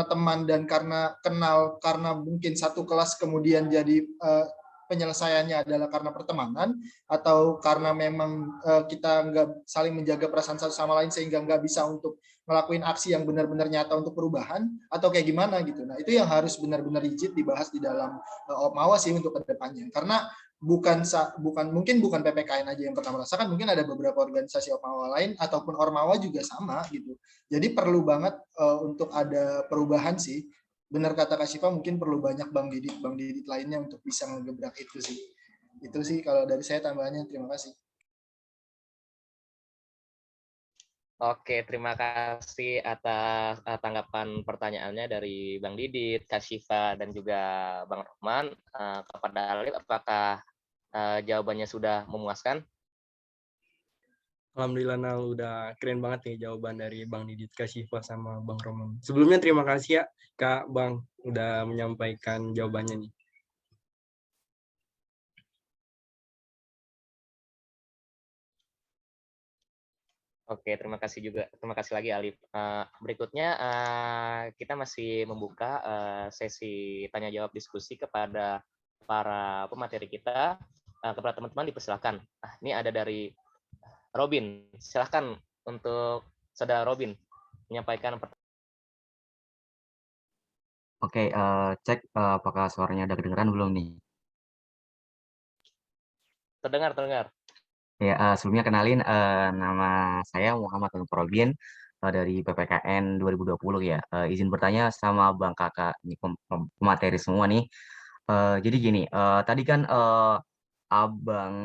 S4: teman dan karena kenal, karena mungkin satu kelas kemudian jadi penyelesaiannya adalah karena pertemanan, atau karena memang kita nggak saling menjaga perasaan satu sama lain sehingga nggak bisa untuk ngelakuin aksi yang benar-benar nyata untuk perubahan, atau kayak gimana gitu. Nah, itu yang harus benar-benar rigid dibahas di dalam Opmawa sih untuk kedepannya, karena mungkin bukan PPKN aja yang pernah merasakan, mungkin ada beberapa organisasi Opmawa lain ataupun Ormawa juga sama gitu. Jadi perlu banget untuk ada perubahan sih. Benar kata Kak Syifa, mungkin perlu banyak Bang Didit lainnya untuk bisa ngegebrak itu sih. Itu sih kalau dari saya tambahannya. Terima kasih.
S1: Oke, terima kasih atas tanggapan pertanyaannya dari Bang Didit, Kak Syifa, dan juga Bang Rahman. Kepada Alif, apakah jawabannya sudah memuaskan?
S3: Alhamdulillah Nal, udah keren banget nih jawaban dari Bang Didit, Kak Syifa, sama Bang Roman. Sebelumnya terima kasih ya Kak Bang udah menyampaikan jawabannya nih.
S1: Oke, terima kasih juga. Terima kasih lagi Alif. Berikutnya kita masih membuka sesi tanya jawab diskusi kepada para pemateri kita. Kepada teman-teman dipersilakan. Ini ada dari Robin. Silahkan untuk saudara Robin menyampaikan pertanyaan.
S7: Oke, cek apakah suaranya udah kedengeran belum nih?
S1: Terdengar.
S7: Ya, sebelumnya kenalin nama saya Muhammad Anur Robin dari PPKN 2020 ya. Izin bertanya sama Bang Kakak, ini pemateri semua nih. Jadi gini, tadi kan Abang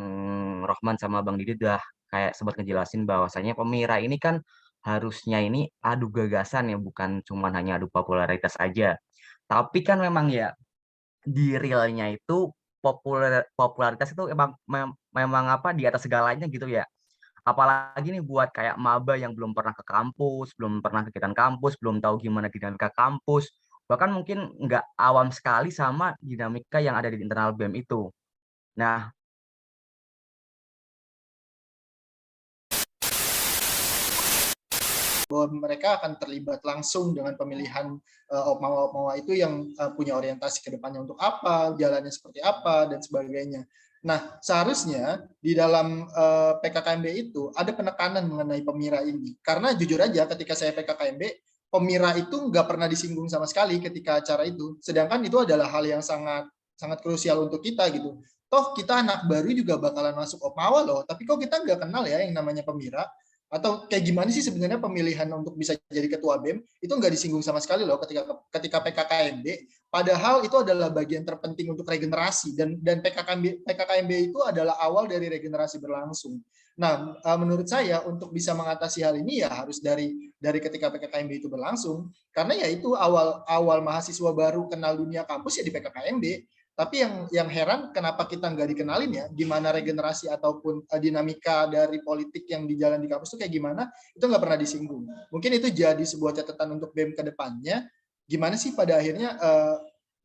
S7: Rohman sama Bang Didi udah kayak sempat ngejelasin bahwasanya Pemira ini kan harusnya ini adu gagasan ya, bukan cuma hanya adu popularitas aja. Tapi kan memang ya di realnya itu popularitas itu memang apa, di atas segalanya gitu ya. Apalagi nih buat kayak maba yang belum pernah ke kampus, belum pernah kegiatan kampus, belum tahu gimana dinamika kampus, bahkan mungkin nggak awam sekali sama dinamika yang ada di internal BEM itu. Nah,
S4: bahwa mereka akan terlibat langsung dengan pemilihan opma-opma itu yang punya orientasi ke depannya untuk apa, jalannya seperti apa, dan sebagainya. Nah, seharusnya di dalam PKKMB itu ada penekanan mengenai Pemira ini. Karena jujur aja ketika saya PKKMB, Pemira itu nggak pernah disinggung sama sekali ketika acara itu. Sedangkan itu adalah hal yang sangat sangat krusial untuk kita gitu. Toh kita anak baru juga bakalan masuk Opmawa loh, tapi kok kita nggak kenal ya yang namanya Pemira? Atau kayak gimana sih sebenarnya pemilihan untuk bisa jadi ketua BEM itu nggak disinggung sama sekali loh ketika PKKMB, padahal itu adalah bagian terpenting untuk regenerasi dan PKKMB itu adalah awal dari regenerasi berlangsung. Nah, menurut saya untuk bisa mengatasi hal ini ya harus dari ketika PKKMB itu berlangsung, karena ya itu awal mahasiswa baru kenal dunia kampus ya di PKKMB. Tapi yang heran kenapa kita nggak dikenalin ya, gimana regenerasi ataupun dinamika dari politik yang di jalan di kampus itu kayak gimana, itu nggak pernah disinggung. Mungkin itu jadi sebuah catatan untuk BEM ke depannya, gimana sih pada akhirnya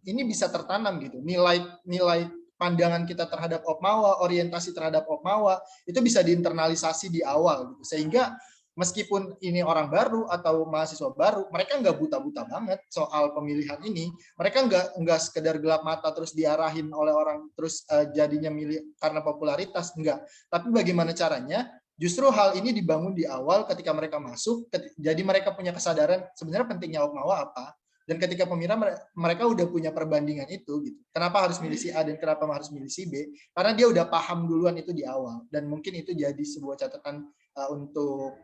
S4: ini bisa tertanam gitu, nilai pandangan kita terhadap Opmawa, orientasi terhadap Opmawa, itu bisa diinternalisasi di awal gitu, sehingga meskipun ini orang baru atau mahasiswa baru, mereka nggak buta-buta banget soal pemilihan ini. Mereka nggak sekedar gelap mata terus diarahin oleh orang terus jadinya milih karena popularitas, enggak. Tapi bagaimana caranya? Justru hal ini dibangun di awal ketika mereka masuk, jadi mereka punya kesadaran sebenarnya pentingnya Opmawa apa. Dan ketika Pemira mereka udah punya perbandingan itu gitu. Kenapa harus milih si A dan kenapa harus milih si B? Karena dia udah paham duluan itu di awal, dan mungkin itu jadi sebuah catatan untuk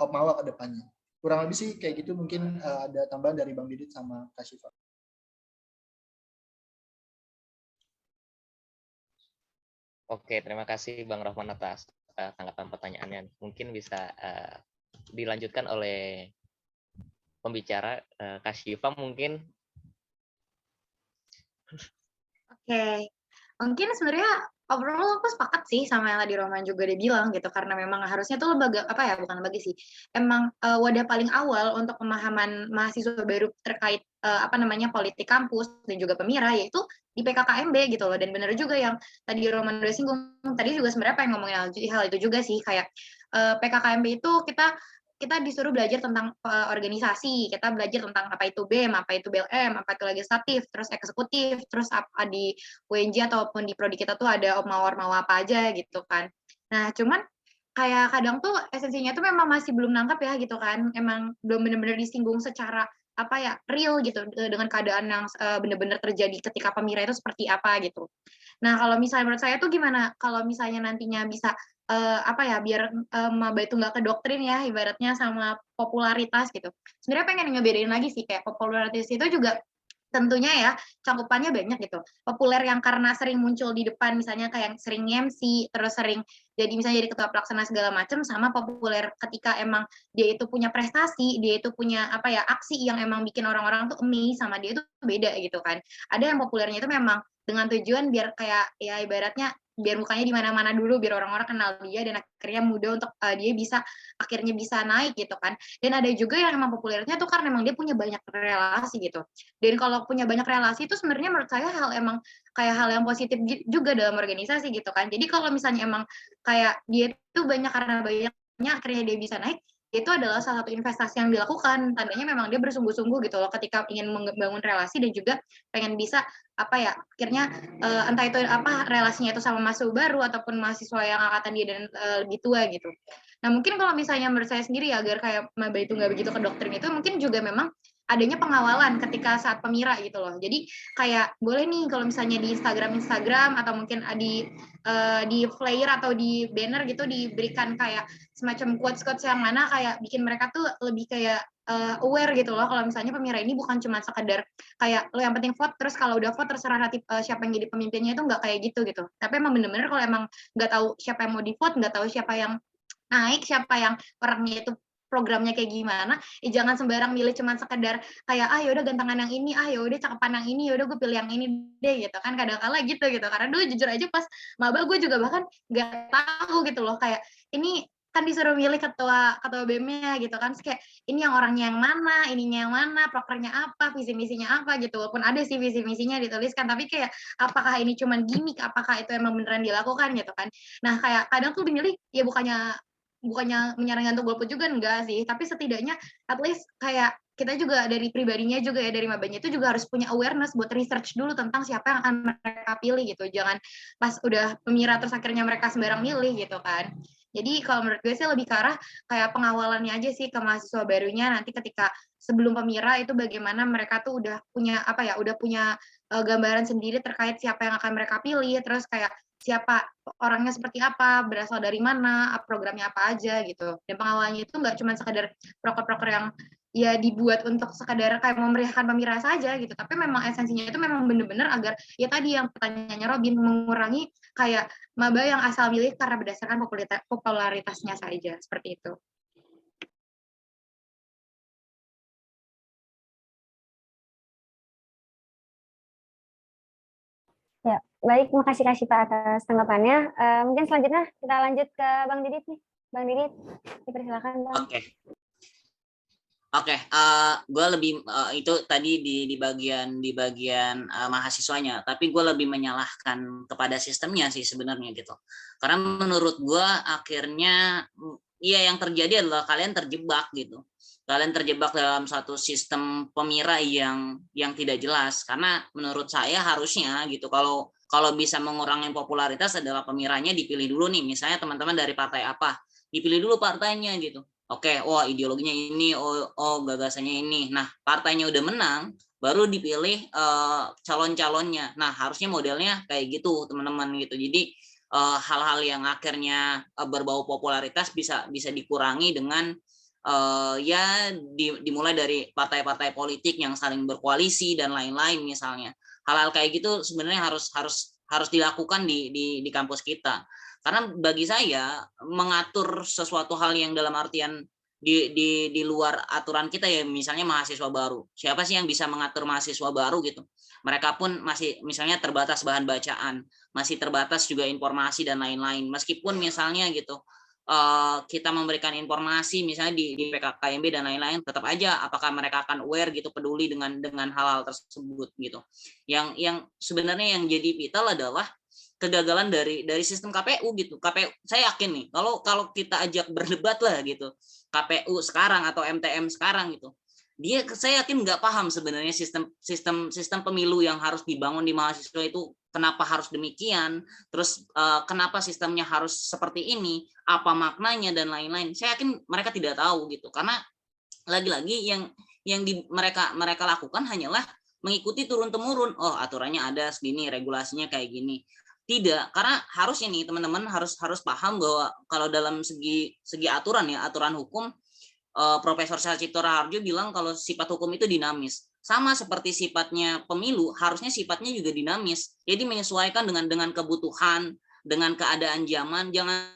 S4: Opmawa ke depannya. Kurang lebih sih kayak gitu, mungkin ada tambahan dari Bang Didit sama Kak Syifa.
S1: Oke, terima kasih Bang Rahman atas tanggapan pertanyaannya. Mungkin bisa dilanjutkan oleh pembicara Kak Syifa mungkin.
S6: Oke, mungkin sebenarnya overall aku sepakat sih sama yang tadi Roman juga dia bilang gitu, karena memang harusnya tuh lembaga apa ya, bukan lembaga sih, emang wadah paling awal untuk pemahaman mahasiswa baru terkait apa namanya politik kampus dan juga Pemira yaitu di PKKMB gitu loh. Dan benar juga yang tadi Roman udah singgung, tadi juga sebenarnya pengen ngomongin hal itu juga sih, kayak PKKMB itu kita disuruh belajar tentang organisasi, kita belajar tentang apa itu BEM, apa itu BLM, apa itu legislatif, terus eksekutif, terus apa di UNJ ataupun di prodi kita tuh ada ormawa apa aja gitu kan. Nah, cuman kayak kadang tuh esensinya tuh memang masih belum nangkap ya gitu kan. Emang belum benar-benar disinggung secara apa ya, real gitu dengan keadaan yang benar-benar terjadi ketika Pemira itu seperti apa gitu. Nah, kalau misalnya menurut saya tuh gimana kalau misalnya nantinya bisa apa ya, biar maba itu nggak kedoktrin ya ibaratnya sama popularitas gitu. Sebenarnya pengen ngebedain lagi sih, kayak popularitas itu juga tentunya ya cakupannya banyak gitu. Populer yang karena sering muncul di depan, misalnya kayak sering MC, terus sering jadi misalnya jadi ketua pelaksana segala macam, sama populer ketika emang dia itu punya prestasi, dia itu punya apa ya, aksi yang emang bikin orang-orang tuh amazed sama dia, itu beda gitu kan. Ada yang populernya itu memang dengan tujuan biar kayak ya ibaratnya biar mukanya di mana-mana dulu, biar orang-orang kenal dia, dan akhirnya mudah untuk dia bisa akhirnya bisa naik gitu kan. Dan ada juga yang emang populernya tuh karena emang dia punya banyak relasi gitu. Dan kalau punya banyak relasi itu sebenarnya menurut saya emang kayak hal yang positif juga dalam organisasi gitu kan. Jadi kalau misalnya emang kayak dia tuh banyak karena banyaknya akhirnya dia bisa naik, itu adalah salah satu investasi yang dilakukan. Tandanya memang dia bersungguh-sungguh gitu loh ketika ingin membangun relasi dan juga pengen bisa apa ya, akhirnya entah itu apa relasinya itu sama mahasiswa baru ataupun mahasiswa yang angkatan dia dan lebih tua gitu. Nah mungkin kalau misalnya menurut saya sendiri ya, agar kayak maba itu nggak begitu ke doktrin itu, mungkin juga memang adanya pengawalan ketika saat pemira gitu loh. Jadi kayak boleh nih kalau misalnya di Instagram atau mungkin di flyer atau di banner gitu diberikan kayak semacam quotes-quotes yang mana kayak bikin mereka tuh lebih kayak aware gitu loh, kalau misalnya pemira ini bukan cuma sekedar kayak lo yang penting vote, terus kalau udah vote terserah nanti siapa yang jadi pemimpinnya, itu nggak kayak gitu. Tapi emang bener-bener kalau emang nggak tahu siapa yang mau di vote, nggak tahu siapa yang naik, siapa yang orangnya itu programnya kayak gimana, jangan sembarang milih cuman sekedar kayak yaudah gantengan yang ini, yaudah cakepan yang ini, yaudah gue pilih yang ini deh gitu kan. Kadang-kala gitu karena dulu jujur aja pas maba gue juga bahkan nggak tahu gitu loh, kayak ini kan disuruh milih ketua BEM-nya gitu kan, terus kayak ini yang orangnya yang mana, ininya yang mana, prokernya apa, visi misinya apa gitu. Walaupun ada sih visi misinya dituliskan, tapi kayak apakah ini cuman gimmick, apakah itu emang beneran dilakukan gitu kan. Nah kayak kadang tuh dimilih ya bukannya menyarankan untuk golput juga enggak sih, tapi setidaknya at least kayak kita juga dari pribadinya juga ya, dari mabanya itu juga harus punya awareness buat research dulu tentang siapa yang akan mereka pilih gitu. Jangan pas udah pemira terus akhirnya mereka sembarang milih gitu kan. Jadi kalau menurut gue sih lebih ke arah kayak pengawalannya aja sih ke mahasiswa barunya, nanti ketika sebelum pemira itu bagaimana mereka tuh udah punya apa ya, udah punya gambaran sendiri terkait siapa yang akan mereka pilih, terus kayak siapa orangnya seperti apa, berasal dari mana, programnya apa aja gitu. Dan pengawalannya itu nggak cuma sekadar proker-proker yang ya dibuat untuk sekadar kayak memeriahkan pemira saja gitu, tapi memang esensinya itu memang benar-benar agar ya tadi yang pertanyaannya Robin, mengurangi kayak maba yang asal milih karena berdasarkan popularitasnya saja, seperti itu.
S2: Ya, baik, makasih Pak atas tanggapannya. Mungkin selanjutnya kita lanjut ke Bang Didit nih. Bang Didit, dipersilakan Bang.
S5: Oke, gue lebih itu tadi di bagian mahasiswanya, tapi gue lebih menyalahkan kepada sistemnya sih sebenarnya gitu. Karena menurut gue akhirnya ya yang terjadi adalah kalian terjebak gitu. Kalian terjebak dalam satu sistem pemira yang tidak jelas. Karena menurut saya harusnya gitu, kalau bisa mengurangi popularitas adalah pemiranya dipilih dulu nih. Misalnya teman-teman dari partai apa, dipilih dulu partainya gitu. Oke, wah ideologinya ini, gagasannya ini. Nah, partainya udah menang, baru dipilih calon-calonnya. Nah, harusnya modelnya kayak gitu, teman-teman gitu. Jadi hal-hal yang akhirnya berbau popularitas bisa dikurangi dengan ya dimulai dari partai-partai politik yang saling berkoalisi dan lain-lain misalnya. Hal-hal kayak gitu sebenarnya harus dilakukan di kampus kita. Karena bagi saya mengatur sesuatu hal yang dalam artian di luar aturan kita ya, misalnya mahasiswa baru. Siapa sih yang bisa mengatur mahasiswa baru gitu? Mereka pun masih misalnya terbatas bahan bacaan, masih terbatas juga informasi dan lain-lain. Meskipun misalnya gitu kita memberikan informasi misalnya di PKKMB dan lain-lain, tetap aja apakah mereka akan aware gitu, peduli dengan hal-hal tersebut gitu. Yang sebenarnya yang jadi vital adalah kegagalan dari sistem KPU gitu. KPU saya yakin nih kalau kita ajak berdebat lah gitu, KPU sekarang atau MTM sekarang gitu, saya yakin nggak paham sebenarnya sistem pemilu yang harus dibangun di mahasiswa itu kenapa harus demikian, terus kenapa sistemnya harus seperti ini, apa maknanya dan lain-lain. Saya yakin mereka tidak tahu gitu, karena lagi-lagi yang mereka lakukan hanyalah mengikuti turun-temurun. Oh, aturannya ada segini, regulasinya kayak gini. Tidak, karena harusnya nih teman-teman harus paham bahwa kalau dalam segi aturan ya, aturan hukum, Profesor Sachito Raharjo bilang kalau sifat hukum itu dinamis. sama seperti sifatnya pemilu, harusnya sifatnya juga dinamis. Jadi menyesuaikan dengan kebutuhan, dengan keadaan zaman, jangan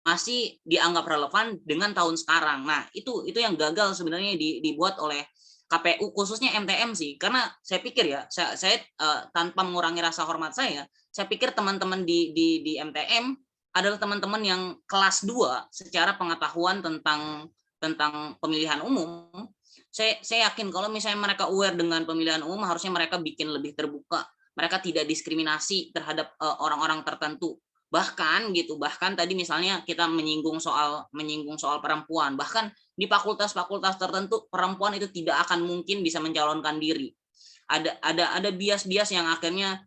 S5: masih dianggap relevan dengan tahun sekarang. Nah, itu yang gagal sebenarnya dibuat oleh KPU, khususnya MTM sih. Karena saya pikir ya, saya tanpa mengurangi rasa hormat saya pikir teman-teman di MTM adalah teman-teman yang kelas 2 secara pengetahuan tentang pemilihan umum. Saya yakin kalau misalnya mereka aware dengan pemilihan umum, harusnya mereka bikin lebih terbuka. Mereka tidak diskriminasi terhadap orang-orang tertentu. Bahkan tadi misalnya kita menyinggung soal perempuan, bahkan di fakultas-fakultas tertentu perempuan itu tidak akan mungkin bisa mencalonkan diri. Ada bias-bias yang akhirnya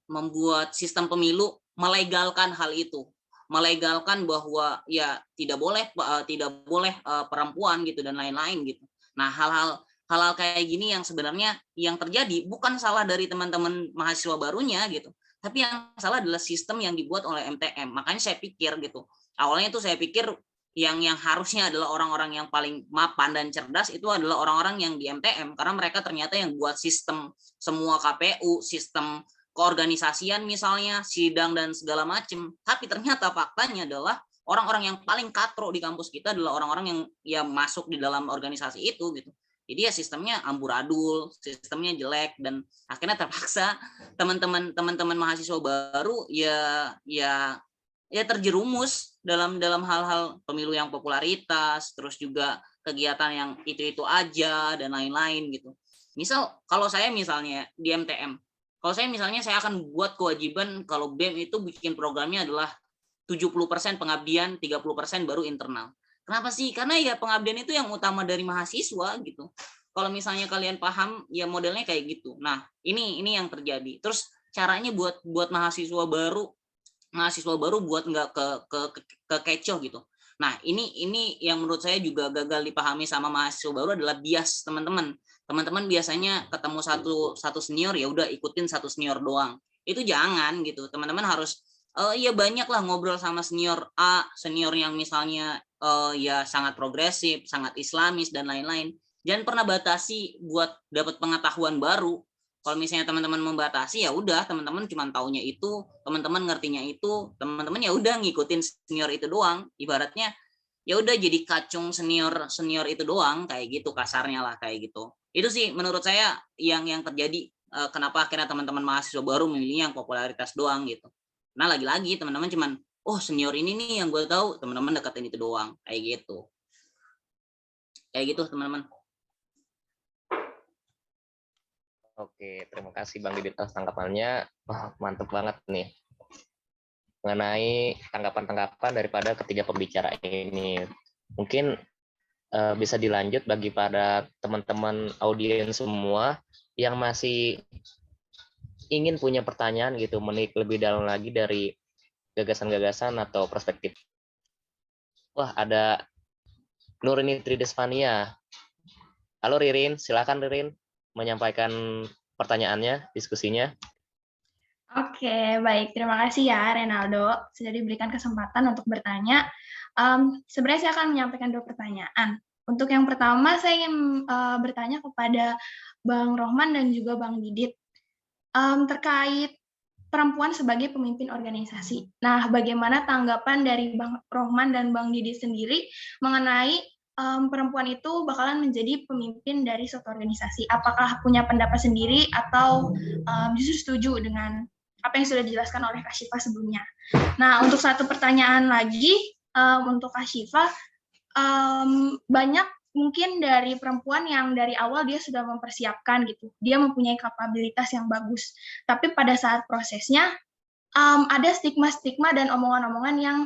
S5: membuat sistem pemilu melegalkan hal itu, melegalkan bahwa ya tidak boleh perempuan gitu dan lain-lain gitu. Nah, hal-hal kayak gini yang sebenarnya yang terjadi bukan salah dari teman-teman mahasiswa barunya gitu, tapi yang salah adalah sistem yang dibuat oleh MTM. Makanya saya pikir gitu, awalnya tuh saya pikir yang harusnya adalah orang-orang yang paling mapan dan cerdas itu adalah orang-orang yang di MTM, karena mereka ternyata yang buat sistem semua KPU, sistem keorganisasian misalnya, sidang dan segala macam. Tapi ternyata faktanya adalah orang-orang yang paling katro di kampus kita adalah orang-orang yang masuk di dalam organisasi itu gitu. Jadi ya sistemnya amburadul, sistemnya jelek, dan akhirnya terpaksa teman-teman mahasiswa baru ya terjerumus dalam hal-hal pemilu yang popularitas, terus juga kegiatan yang itu aja dan lain-lain gitu. Misal kalau saya misalnya di MTM, saya akan buat kewajiban kalau BEM itu bikin programnya adalah 70% pengabdian, 30% baru internal. Kenapa sih? Karena ya pengabdian itu yang utama dari mahasiswa gitu. Kalau misalnya kalian paham, ya modelnya kayak gitu. Nah, ini yang terjadi. Terus caranya buat mahasiswa baru buat nggak ke kecoh gitu. Nah, ini yang menurut saya juga gagal dipahami sama mahasiswa baru adalah bias teman-teman. Teman-teman biasanya ketemu satu senior, ya udah ikutin satu senior doang. Itu jangan gitu. Teman-teman harus ya banyak lah ngobrol sama senior A, senior yang misalnya ya sangat progresif, sangat islamis dan lain-lain. Jangan pernah batasi buat dapat pengetahuan baru. Kalau misalnya teman-teman membatasi, ya udah teman-teman cuma taunya itu, teman-teman ngertinya itu, teman-teman ya udah ngikutin senior itu doang. Ibaratnya ya udah jadi kacung senior itu doang, kayak gitu kasarnya lah, kayak gitu. Itu sih menurut saya yang terjadi, kenapa akhirnya teman-teman mahasiswa baru memilih yang popularitas doang gitu. Nah, lagi-lagi teman-teman cuman, oh senior ini nih yang gue tahu, teman-teman deketin itu doang, kayak gitu. Kayak gitu teman-teman.
S1: Oke, terima kasih Bang Didit atas tanggapannya. Wah, mantep banget nih mengenai tanggapan-tanggapan daripada ketiga pembicara ini. Mungkin bisa dilanjut bagi pada teman-teman audiens semua yang masih ingin punya pertanyaan gitu, menik lebih dalam lagi dari gagasan-gagasan atau perspektif. Wah, ada Nurini Tridesvania. Halo Ririn, silakan Ririn menyampaikan pertanyaannya, diskusinya.
S8: Oke, baik. Terima kasih ya Renaldo sudah diberikan kesempatan untuk bertanya. Sebenarnya saya akan menyampaikan 2 pertanyaan. Untuk yang pertama, saya ingin bertanya kepada Bang Rohman dan juga Bang Didit terkait perempuan sebagai pemimpin organisasi. Nah, bagaimana tanggapan dari Bang Rohman dan Bang Didit sendiri mengenai perempuan itu bakalan menjadi pemimpin dari suatu organisasi? Apakah punya pendapat sendiri atau justru setuju dengan apa yang sudah dijelaskan oleh Kak Syifa sebelumnya? Nah, untuk satu pertanyaan lagi untuk Kak Syifa, banyak mungkin dari perempuan yang dari awal dia sudah mempersiapkan gitu, dia mempunyai kapabilitas yang bagus, tapi pada saat prosesnya ada stigma-stigma dan omongan-omongan yang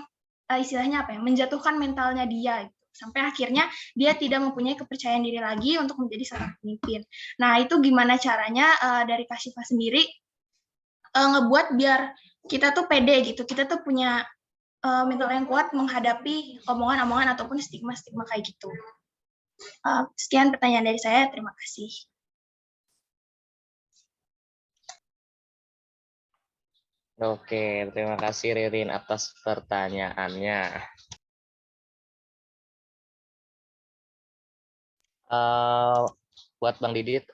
S8: istilahnya apa ya, menjatuhkan mentalnya dia, gitu. Sampai akhirnya dia tidak mempunyai kepercayaan diri lagi untuk menjadi seorang pemimpin. Nah, itu gimana caranya dari Kak Syifa sendiri ngebuat biar kita tuh pede gitu, kita tuh punya mental yang kuat menghadapi omongan-omongan ataupun stigma-stigma kayak gitu. Sekian pertanyaan dari saya, terima kasih.
S1: Oke, terima kasih Ririn atas pertanyaannya. Buat Bang Didit,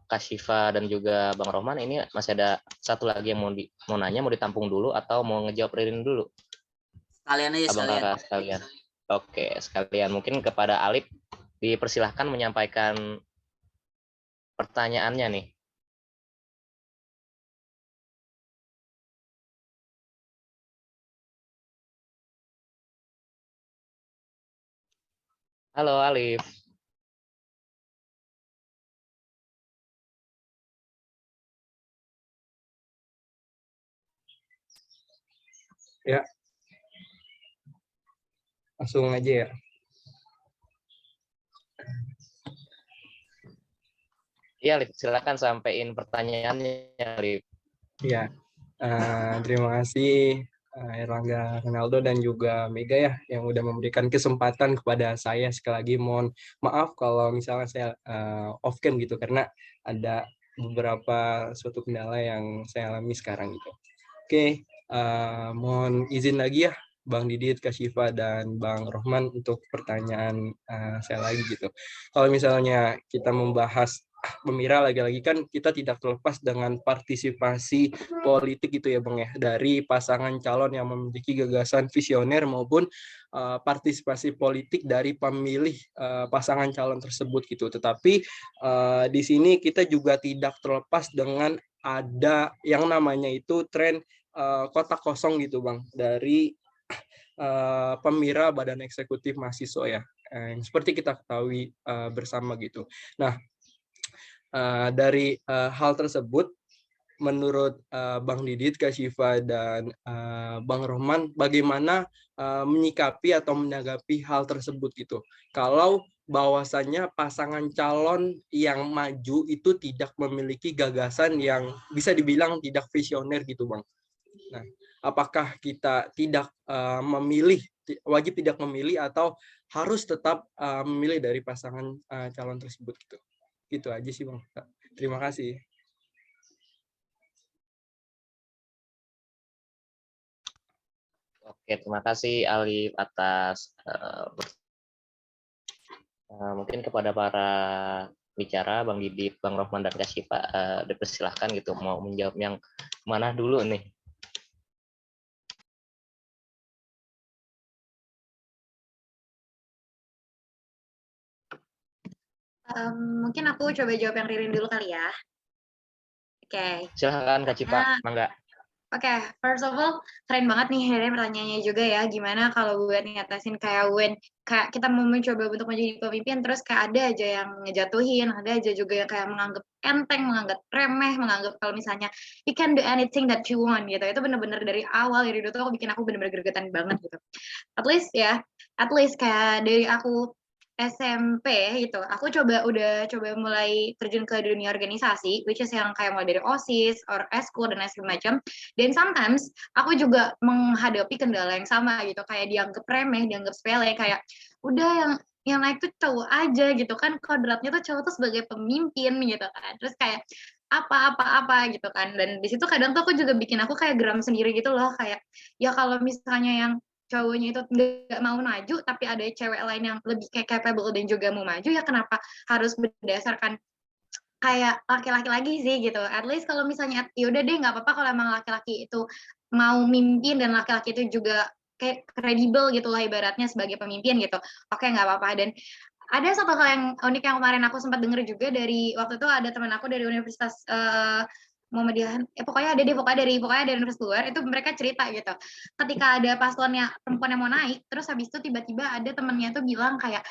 S1: Kak Syifa dan juga Bang Rohman, ini masih ada satu lagi yang mau nanya, mau ditampung dulu atau mau ngejawab Ririn dulu?
S5: Sekalian aja,
S1: Abang
S5: sekalian.
S1: kakak sekalian. Oke, sekalian. Mungkin kepada Alif dipersilahkan menyampaikan pertanyaannya nih. Halo Alif.
S3: Ya, langsung aja ya.
S1: Iya, Alif, silakan sampaikan pertanyaannya, Alif.
S3: Ya, terima kasih Erlangga Ronaldo dan juga Mega ya yang udah memberikan kesempatan kepada saya. Sekali lagi mohon maaf kalau misalnya saya off cam gitu karena ada beberapa suatu kendala yang saya alami sekarang gitu. Oke, mohon izin lagi ya Bang Didit, Kak Syifa, dan Bang Rohman untuk pertanyaan saya lagi gitu. Kalau misalnya kita membahas Pemira, lagi-lagi kan kita tidak terlepas dengan partisipasi politik gitu ya Bang ya, dari pasangan calon yang memiliki gagasan visioner maupun partisipasi politik dari pemilih pasangan calon tersebut gitu. Tetapi di sini kita juga tidak terlepas dengan ada yang namanya itu tren kotak kosong gitu Bang, dari Pemira Badan Eksekutif Mahasiswa ya, yang seperti kita ketahui bersama gitu. Nah, dari hal tersebut, menurut Bang Didit, Kak Syifa, dan Bang Rohman, bagaimana menyikapi atau menanggapi hal tersebut gitu? Kalau bahwasannya pasangan calon yang maju itu tidak memiliki gagasan yang bisa dibilang tidak visioner gitu, Bang. Nah, apakah kita tidak wajib tidak memilih atau harus tetap memilih dari pasangan calon tersebut gitu? Gitu aja sih Bang. Terima kasih.
S1: Oke, terima kasih Alif atas mungkin kepada para bicara, Bang Didit, Bang Rohman, dan Kak Syifa, dipersilahkan gitu mau menjawab yang mana dulu nih?
S6: Mungkin aku coba jawab yang Ririn dulu kali ya. Oke.
S1: Silakan Kak Syifa, mangga.
S6: Oke, first of all, keren banget nih Ririn pertanyaannya juga ya. Gimana kalau buat ngatasin kayak kayak kita mau mencoba untuk menjadi pemimpin, terus kayak ada aja yang ngejatuhin, ada aja juga yang kayak menganggap enteng, menganggap remeh, menganggap kalau misalnya you can do anything that you want gitu. Itu bener-bener dari awal ya, itu tuh bikin aku bener-bener gregetan banget gitu. At least kayak dari aku SMP gitu, aku udah coba mulai terjun ke dunia organisasi, which is yang kayak mulai dari OSIS, or eskul, dan lain macam. Dan sometimes aku juga menghadapi kendala yang sama gitu, kayak dianggap remeh, dianggap sepele, kayak udah yang naik tuh cowok aja gitu kan, kodratnya tuh cowok tuh sebagai pemimpin gitu kan. Terus kayak apa gitu kan. Dan di situ kadang tuh aku juga bikin aku kayak geram sendiri gitu loh, kayak ya kalau misalnya yang cowoknya itu nggak mau maju tapi ada cewek lain yang lebih kayak capable dan juga mau maju, ya kenapa harus berdasarkan kayak laki-laki lagi sih gitu. At least kalau misalnya yaudah deh nggak apa-apa kalau emang laki-laki itu mau mimpin dan laki-laki itu juga kayak kredibel gitu lah ibaratnya sebagai pemimpin gitu, oke nggak apa-apa. Dan ada satu hal yang unik yang kemarin aku sempat denger juga dari waktu itu ada teman aku dari Universitas Muhammadiyah, pokoknya dari universitas luar, itu mereka cerita gitu. Ketika ada paslonnya perempuan yang mau naik, terus habis itu tiba-tiba ada temennya tuh bilang kayak,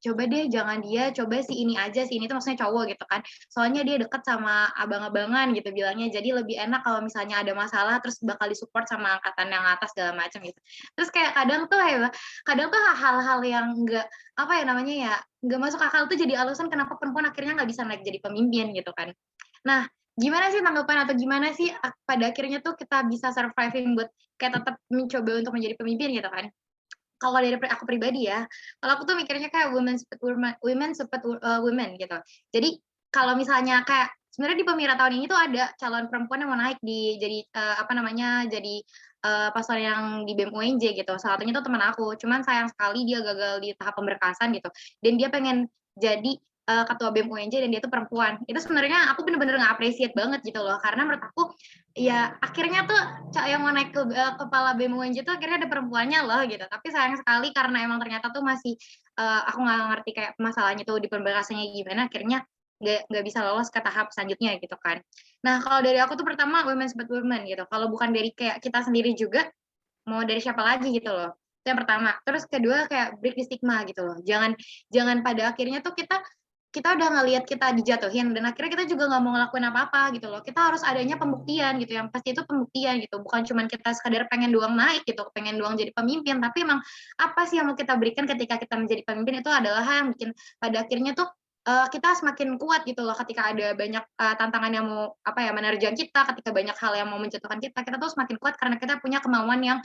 S6: coba deh jangan dia, coba si ini aja, si ini tuh maksudnya cowok gitu kan. Soalnya dia deket sama abang-abangan gitu bilangnya, jadi lebih enak kalau misalnya ada masalah terus bakal disupport sama angkatan yang atas segala macam gitu. Terus kayak kadang tuh hal-hal yang enggak apa ya namanya ya, nggak masuk akal tuh jadi alasan kenapa perempuan akhirnya nggak bisa naik jadi pemimpin gitu kan. Nah, gimana sih tanggapan atau gimana sih pada akhirnya tuh kita bisa surviving buat kayak tetap mencoba untuk menjadi pemimpin gitu kan. Kalau dari aku pribadi ya, kalau aku tuh mikirnya kayak women support women gitu. Jadi kalau misalnya kayak sebenarnya di Pemira tahun ini tuh ada calon perempuan yang mau naik jadi jadi paslon yang di BEM UNJ gitu. Salah satunya itu teman aku, cuman sayang sekali dia gagal di tahap pemberkasan gitu. Dan dia pengen jadi ketua BEM UNJ dan dia tuh perempuan. Itu sebenarnya aku bener-bener nge-appreciate banget gitu loh, karena menurut aku ya akhirnya tuh yang mau naik ke kepala BEM UNJ tuh akhirnya ada perempuannya loh gitu. Tapi sayang sekali karena emang ternyata tuh masih aku nggak ngerti kayak masalahnya tuh di pemberkasannya gimana, akhirnya nggak bisa lolos ke tahap selanjutnya gitu kan. Nah kalau dari aku tuh pertama women support women gitu. Kalau bukan dari kayak kita sendiri juga, mau dari siapa lagi gitu loh. Itu yang pertama. Terus kedua kayak break di stigma gitu loh. Jangan pada akhirnya tuh kita udah ngelihat kita dijatuhin dan akhirnya kita juga nggak mau ngelakuin apa-apa gitu loh. Kita harus adanya pembuktian gitu, yang pasti itu pembuktian gitu, bukan cuman kita sekadar pengen doang naik gitu, pengen doang jadi pemimpin, tapi emang apa sih yang mau kita berikan ketika kita menjadi pemimpin, itu adalah hal yang bikin pada akhirnya tuh kita semakin kuat gitu loh, ketika ada banyak tantangan yang mau menerjang kita, ketika banyak hal yang mau menjatuhkan kita tuh semakin kuat karena kita punya kemauan yang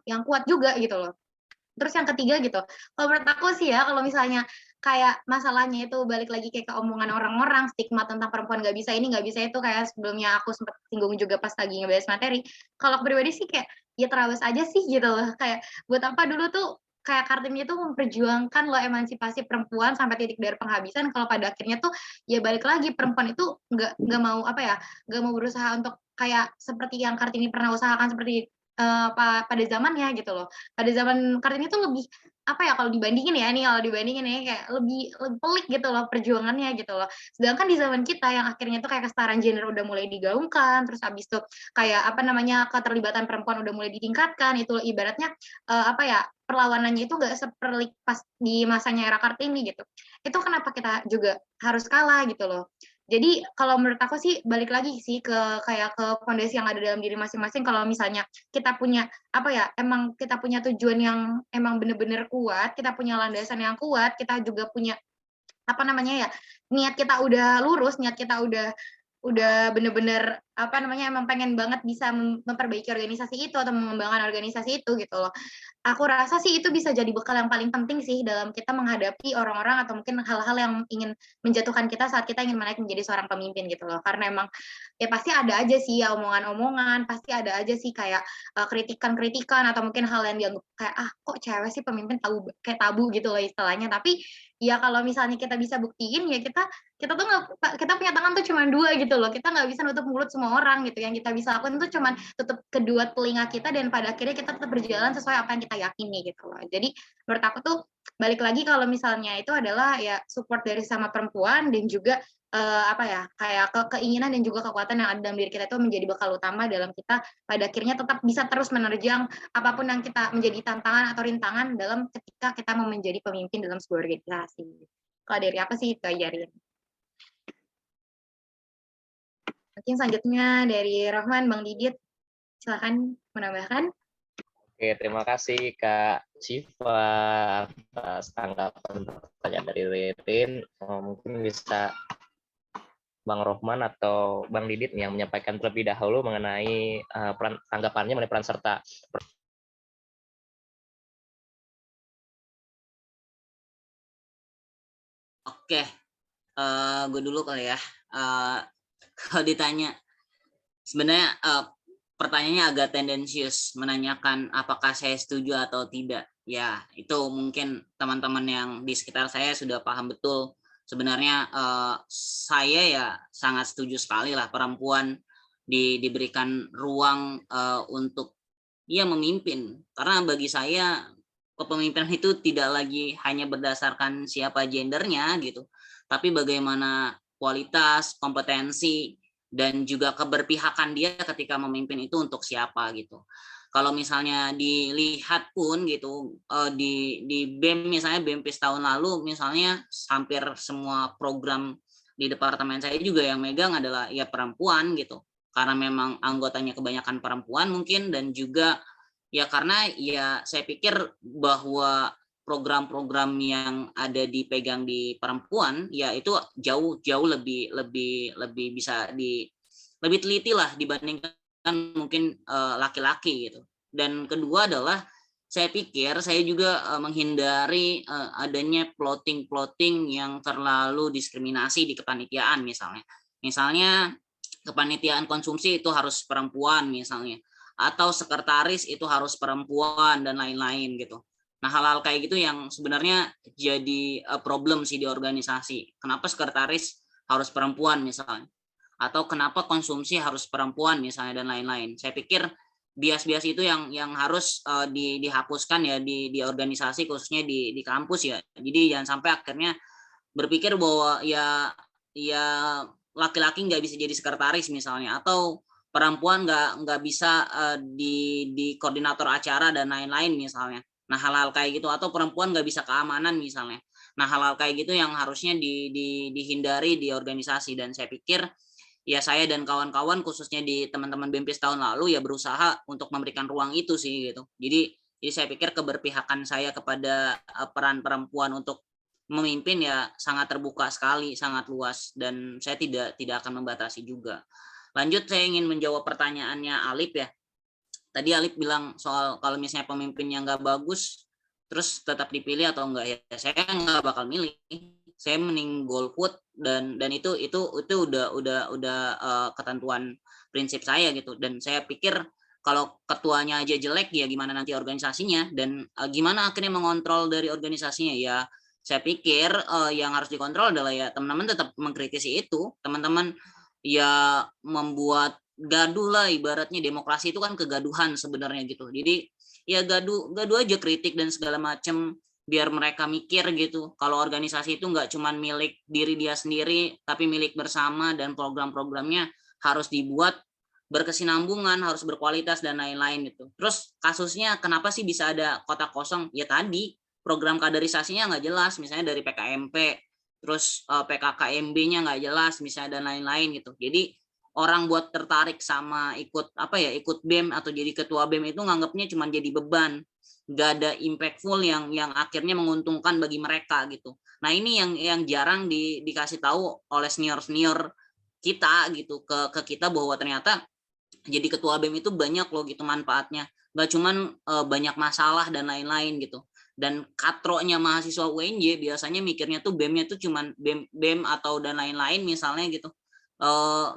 S6: yang kuat juga gitu loh. Terus yang ketiga gitu, kalau menurut aku sih ya, kalau misalnya kayak masalahnya itu balik lagi kayak ke omongan orang-orang, stigma tentang perempuan nggak bisa ini, nggak bisa itu, kayak sebelumnya aku sempat singgung juga pas lagi ngebahas materi. Kalau aku pribadi sih kayak, ya terabas aja sih gitu loh. Kayak buat apa dulu tuh kayak Kartini itu memperjuangkan loh emansipasi perempuan sampai titik dari penghabisan, kalau pada akhirnya tuh ya balik lagi perempuan itu nggak mau nggak mau berusaha untuk kayak seperti yang Kartini pernah usahakan seperti pada zamannya gitu loh. Pada zaman Kartini tuh lebih kalau dibandingin ya kayak lebih pelik gitu loh perjuangannya gitu loh. Sedangkan di zaman kita yang akhirnya tuh kayak kesetaraan gender udah mulai digaungkan, terus habis itu kayak keterlibatan perempuan udah mulai ditingkatkan, itu ibaratnya perlawanannya itu nggak seperlik pas di masanya era Kartini gitu. Itu kenapa kita juga harus kalah gitu loh. Jadi kalau menurut aku sih balik lagi sih ke fondasi yang ada dalam diri masing-masing. Kalau misalnya kita punya emang kita punya tujuan yang emang bener-bener kuat, kita punya landasan yang kuat, kita juga punya niat kita udah lurus, niat kita udah bener-bener emang pengen banget bisa memperbaiki organisasi itu atau mengembangkan organisasi itu gitu loh. Aku rasa sih itu bisa jadi bekal yang paling penting sih dalam kita menghadapi orang-orang atau mungkin hal-hal yang ingin menjatuhkan kita saat kita ingin menaik menjadi seorang pemimpin gitu loh. Karena emang ya pasti ada aja sih ya omongan-omongan, pasti ada aja sih kayak kritikan-kritikan atau mungkin hal yang dianggap kayak kok cewek sih pemimpin kayak tabu gitu loh istilahnya. Tapi ya kalau misalnya kita bisa buktiin ya kita kita punya tangan tuh cuma 2 gitu loh. Kita nggak bisa nutup mulut semua orang gitu. Yang kita bisa lakukan tuh cuma tutup kedua telinga kita dan pada akhirnya kita tetap berjalan sesuai apa yang kita yakini gitu loh. Jadi menurut aku tuh balik lagi kalau misalnya itu adalah ya support dari sama perempuan dan juga keinginan dan juga kekuatan yang ada dalam diri kita itu menjadi bekal utama dalam kita pada akhirnya tetap bisa terus menerjang apapun yang kita menjadi tantangan atau rintangan dalam ketika kita mau menjadi pemimpin dalam sebuah organisasi. Kalau dari apa sih itu aja, Rin. Mungkin selanjutnya dari Rahman, Bang Didit, silakan menambahkan.
S1: Oke, terima kasih Kak Siva atas tanggapan pertanyaan dari Ririn. Mungkin bisa Bang Rohman atau Bang Didit yang menyampaikan terlebih dahulu mengenai tanggapannya mengenai peran serta.
S5: Oke, gue dulu kali ya. Kalau ditanya, sebenarnya pertanyaannya agak tendensius menanyakan apakah saya setuju atau tidak. Ya, itu mungkin teman-teman yang di sekitar saya sudah paham betul. Sebenarnya saya ya sangat setuju sekali lah perempuan diberikan ruang untuk memimpin. Karena bagi saya kepemimpinan itu tidak lagi hanya berdasarkan siapa gendernya gitu, tapi bagaimana kualitas, kompetensi, dan juga keberpihakan dia ketika memimpin itu untuk siapa gitu. Kalau misalnya dilihat pun gitu di BEM misalnya BEMPIS tahun lalu misalnya hampir semua program di departemen saya juga yang megang adalah ya perempuan gitu. Karena memang anggotanya kebanyakan perempuan mungkin, dan juga ya karena ya saya pikir bahwa program-program yang ada dipegang di perempuan ya itu jauh lebih bisa lebih teliti lah dibandingkan mungkin laki-laki gitu. Dan kedua adalah saya pikir saya juga menghindari adanya plotting yang terlalu diskriminasi di kepanitiaan misalnya kepanitiaan konsumsi itu harus perempuan misalnya, atau sekretaris itu harus perempuan dan lain-lain gitu. Nah, hal-hal kayak gitu yang sebenarnya jadi problem sih di organisasi. Kenapa sekretaris harus perempuan misalnya? Atau kenapa konsumsi harus perempuan misalnya dan lain-lain. Saya pikir bias-bias itu yang harus dihapuskan ya di organisasi, khususnya di kampus ya. Jadi jangan sampai akhirnya berpikir bahwa ya laki-laki nggak bisa jadi sekretaris misalnya, atau perempuan nggak bisa di koordinator acara dan lain-lain misalnya. Nah, hal-hal kayak gitu, atau perempuan nggak bisa keamanan misalnya. Nah, hal-hal kayak gitu yang harusnya dihindari di organisasi, dan saya pikir ya saya dan kawan-kawan khususnya di teman-teman BEMPIS tahun lalu ya berusaha untuk memberikan ruang itu sih gitu. Jadi saya pikir keberpihakan saya kepada peran perempuan untuk memimpin ya sangat terbuka sekali, sangat luas, dan saya tidak akan membatasi juga. Lanjut, saya ingin menjawab pertanyaannya Alip ya. Tadi Alip bilang soal kalau misalnya pemimpinnya nggak bagus, terus tetap dipilih atau enggak, ya saya nggak bakal milih. Saya mending golput, dan itu udah ketentuan prinsip saya gitu. Dan saya pikir kalau ketuanya aja jelek ya gimana nanti organisasinya, dan gimana akhirnya mengontrol dari organisasinya. Ya saya pikir yang harus dikontrol adalah ya teman-teman tetap mengkritisi itu, teman-teman ya membuat gaduh lah, ibaratnya demokrasi itu kan kegaduhan sebenarnya gitu. Jadi ya gaduh aja, kritik dan segala macam, biar mereka mikir gitu kalau organisasi itu nggak cuma milik diri dia sendiri tapi milik bersama, dan program-programnya harus dibuat berkesinambungan, harus berkualitas dan lain-lain gitu. Terus kasusnya kenapa sih bisa ada kotak kosong? Ya tadi program kaderisasinya nggak jelas misalnya dari PKMP, terus PKKMB-nya nggak jelas misalnya dan lain-lain gitu. Jadi orang buat tertarik sama ikut BEM atau jadi ketua BEM itu nganggapnya cuma jadi beban, nggak ada impactful yang akhirnya menguntungkan bagi mereka gitu. Nah, ini yang jarang dikasih tahu oleh senior kita gitu ke kita, bahwa ternyata jadi ketua BEM itu banyak loh gitu manfaatnya, nggak cuman banyak masalah dan lain-lain gitu. Dan katroknya mahasiswa UNJ biasanya mikirnya tuh BEM-nya tuh cuman BEM atau dan lain-lain misalnya gitu.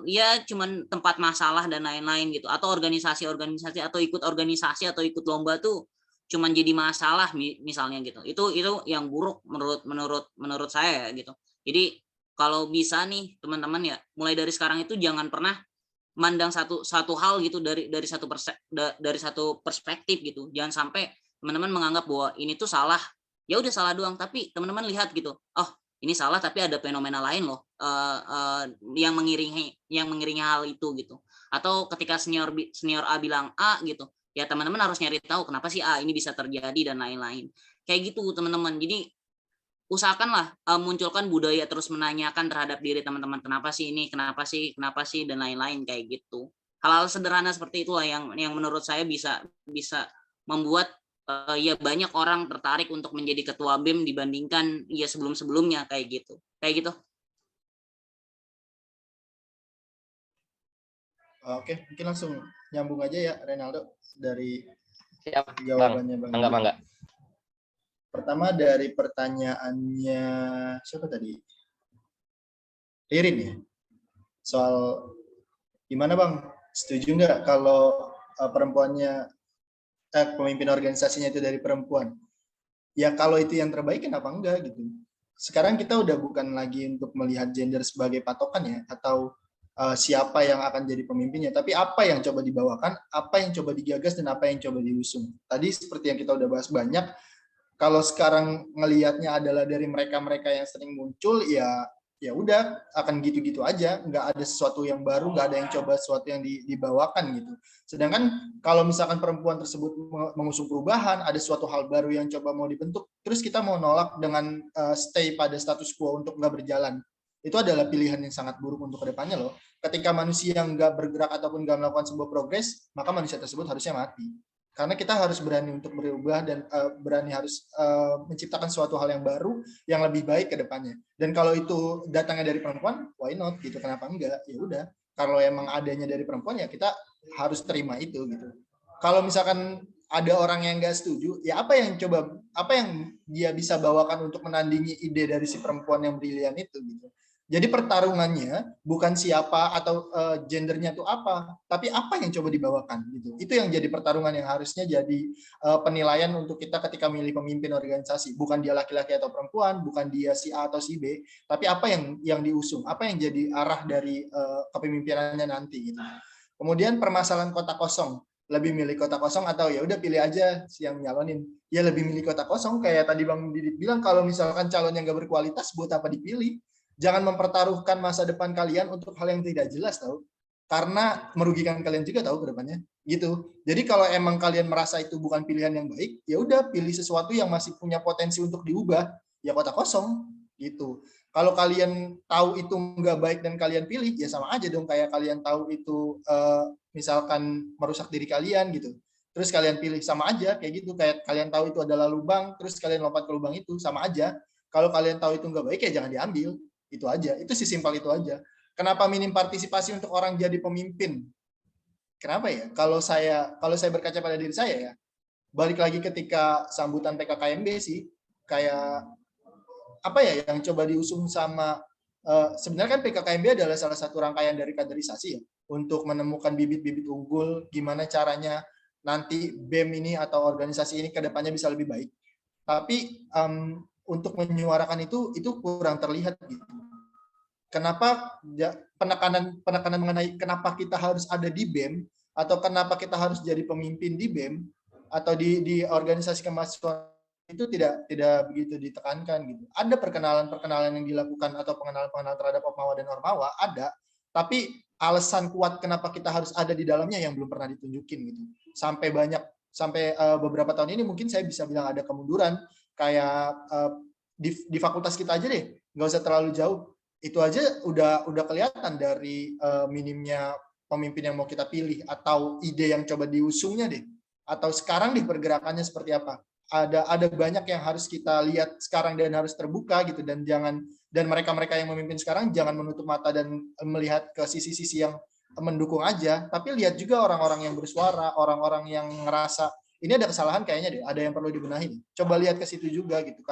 S5: Ya cuman tempat masalah dan lain-lain gitu, atau organisasi atau ikut organisasi atau ikut lomba tuh cuman jadi masalah misalnya gitu. Itu yang buruk menurut saya gitu. Jadi kalau bisa nih teman-teman ya, mulai dari sekarang itu jangan pernah mandang satu hal gitu dari satu perspektif gitu. Jangan sampai teman-teman menganggap bahwa ini tuh salah, ya udah salah doang, tapi teman-teman lihat gitu, oh ini salah tapi ada fenomena lain loh yang mengiringi hal itu gitu. Atau ketika senior A bilang A gitu, ya teman-teman harus nyari tahu kenapa sih A ini bisa terjadi dan lain-lain. Kayak gitu teman-teman. Jadi usahakanlah munculkan budaya terus menanyakan terhadap diri teman-teman, kenapa sih ini, kenapa sih dan lain-lain kayak gitu. Hal-hal sederhana seperti itulah yang menurut saya bisa membuat ya banyak orang tertarik untuk menjadi ketua BEM dibandingkan ya sebelum-sebelumnya kayak gitu.
S4: Oke, mungkin langsung nyambung aja ya Renaldo dari
S1: Siap,
S4: jawabannya Bang.
S1: Bangga.
S4: Pertama dari pertanyaannya siapa tadi? Ririn ya. Soal gimana Bang? Setuju nggak kalau pemimpin organisasinya itu dari perempuan? Ya kalau itu yang terbaik kenapa enggak gitu. Sekarang kita udah bukan lagi untuk melihat gender sebagai patokan ya, atau siapa yang akan jadi pemimpinnya, tapi apa yang coba dibawakan, apa yang coba digagas, dan apa yang coba diusung. Tadi seperti yang kita udah bahas banyak, kalau sekarang ngelihatnya adalah dari mereka-mereka yang sering muncul, ya udah akan gitu-gitu aja, nggak ada sesuatu yang baru, nggak ada yang coba sesuatu yang dibawakan gitu. Sedangkan kalau misalkan perempuan tersebut mengusung perubahan, ada suatu hal baru yang coba mau dibentuk, terus kita mau nolak dengan stay pada status quo untuk nggak berjalan, itu adalah pilihan yang sangat buruk untuk kedepannya loh. Ketika manusia nggak bergerak ataupun nggak melakukan sebuah progres, maka manusia tersebut harusnya mati. Karena kita harus berani untuk berubah dan berani harus menciptakan suatu hal yang baru, yang lebih baik ke depannya. Dan kalau itu datangnya dari perempuan, why not gitu? Kenapa enggak? Ya udah. Kalau emang adanya dari perempuan ya kita harus terima itu gitu. Kalau misalkan ada orang yang nggak setuju, ya apa yang dia bisa bawakan untuk menandingi ide dari si perempuan yang brilian itu gitu. Jadi pertarungannya bukan siapa atau gendernya itu apa, tapi apa yang coba dibawakan gitu. Itu yang jadi pertarungan yang harusnya jadi penilaian untuk kita ketika milih pemimpin organisasi. Bukan dia laki-laki atau perempuan, bukan dia si A atau si B, tapi apa yang diusung, apa yang jadi arah dari kepemimpinannya nanti gitu. Kemudian permasalahan kota kosong, lebih milih kota kosong atau ya udah pilih aja yang nyalonin. Ya lebih milih kota kosong, kayak tadi Bang Didit bilang, kalau misalkan calon yang gak berkualitas buat apa dipilih. Jangan mempertaruhkan masa depan kalian untuk hal yang tidak jelas, tahu, karena merugikan kalian juga, tahu, ke depannya gitu. Jadi kalau emang kalian merasa itu bukan pilihan yang baik, ya udah pilih sesuatu yang masih punya potensi untuk diubah, ya kota kosong gitu. Kalau kalian tahu itu nggak baik dan kalian pilih, ya sama aja dong kayak kalian tahu itu misalkan merusak diri kalian gitu, terus kalian pilih, sama aja kayak gitu. Kayak kalian tahu itu adalah lubang, terus kalian lompat ke lubang itu, sama aja. Kalau kalian tahu itu nggak baik, ya jangan diambil. Itu aja, itu sesimpel itu aja. Kenapa minim partisipasi untuk orang jadi pemimpin? Kenapa ya? Kalau saya berkaca pada diri saya ya, balik lagi ketika sambutan PKKMB sih, kayak apa ya yang coba diusung sama sebenarnya kan PKKMB adalah salah satu rangkaian dari kaderisasi ya, untuk menemukan bibit-bibit unggul, gimana caranya nanti BEM ini atau organisasi ini ke depannya bisa lebih baik. Tapi untuk menyuarakan itu kurang terlihat gitu. Kenapa penekanan mengenai kenapa kita harus ada di BEM atau kenapa kita harus jadi pemimpin di BEM atau di organisasi kemahasiswaan itu tidak begitu ditekankan gitu. Ada perkenalan yang dilakukan atau pengenalan terhadap Opmawa dan Ormawa ada, tapi alasan kuat kenapa kita harus ada di dalamnya yang belum pernah ditunjukin gitu. Sampai beberapa tahun ini mungkin saya bisa bilang ada kemunduran. Kayak di fakultas kita aja deh, nggak usah terlalu jauh, itu aja udah kelihatan dari minimnya pemimpin yang mau kita pilih atau ide yang coba diusungnya deh, atau sekarang di pergerakannya seperti apa. Ada banyak yang harus kita lihat sekarang dan harus terbuka gitu, dan mereka yang memimpin sekarang jangan menutup mata dan melihat ke sisi-sisi yang mendukung aja, tapi lihat juga orang-orang yang bersuara, orang-orang yang ngerasa ini ada kesalahan kayaknya deh, ada yang perlu dibenahi. Coba lihat ke situ juga gitu.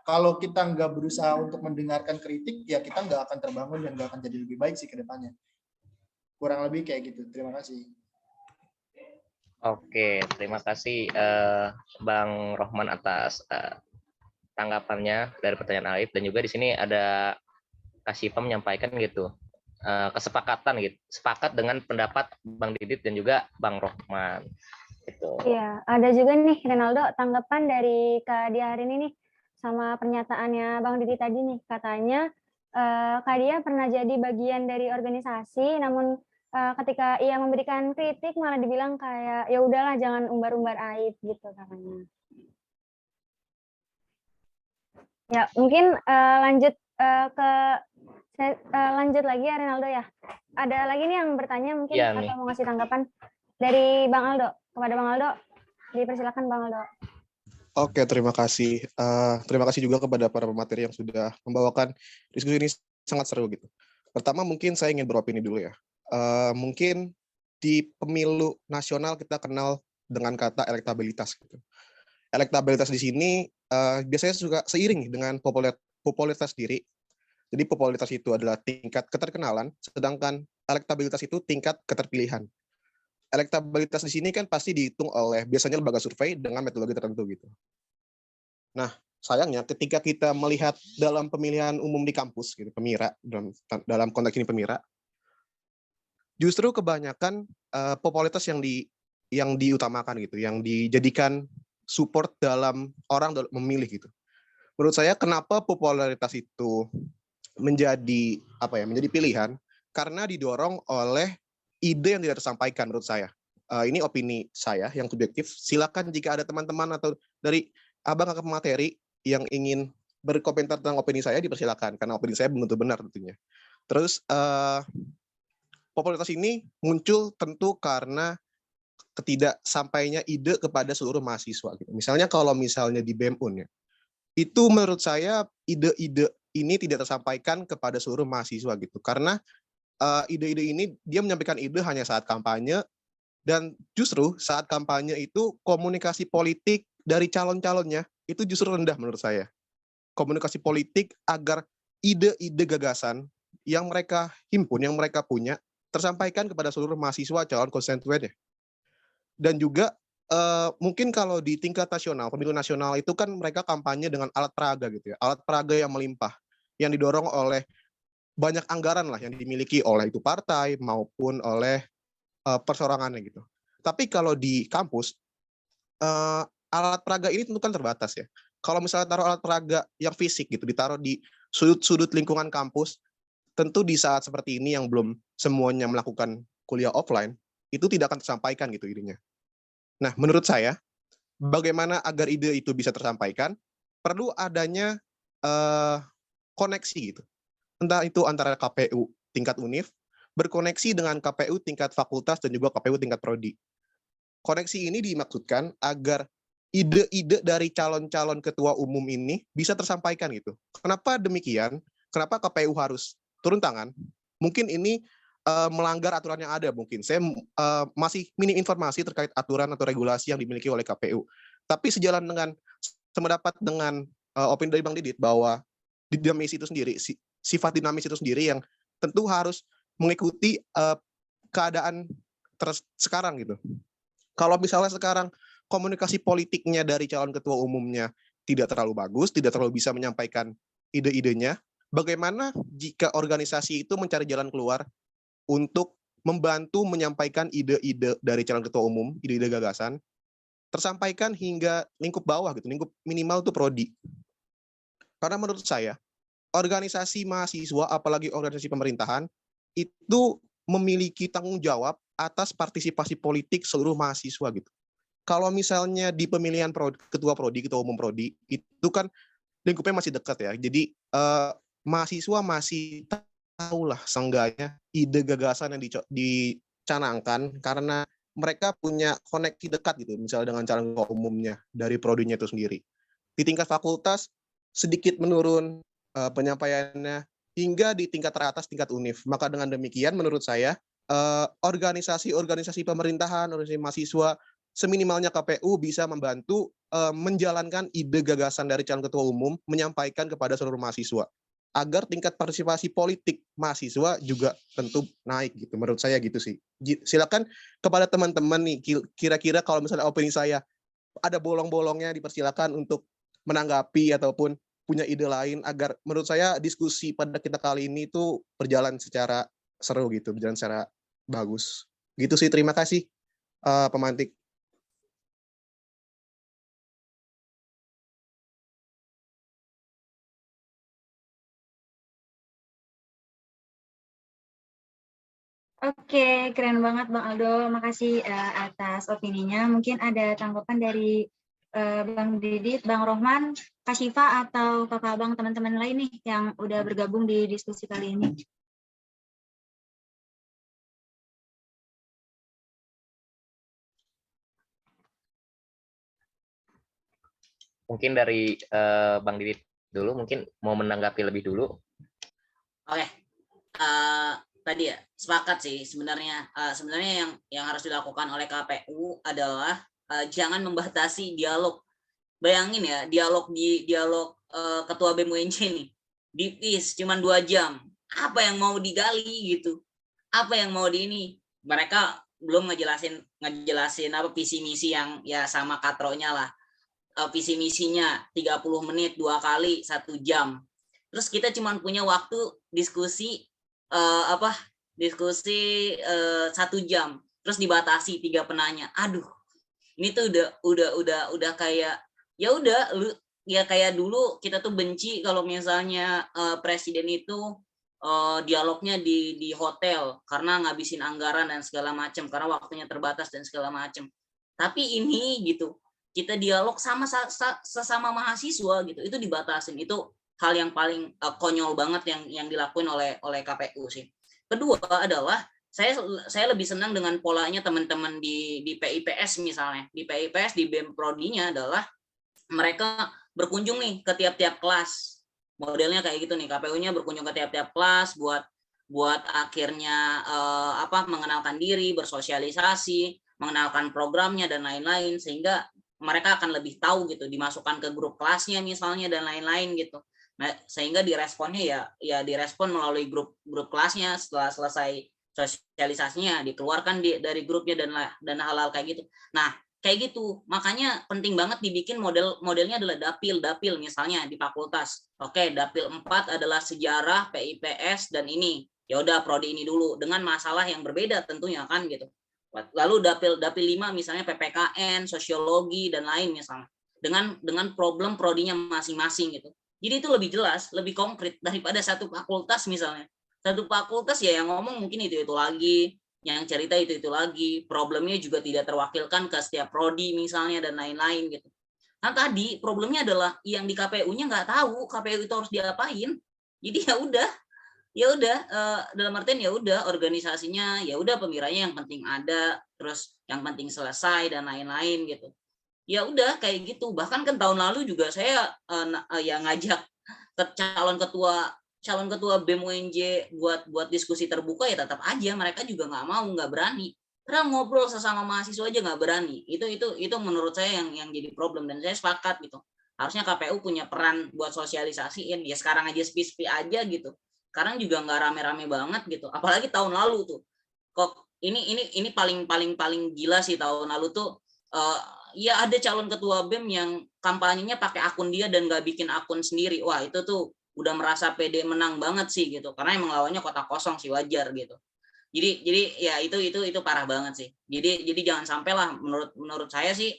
S4: Kalau kita nggak berusaha untuk mendengarkan kritik, ya kita nggak akan terbangun dan nggak akan jadi lebih baik sih ke depannya. Kurang lebih kayak gitu. Terima kasih.
S1: Oke, terima kasih Bang Rohman atas tanggapannya dari pertanyaan Alif, dan juga di sini ada Kasifa menyampaikan gitu kesepakatan gitu, sepakat dengan pendapat Bang Didit dan juga Bang Rohman. Gitu.
S2: Iya, ada juga nih Renaldo tanggapan dari Kak Dia hari ini nih sama pernyataannya Bang Didi tadi nih. Katanya Kak Dia pernah jadi bagian dari organisasi, namun ketika ia memberikan kritik malah dibilang kayak ya udahlah jangan umbar-umbar aib gitu katanya. Ya, mungkin lanjut lanjut lagi ya Renaldo ya. Ada lagi nih yang bertanya mungkin ya, atau mau ngasih tanggapan dari Bang Aldo. Kepada Bang Aldo, dipersilakan Bang Aldo.
S9: Oke, terima kasih. Terima kasih juga kepada para pemateri yang sudah membawakan diskusi ini sangat seru gitu. Pertama mungkin saya ingin beropini dulu ya. Mungkin di pemilu nasional kita kenal dengan kata elektabilitas gitu. Elektabilitas di sini biasanya juga seiring dengan popularitas diri. Jadi popularitas itu adalah tingkat keterkenalan, sedangkan elektabilitas itu tingkat keterpilihan. Elektabilitas di sini kan pasti dihitung oleh biasanya lembaga survei dengan metodologi tertentu gitu. Nah, sayangnya ketika kita melihat dalam pemilihan umum di kampus gitu, Pemira dalam konteks ini Pemira, justru kebanyakan popularitas yang diutamakan gitu, yang dijadikan support dalam orang memilih gitu. Menurut saya kenapa popularitas itu menjadi pilihan? Karena didorong oleh ide yang tidak tersampaikan menurut saya. Ini opini saya yang subjektif. Silakan jika ada teman-teman atau dari abang kakak materi yang ingin berkomentar tentang opini saya, dipersilakan karena opini saya belum tentu benar tentunya. Terus popularitas ini muncul tentu karena ketidaksampainya ide kepada seluruh mahasiswa. Misalnya kalau misalnya di BEM UN ya, itu menurut saya ide-ide ini tidak tersampaikan kepada seluruh mahasiswa gitu, karena ide-ide ini dia menyampaikan ide hanya saat kampanye, dan justru saat kampanye itu komunikasi politik dari calon-calonnya itu justru rendah menurut saya. Komunikasi politik agar ide-ide gagasan yang mereka himpun, yang mereka punya, tersampaikan kepada seluruh mahasiswa calon konstituennya. Dan juga mungkin kalau di tingkat nasional, pemilu nasional itu kan mereka kampanye dengan alat peraga gitu ya, alat peraga yang melimpah, yang didorong oleh banyak anggaran lah yang dimiliki oleh itu partai maupun oleh persorangannya gitu. Tapi kalau di kampus, alat peraga ini tentu kan terbatas ya. Kalau misalnya taruh alat peraga yang fisik gitu, ditaruh di sudut-sudut lingkungan kampus, tentu di saat seperti ini yang belum semuanya melakukan kuliah offline, itu tidak akan tersampaikan gitu idenya. Nah, menurut saya, bagaimana agar ide itu bisa tersampaikan, perlu adanya koneksi gitu. Entah itu antara KPU tingkat univ, berkoneksi dengan KPU tingkat fakultas dan juga KPU tingkat prodi. Koneksi ini dimaksudkan agar ide-ide dari calon-calon ketua umum ini bisa tersampaikan gitu. Kenapa demikian? Kenapa KPU harus turun tangan? Mungkin ini melanggar aturan yang ada mungkin. Saya masih minim informasi terkait aturan atau regulasi yang dimiliki oleh KPU. Tapi sejalan dengan sependapat dengan opini dari Bang Didit bahwa dinamis itu sendiri, sifat dinamis itu sendiri yang tentu harus mengikuti keadaan sekarang gitu. Kalau misalnya sekarang komunikasi politiknya dari calon ketua umumnya tidak terlalu bagus, tidak terlalu bisa menyampaikan ide-idenya, bagaimana jika organisasi itu mencari jalan keluar untuk membantu menyampaikan ide-ide dari calon ketua umum, ide-ide gagasan, tersampaikan hingga lingkup bawah gitu, lingkup minimal itu prodi. Karena menurut saya, organisasi mahasiswa, apalagi organisasi pemerintahan, itu memiliki tanggung jawab atas partisipasi politik seluruh mahasiswa gitu. Kalau misalnya di pemilihan ketua prodi, ketua umum prodi, itu kan lingkupnya masih dekat ya. Jadi mahasiswa masih tahulah seenggaknya ide gagasan yang dicanangkan karena mereka punya koneksi dekat gitu, misalnya dengan calon ketua umumnya dari prodinya itu sendiri. Di tingkat fakultas sedikit menurun penyampaiannya hingga di tingkat teratas, tingkat univ. Maka dengan demikian menurut saya organisasi-organisasi pemerintahan, organisasi mahasiswa, seminimalnya KPU bisa membantu menjalankan ide gagasan dari calon ketua umum, menyampaikan kepada seluruh mahasiswa agar tingkat partisipasi politik mahasiswa juga tentu naik gitu. Menurut saya gitu sih. Silakan kepada teman-teman nih, kira-kira kalau misalnya opini saya ada bolong-bolongnya, dipersilakan untuk menanggapi ataupun punya ide lain agar menurut saya diskusi pada kita kali ini itu berjalan secara seru gitu, berjalan secara bagus. Gitu sih, terima kasih pemantik.
S2: Oke, keren banget Bang Aldo. Makasih atas opininya. Mungkin ada tanggapan dari Bang Didit, Bang Rohman, Kak Syifa, atau Kakak Abang teman-teman lain nih yang udah bergabung di diskusi kali ini.
S1: Mungkin dari Bang Didit dulu, mungkin mau menanggapi lebih dulu.
S5: Oke. Tadi ya sepakat sih sebenarnya. Sebenarnya yang harus dilakukan oleh KPU adalah jangan membatasi dialog. Bayangin ya, dialog ketua BEM UNJ nih dipis cuman 2 jam. Apa yang mau digali gitu? Apa yang mau mereka belum ngejelasin apa visi misi yang ya sama katronya lah. Visi misinya 30 menit 2 kali 1 jam. Terus kita cuma punya waktu diskusi 1 jam, terus dibatasi 3 penanya. Aduh, ini tuh udah kayak ya udah lu ya kayak dulu kita tuh benci kalau misalnya presiden itu dialognya di hotel karena ngabisin anggaran dan segala macam, karena waktunya terbatas dan segala macam. Tapi ini gitu, kita dialog sama sesama mahasiswa gitu, itu dibatasin. Itu hal yang paling konyol banget yang dilakuin oleh KPU sih. Kedua adalah saya lebih senang dengan polanya teman-teman di PIPS misalnya. Di PIPS di BEM prodinya adalah mereka berkunjung nih ke tiap-tiap kelas. Modelnya kayak gitu nih, KPU-nya berkunjung ke tiap-tiap kelas buat akhirnya mengenalkan diri, bersosialisasi, mengenalkan programnya dan lain-lain, sehingga mereka akan lebih tahu gitu, dimasukkan ke grup kelasnya misalnya dan lain-lain gitu. Nah, sehingga diresponnya ya direspon melalui grup kelasnya. Setelah selesai sosialisasinya dikeluarkan dari grupnya dan hal-hal kayak gitu. Nah, kayak gitu. Makanya penting banget dibikin modelnya adalah dapil misalnya di fakultas. Oke, dapil 4 adalah sejarah, PIPS dan ini. Ya udah prodi ini dulu dengan masalah yang berbeda tentunya kan gitu. Lalu dapil 5 misalnya PPKN, sosiologi dan lain misalnya. Dengan problem prodinya masing-masing gitu. Jadi itu lebih jelas, lebih konkret daripada satu fakultas misalnya. Satu fakultas ya yang ngomong mungkin itu lagi, yang cerita itu lagi, problemnya juga tidak terwakilkan ke setiap prodi misalnya dan lain-lain gitu. Nah tadi problemnya adalah yang di KPU-nya nggak tahu KPU itu harus diapain. Jadi ya udah dalam artian ya udah organisasinya ya udah pemiranya yang penting ada, terus yang penting selesai dan lain-lain gitu. Ya udah kayak gitu. Bahkan kan tahun lalu juga saya yang ngajak ke calon ketua BEM UNJ buat diskusi terbuka ya tetap aja mereka juga nggak berani. Karena ngobrol sesama mahasiswa aja nggak berani. Itu menurut saya yang jadi problem dan saya sepakat gitu. Harusnya KPU punya peran buat sosialisasiin. Ya sekarang aja sepi-sepi aja gitu. Sekarang juga nggak rame-rame banget gitu. Apalagi tahun lalu tuh. Kok ini paling gila sih tahun lalu tuh. Ya ada calon ketua BEM yang kampanyenya pakai akun dia dan nggak bikin akun sendiri. Wah itu tuh udah merasa pede menang banget sih gitu. Karena emang lawannya kota kosong sih, wajar gitu. Jadi ya itu parah banget sih. Jadi jangan sampai lah menurut saya sih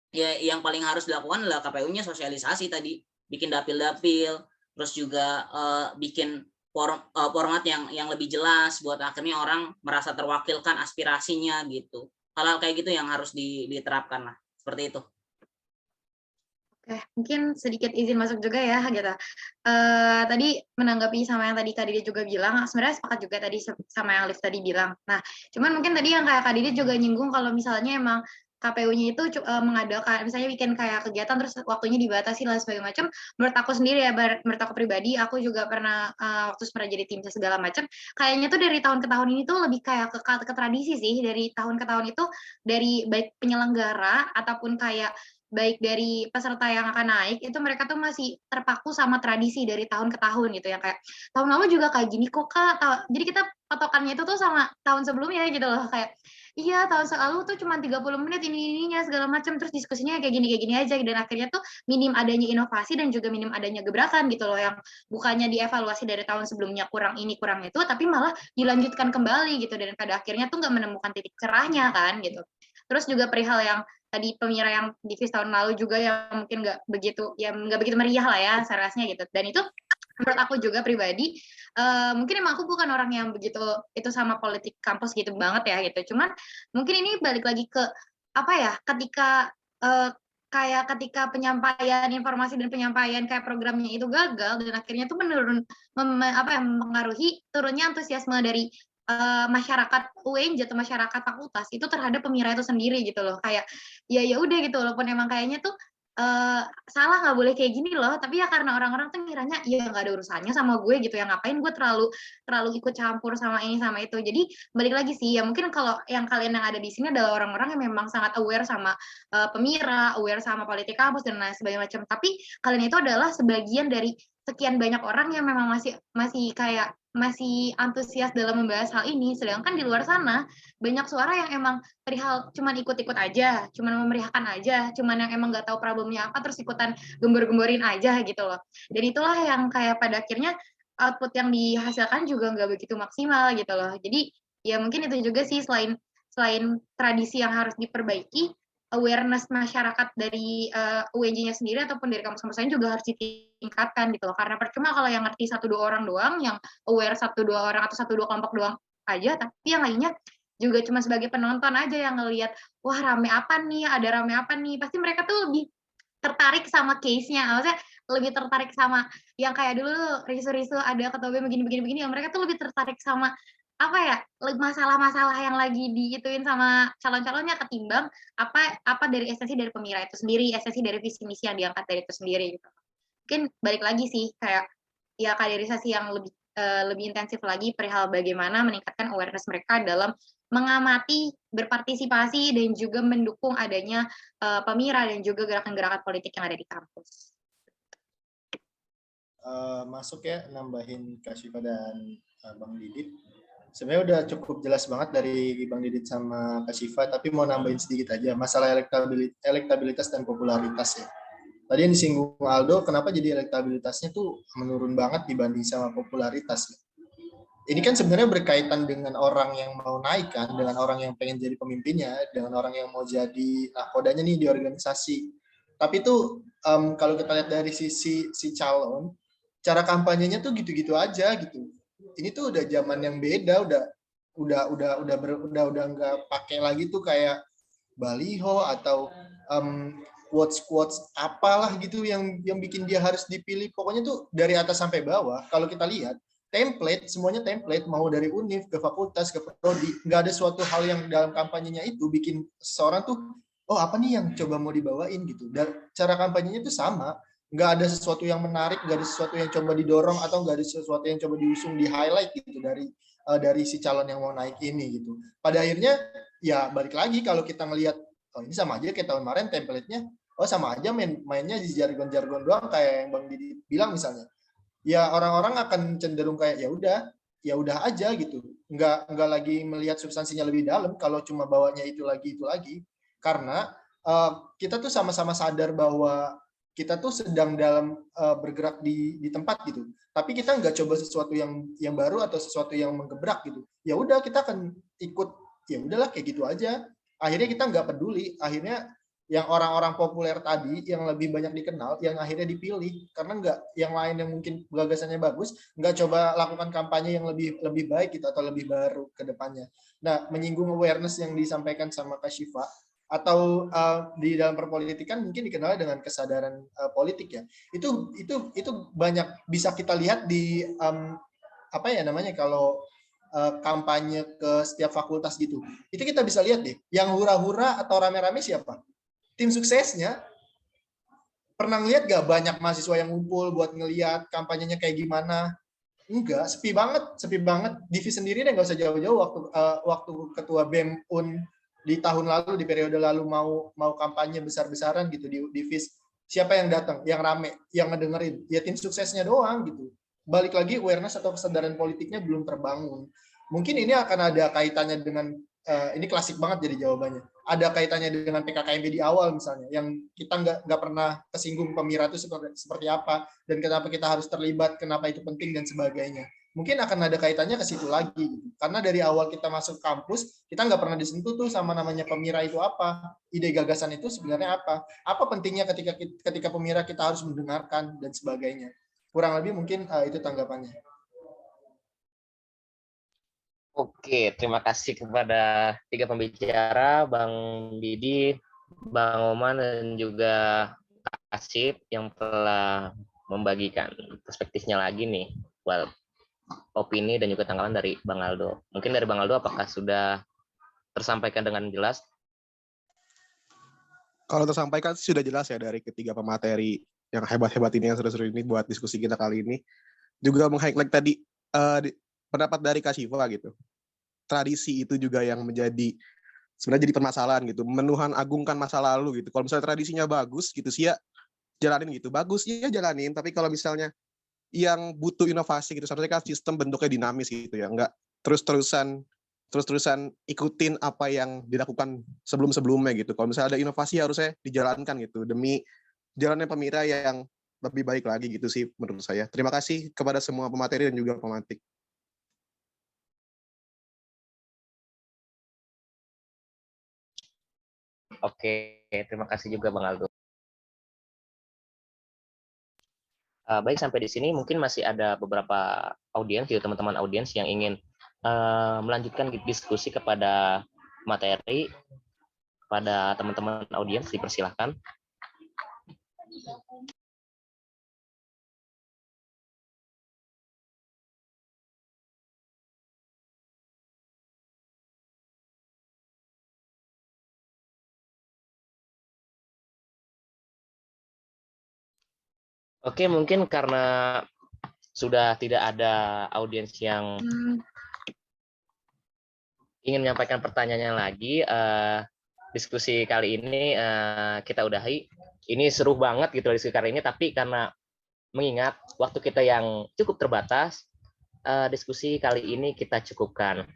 S5: ya yang paling harus dilakukan adalah KPU-nya sosialisasi tadi, bikin dapil-dapil, terus juga bikin format yang lebih jelas buat akhirnya orang merasa terwakilkan aspirasinya gitu. Hal-hal kayak gitu yang harus diterapkan lah. Seperti itu.
S6: Oke, mungkin sedikit izin masuk juga ya gitu. Tadi menanggapi sama yang tadi Kak Didi juga bilang, sebenarnya sepakat juga tadi sama yang Alif tadi bilang. Nah, cuman mungkin tadi yang kayak Kak Didi juga nyinggung kalau misalnya emang KPU-nya itu mengadakan, misalnya bikin kayak kegiatan terus waktunya dibatasi lah segala macam. Menurut aku sendiri ya, menurut aku pribadi, aku juga pernah waktu pernah jadi tim segala macam. Kayaknya tuh dari tahun ke tahun ini tuh lebih kayak ke tradisi sih. Dari tahun ke tahun itu dari baik penyelenggara ataupun kayak baik dari peserta yang akan naik itu mereka tuh masih terpaku sama tradisi dari tahun ke tahun gitu ya, kayak tahun lalu juga kayak gini kok Kak. Jadi kita patokannya itu tuh sama tahun sebelumnya gitu loh, kayak iya tahun lalu tuh cuma 30 menit ininya segala macam, terus diskusinya kayak gini aja, dan akhirnya tuh minim adanya inovasi dan juga minim adanya gebrakan gitu loh, yang bukannya dievaluasi dari tahun sebelumnya kurang ini kurang itu, tapi malah dilanjutkan kembali gitu, dan pada akhirnya tuh nggak menemukan titik cerahnya kan gitu. Terus juga perihal yang tadi Pemira yang Divis tahun lalu juga yang mungkin nggak begitu meriah lah ya serasnya gitu. Dan itu menurut aku juga pribadi mungkin emang aku bukan orang yang begitu itu sama politik kampus gitu banget ya gitu. Cuman mungkin ini balik lagi ke apa ya, ketika ketika penyampaian informasi dan penyampaian kayak programnya itu gagal dan akhirnya itu mempengaruhi turunnya antusiasme dari masyarakat UNJ atau masyarakat fakultas itu terhadap Pemira itu sendiri gitu loh, kayak ya udah gitu, walaupun emang kayaknya tuh salah nggak boleh kayak gini loh, tapi ya karena orang-orang tuh ngiranya ya nggak ada urusannya sama gue gitu, yang ngapain gue terlalu ikut campur sama ini sama itu. Jadi balik lagi sih ya, mungkin kalau yang kalian yang ada di sini adalah orang-orang yang memang sangat aware sama Pemira, aware sama politik kampus dan lain sebagainya macam, tapi kalian itu adalah sebagian dari sekian banyak orang yang memang masih antusias dalam membahas hal ini, sedangkan di luar sana banyak suara yang emang perihal cuman ikut-ikut aja, cuman memeriahkan aja, cuman yang emang nggak tahu problemnya apa terus ikutan gembor-gemborin aja gitu loh. Dan itulah yang kayak pada akhirnya output yang dihasilkan juga nggak begitu maksimal gitu loh. Jadi ya mungkin itu juga sih, selain tradisi yang harus diperbaiki, awareness masyarakat dari UNJ-nya sendiri ataupun dari kampus-kampus lain juga harus ditingkatkan gitu loh. Karena percuma kalau yang ngerti 1-2 orang doang, yang aware 1-2 orang atau 1-2 kelompok doang aja, tapi yang lainnya juga cuma sebagai penonton aja yang ngelihat, wah rame apa nih, ada rame apa nih. Pasti mereka tuh lebih tertarik sama case-nya, maksudnya lebih tertarik sama yang kayak dulu risu-risu ada ketua BEM begini, yang mereka tuh lebih tertarik sama apa ya, masalah-masalah yang lagi diituin sama calon-calonnya ketimbang apa dari esensi dari Pemira itu sendiri, esensi dari visi misi yang diangkat dari itu sendiri gitu. Mungkin balik lagi sih kayak ya kaderisasi yang lebih intensif lagi perihal bagaimana meningkatkan awareness mereka dalam mengamati, berpartisipasi dan juga mendukung adanya Pemira dan juga gerakan-gerakan politik yang ada di kampus.
S4: masuk ya, nambahin Kak Syifa dan Bang Didit. Sebenarnya udah cukup jelas banget dari Bang Didit sama Kak Syifa, tapi mau nambahin sedikit aja masalah elektabilitas dan popularitas ya. Tadi yang disinggung Aldo, kenapa jadi elektabilitasnya tuh menurun banget dibanding sama popularitas ya. Ini kan sebenarnya berkaitan dengan orang yang mau naik kan, dengan orang yang pengen jadi pemimpinnya, dengan orang yang mau jadi nakodanya nih di organisasi. Tapi tuh kalau kita lihat dari sisi si calon, cara kampanyenya tuh gitu-gitu aja gitu. Ini tuh udah zaman yang beda, udah nggak pakai lagi tuh kayak baliho atau quotes apalah gitu yang bikin dia harus dipilih. Pokoknya tuh dari atas sampai bawah. Kalau kita lihat template, semuanya template, mau dari univ ke fakultas ke prodi, nggak ada suatu hal yang dalam kampanyenya itu bikin seseorang tuh, oh apa nih yang coba mau dibawain gitu. Dan cara kampanyenya itu sama, nggak ada sesuatu yang menarik, nggak ada sesuatu yang coba didorong atau nggak ada sesuatu yang coba diusung, di highlight gitu dari si calon yang mau naik ini gitu. Pada akhirnya ya balik lagi kalau kita ngelihat, oh ini sama aja kayak tahun kemarin template-nya, oh sama aja mainnya di jargon-jargon doang kayak yang Bang Didi bilang misalnya. Ya orang-orang akan cenderung kayak ya udah aja gitu, nggak lagi melihat substansinya lebih dalam kalau cuma bawanya itu lagi karena kita tuh sama-sama sadar bahwa kita tuh sedang dalam bergerak di tempat gitu, tapi kita nggak coba sesuatu yang baru atau sesuatu yang menggebrak gitu. Ya udah kita akan ikut, ya udahlah kayak gitu aja, akhirnya kita nggak peduli, akhirnya yang orang-orang populer tadi yang lebih banyak dikenal yang akhirnya dipilih karena nggak yang lain yang mungkin gagasannya bagus nggak coba lakukan kampanye yang lebih baik gitu atau lebih baru ke depannya. Nah, menyinggung awareness yang disampaikan sama Kak Syifa atau di dalam perpolitikan mungkin dikenal dengan kesadaran politik ya. Itu banyak bisa kita lihat di apa ya namanya kalau kampanye ke setiap fakultas gitu. Itu kita bisa lihat deh, yang hura-hura atau rame-rame siapa? Tim suksesnya. Pernah ngeliat gak banyak mahasiswa yang ngumpul buat ngeliat kampanyenya kayak gimana? Enggak, sepi banget. Divi sendiri deh, nggak usah jauh-jauh waktu ketua BEM UN di tahun lalu, di periode lalu mau kampanye besar-besaran gitu di Divis. Siapa yang datang, yang rame, yang ngedengerin? Ya tim suksesnya doang gitu. Balik lagi awareness atau kesadaran politiknya belum terbangun. Mungkin ini akan ada kaitannya dengan ini klasik banget jadi jawabannya. Ada kaitannya dengan PKKMB di awal misalnya, yang kita nggak pernah kesinggung Pemira itu seperti apa, dan kenapa kita harus terlibat, kenapa itu penting dan sebagainya. Mungkin akan ada kaitannya ke situ lagi, gitu. Karena dari awal kita masuk kampus, kita nggak pernah disentuh tuh sama namanya Pemira itu apa, ide gagasan itu sebenarnya apa pentingnya ketika Pemira kita harus mendengarkan dan sebagainya. Kurang lebih mungkin itu tanggapannya.
S1: Oke, terima kasih kepada tiga pembicara, Bang Didi, Bang Oman, dan juga Kak Asif yang telah membagikan perspektifnya lagi nih, buat opini dan juga tanggapan dari Bang Aldo. Mungkin dari Bang Aldo, apakah sudah tersampaikan dengan jelas?
S9: Kalau tersampaikan sudah jelas ya dari ketiga pemateri yang hebat-hebat ini, yang seru-seru ini buat diskusi kita kali ini. Juga meng-highlight tadi pendapat dari Kak Syifa gitu. Tradisi itu juga yang menjadi sebenarnya jadi permasalahan gitu. Menuhan agungkan masa lalu gitu. Kalau misalnya tradisinya bagus gitu sih ya jalanin gitu. Bagus ya jalanin, tapi kalau misalnya yang butuh inovasi gitu, seharusnya kan sistem bentuknya dinamis gitu ya. Enggak terus-terusan ikutin apa yang dilakukan sebelum-sebelumnya gitu. Kalau misalnya ada inovasi harusnya dijalankan gitu demi jalannya Pemira yang lebih baik lagi gitu sih menurut saya. Terima kasih kepada semua pemateri dan juga pemantik.
S1: Oke, terima kasih juga Bang Aldo. Baik, sampai di sini mungkin masih ada beberapa audiens, teman-teman audiens yang ingin melanjutkan diskusi kepada materi. Pada teman-teman audiens dipersilahkan. Oke, mungkin karena sudah tidak ada audiens yang ingin menyampaikan pertanyaannya lagi, diskusi kali ini kita udahi. Ini seru banget gitu diskusi kali ini, tapi karena mengingat waktu kita yang cukup terbatas, diskusi kali ini kita cukupkan.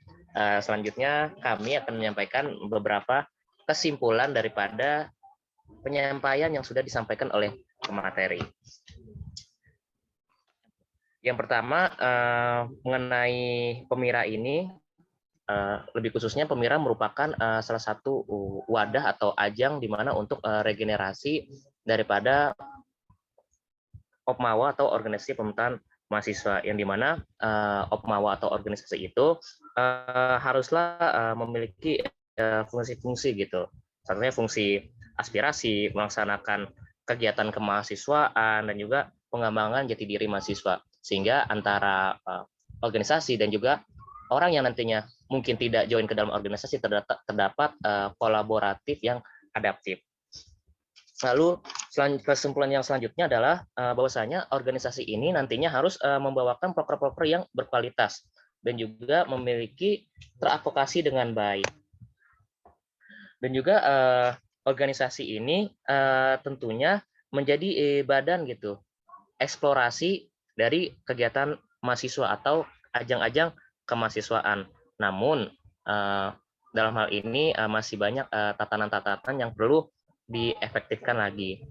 S1: Selanjutnya kami akan menyampaikan beberapa kesimpulan daripada penyampaian yang sudah disampaikan oleh pemateri. Yang pertama, mengenai Pemira ini, lebih khususnya Pemira merupakan salah satu wadah atau ajang di mana untuk regenerasi daripada Opmawa atau organisasi pemerintahan mahasiswa, yang dimana Opmawa atau organisasi itu haruslah memiliki fungsi-fungsi gitu. Satunya fungsi aspirasi, melaksanakan kegiatan kemahasiswaan, dan juga pengembangan jati diri mahasiswa, sehingga antara organisasi dan juga orang yang nantinya mungkin tidak join ke dalam organisasi terdapat kolaboratif yang adaptif. Lalu kesimpulan yang selanjutnya adalah bahwasanya organisasi ini nantinya harus membawakan proker-proker yang berkualitas dan juga memiliki teradvokasi dengan baik. Dan juga organisasi ini tentunya menjadi badan gitu eksplorasi dari kegiatan mahasiswa atau ajang-ajang kemahasiswaan. Namun dalam hal ini masih banyak tatanan-tatanan yang perlu diefektifkan lagi.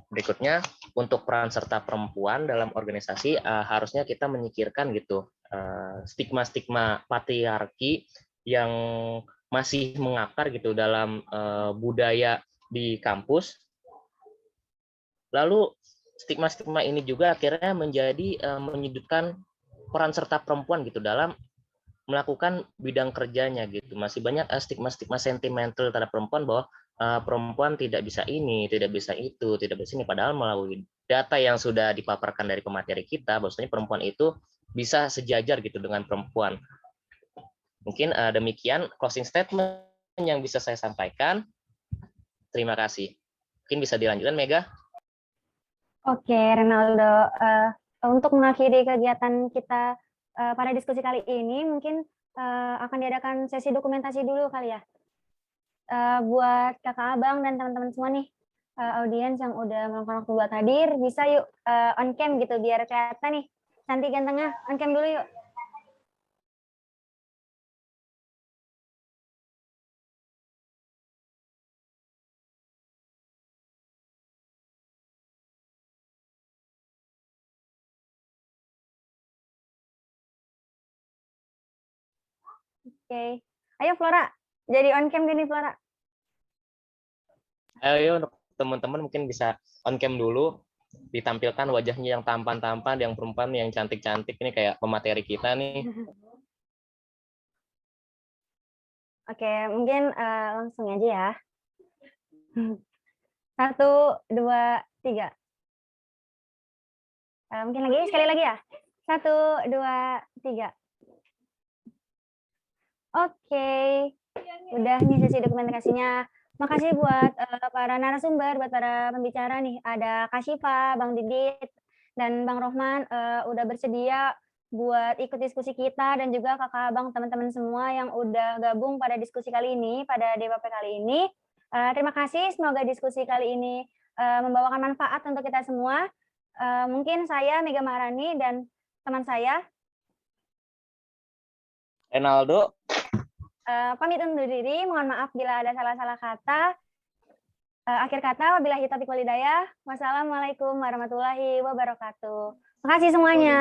S1: Berikutnya, untuk peran serta perempuan dalam organisasi harusnya kita menyingkirkan gitu stigma-stigma patriarki yang masih mengakar gitu dalam budaya di kampus. Lalu stigma-stigma ini juga akhirnya menjadi menyudutkan peran serta perempuan gitu dalam melakukan bidang kerjanya gitu. Masih banyak stigma-stigma sentimental terhadap perempuan bahwa perempuan tidak bisa ini, tidak bisa itu, tidak bisa ini. Padahal melalui data yang sudah dipaparkan dari pemateri kita, bahwasanya perempuan itu bisa sejajar gitu dengan perempuan. Mungkin demikian closing statement yang bisa saya sampaikan. Terima kasih. Mungkin bisa dilanjutkan, Mega.
S2: Oke, Renaldo. Untuk mengakhiri kegiatan kita pada diskusi kali ini, mungkin akan diadakan sesi dokumentasi dulu kali ya. Buat kakak abang dan teman-teman semua nih, audiens yang udah meluangkan waktu buat hadir, bisa yuk on cam gitu, biar kelihatan nih, cantik gantengnya, on cam dulu yuk. Oke. Ayo Flora, jadi on cam gini Flora.
S1: Ayo untuk teman-teman mungkin bisa on cam dulu, ditampilkan wajahnya yang tampan-tampan, yang perempuan yang cantik-cantik, ini kayak pemateri kita nih.
S2: Oke, mungkin langsung aja ya. 1, 2, 3. Mungkin lagi, sekali lagi ya. 1, 2, 3. Oke, udah nih sesi dokumentasinya. Makasih buat para narasumber, buat para pembicara nih. Ada Kak Syifa, Bang Didit, dan Bang Rohman udah bersedia buat ikut diskusi kita, dan juga kakak abang teman-teman semua yang udah gabung pada diskusi kali ini, pada DPP kali ini. Terima kasih, semoga diskusi kali ini membawakan manfaat untuk kita semua. Mungkin saya, Mega Maharani, dan teman saya,
S1: Renaldo,
S2: pamit undur diri. Mohon maaf bila ada salah-salah kata. Akhir kata, wabillahi taufiq wal hidayah. Wassalamualaikum warahmatullahi wabarakatuh. Makasih semuanya.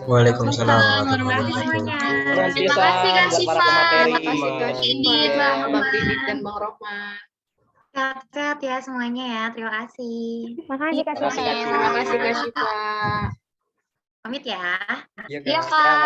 S3: Waalaikumsalam.
S6: Terima kasih semuanya.
S1: Terima
S6: kasih Kak Syifa.
S10: Terima kasih Kak
S6: Ini
S10: Syifa,
S6: Bang
S10: Bang Didit dan Bang Rohman.
S6: Sehat-sehat ya semuanya ya. Terima kasih.
S2: Makasih Kak Syifa.
S10: Terima kasih Kak Syifa.
S6: Pamit ya.
S3: Iya,
S6: Iya
S3: Kak.
S6: Kak.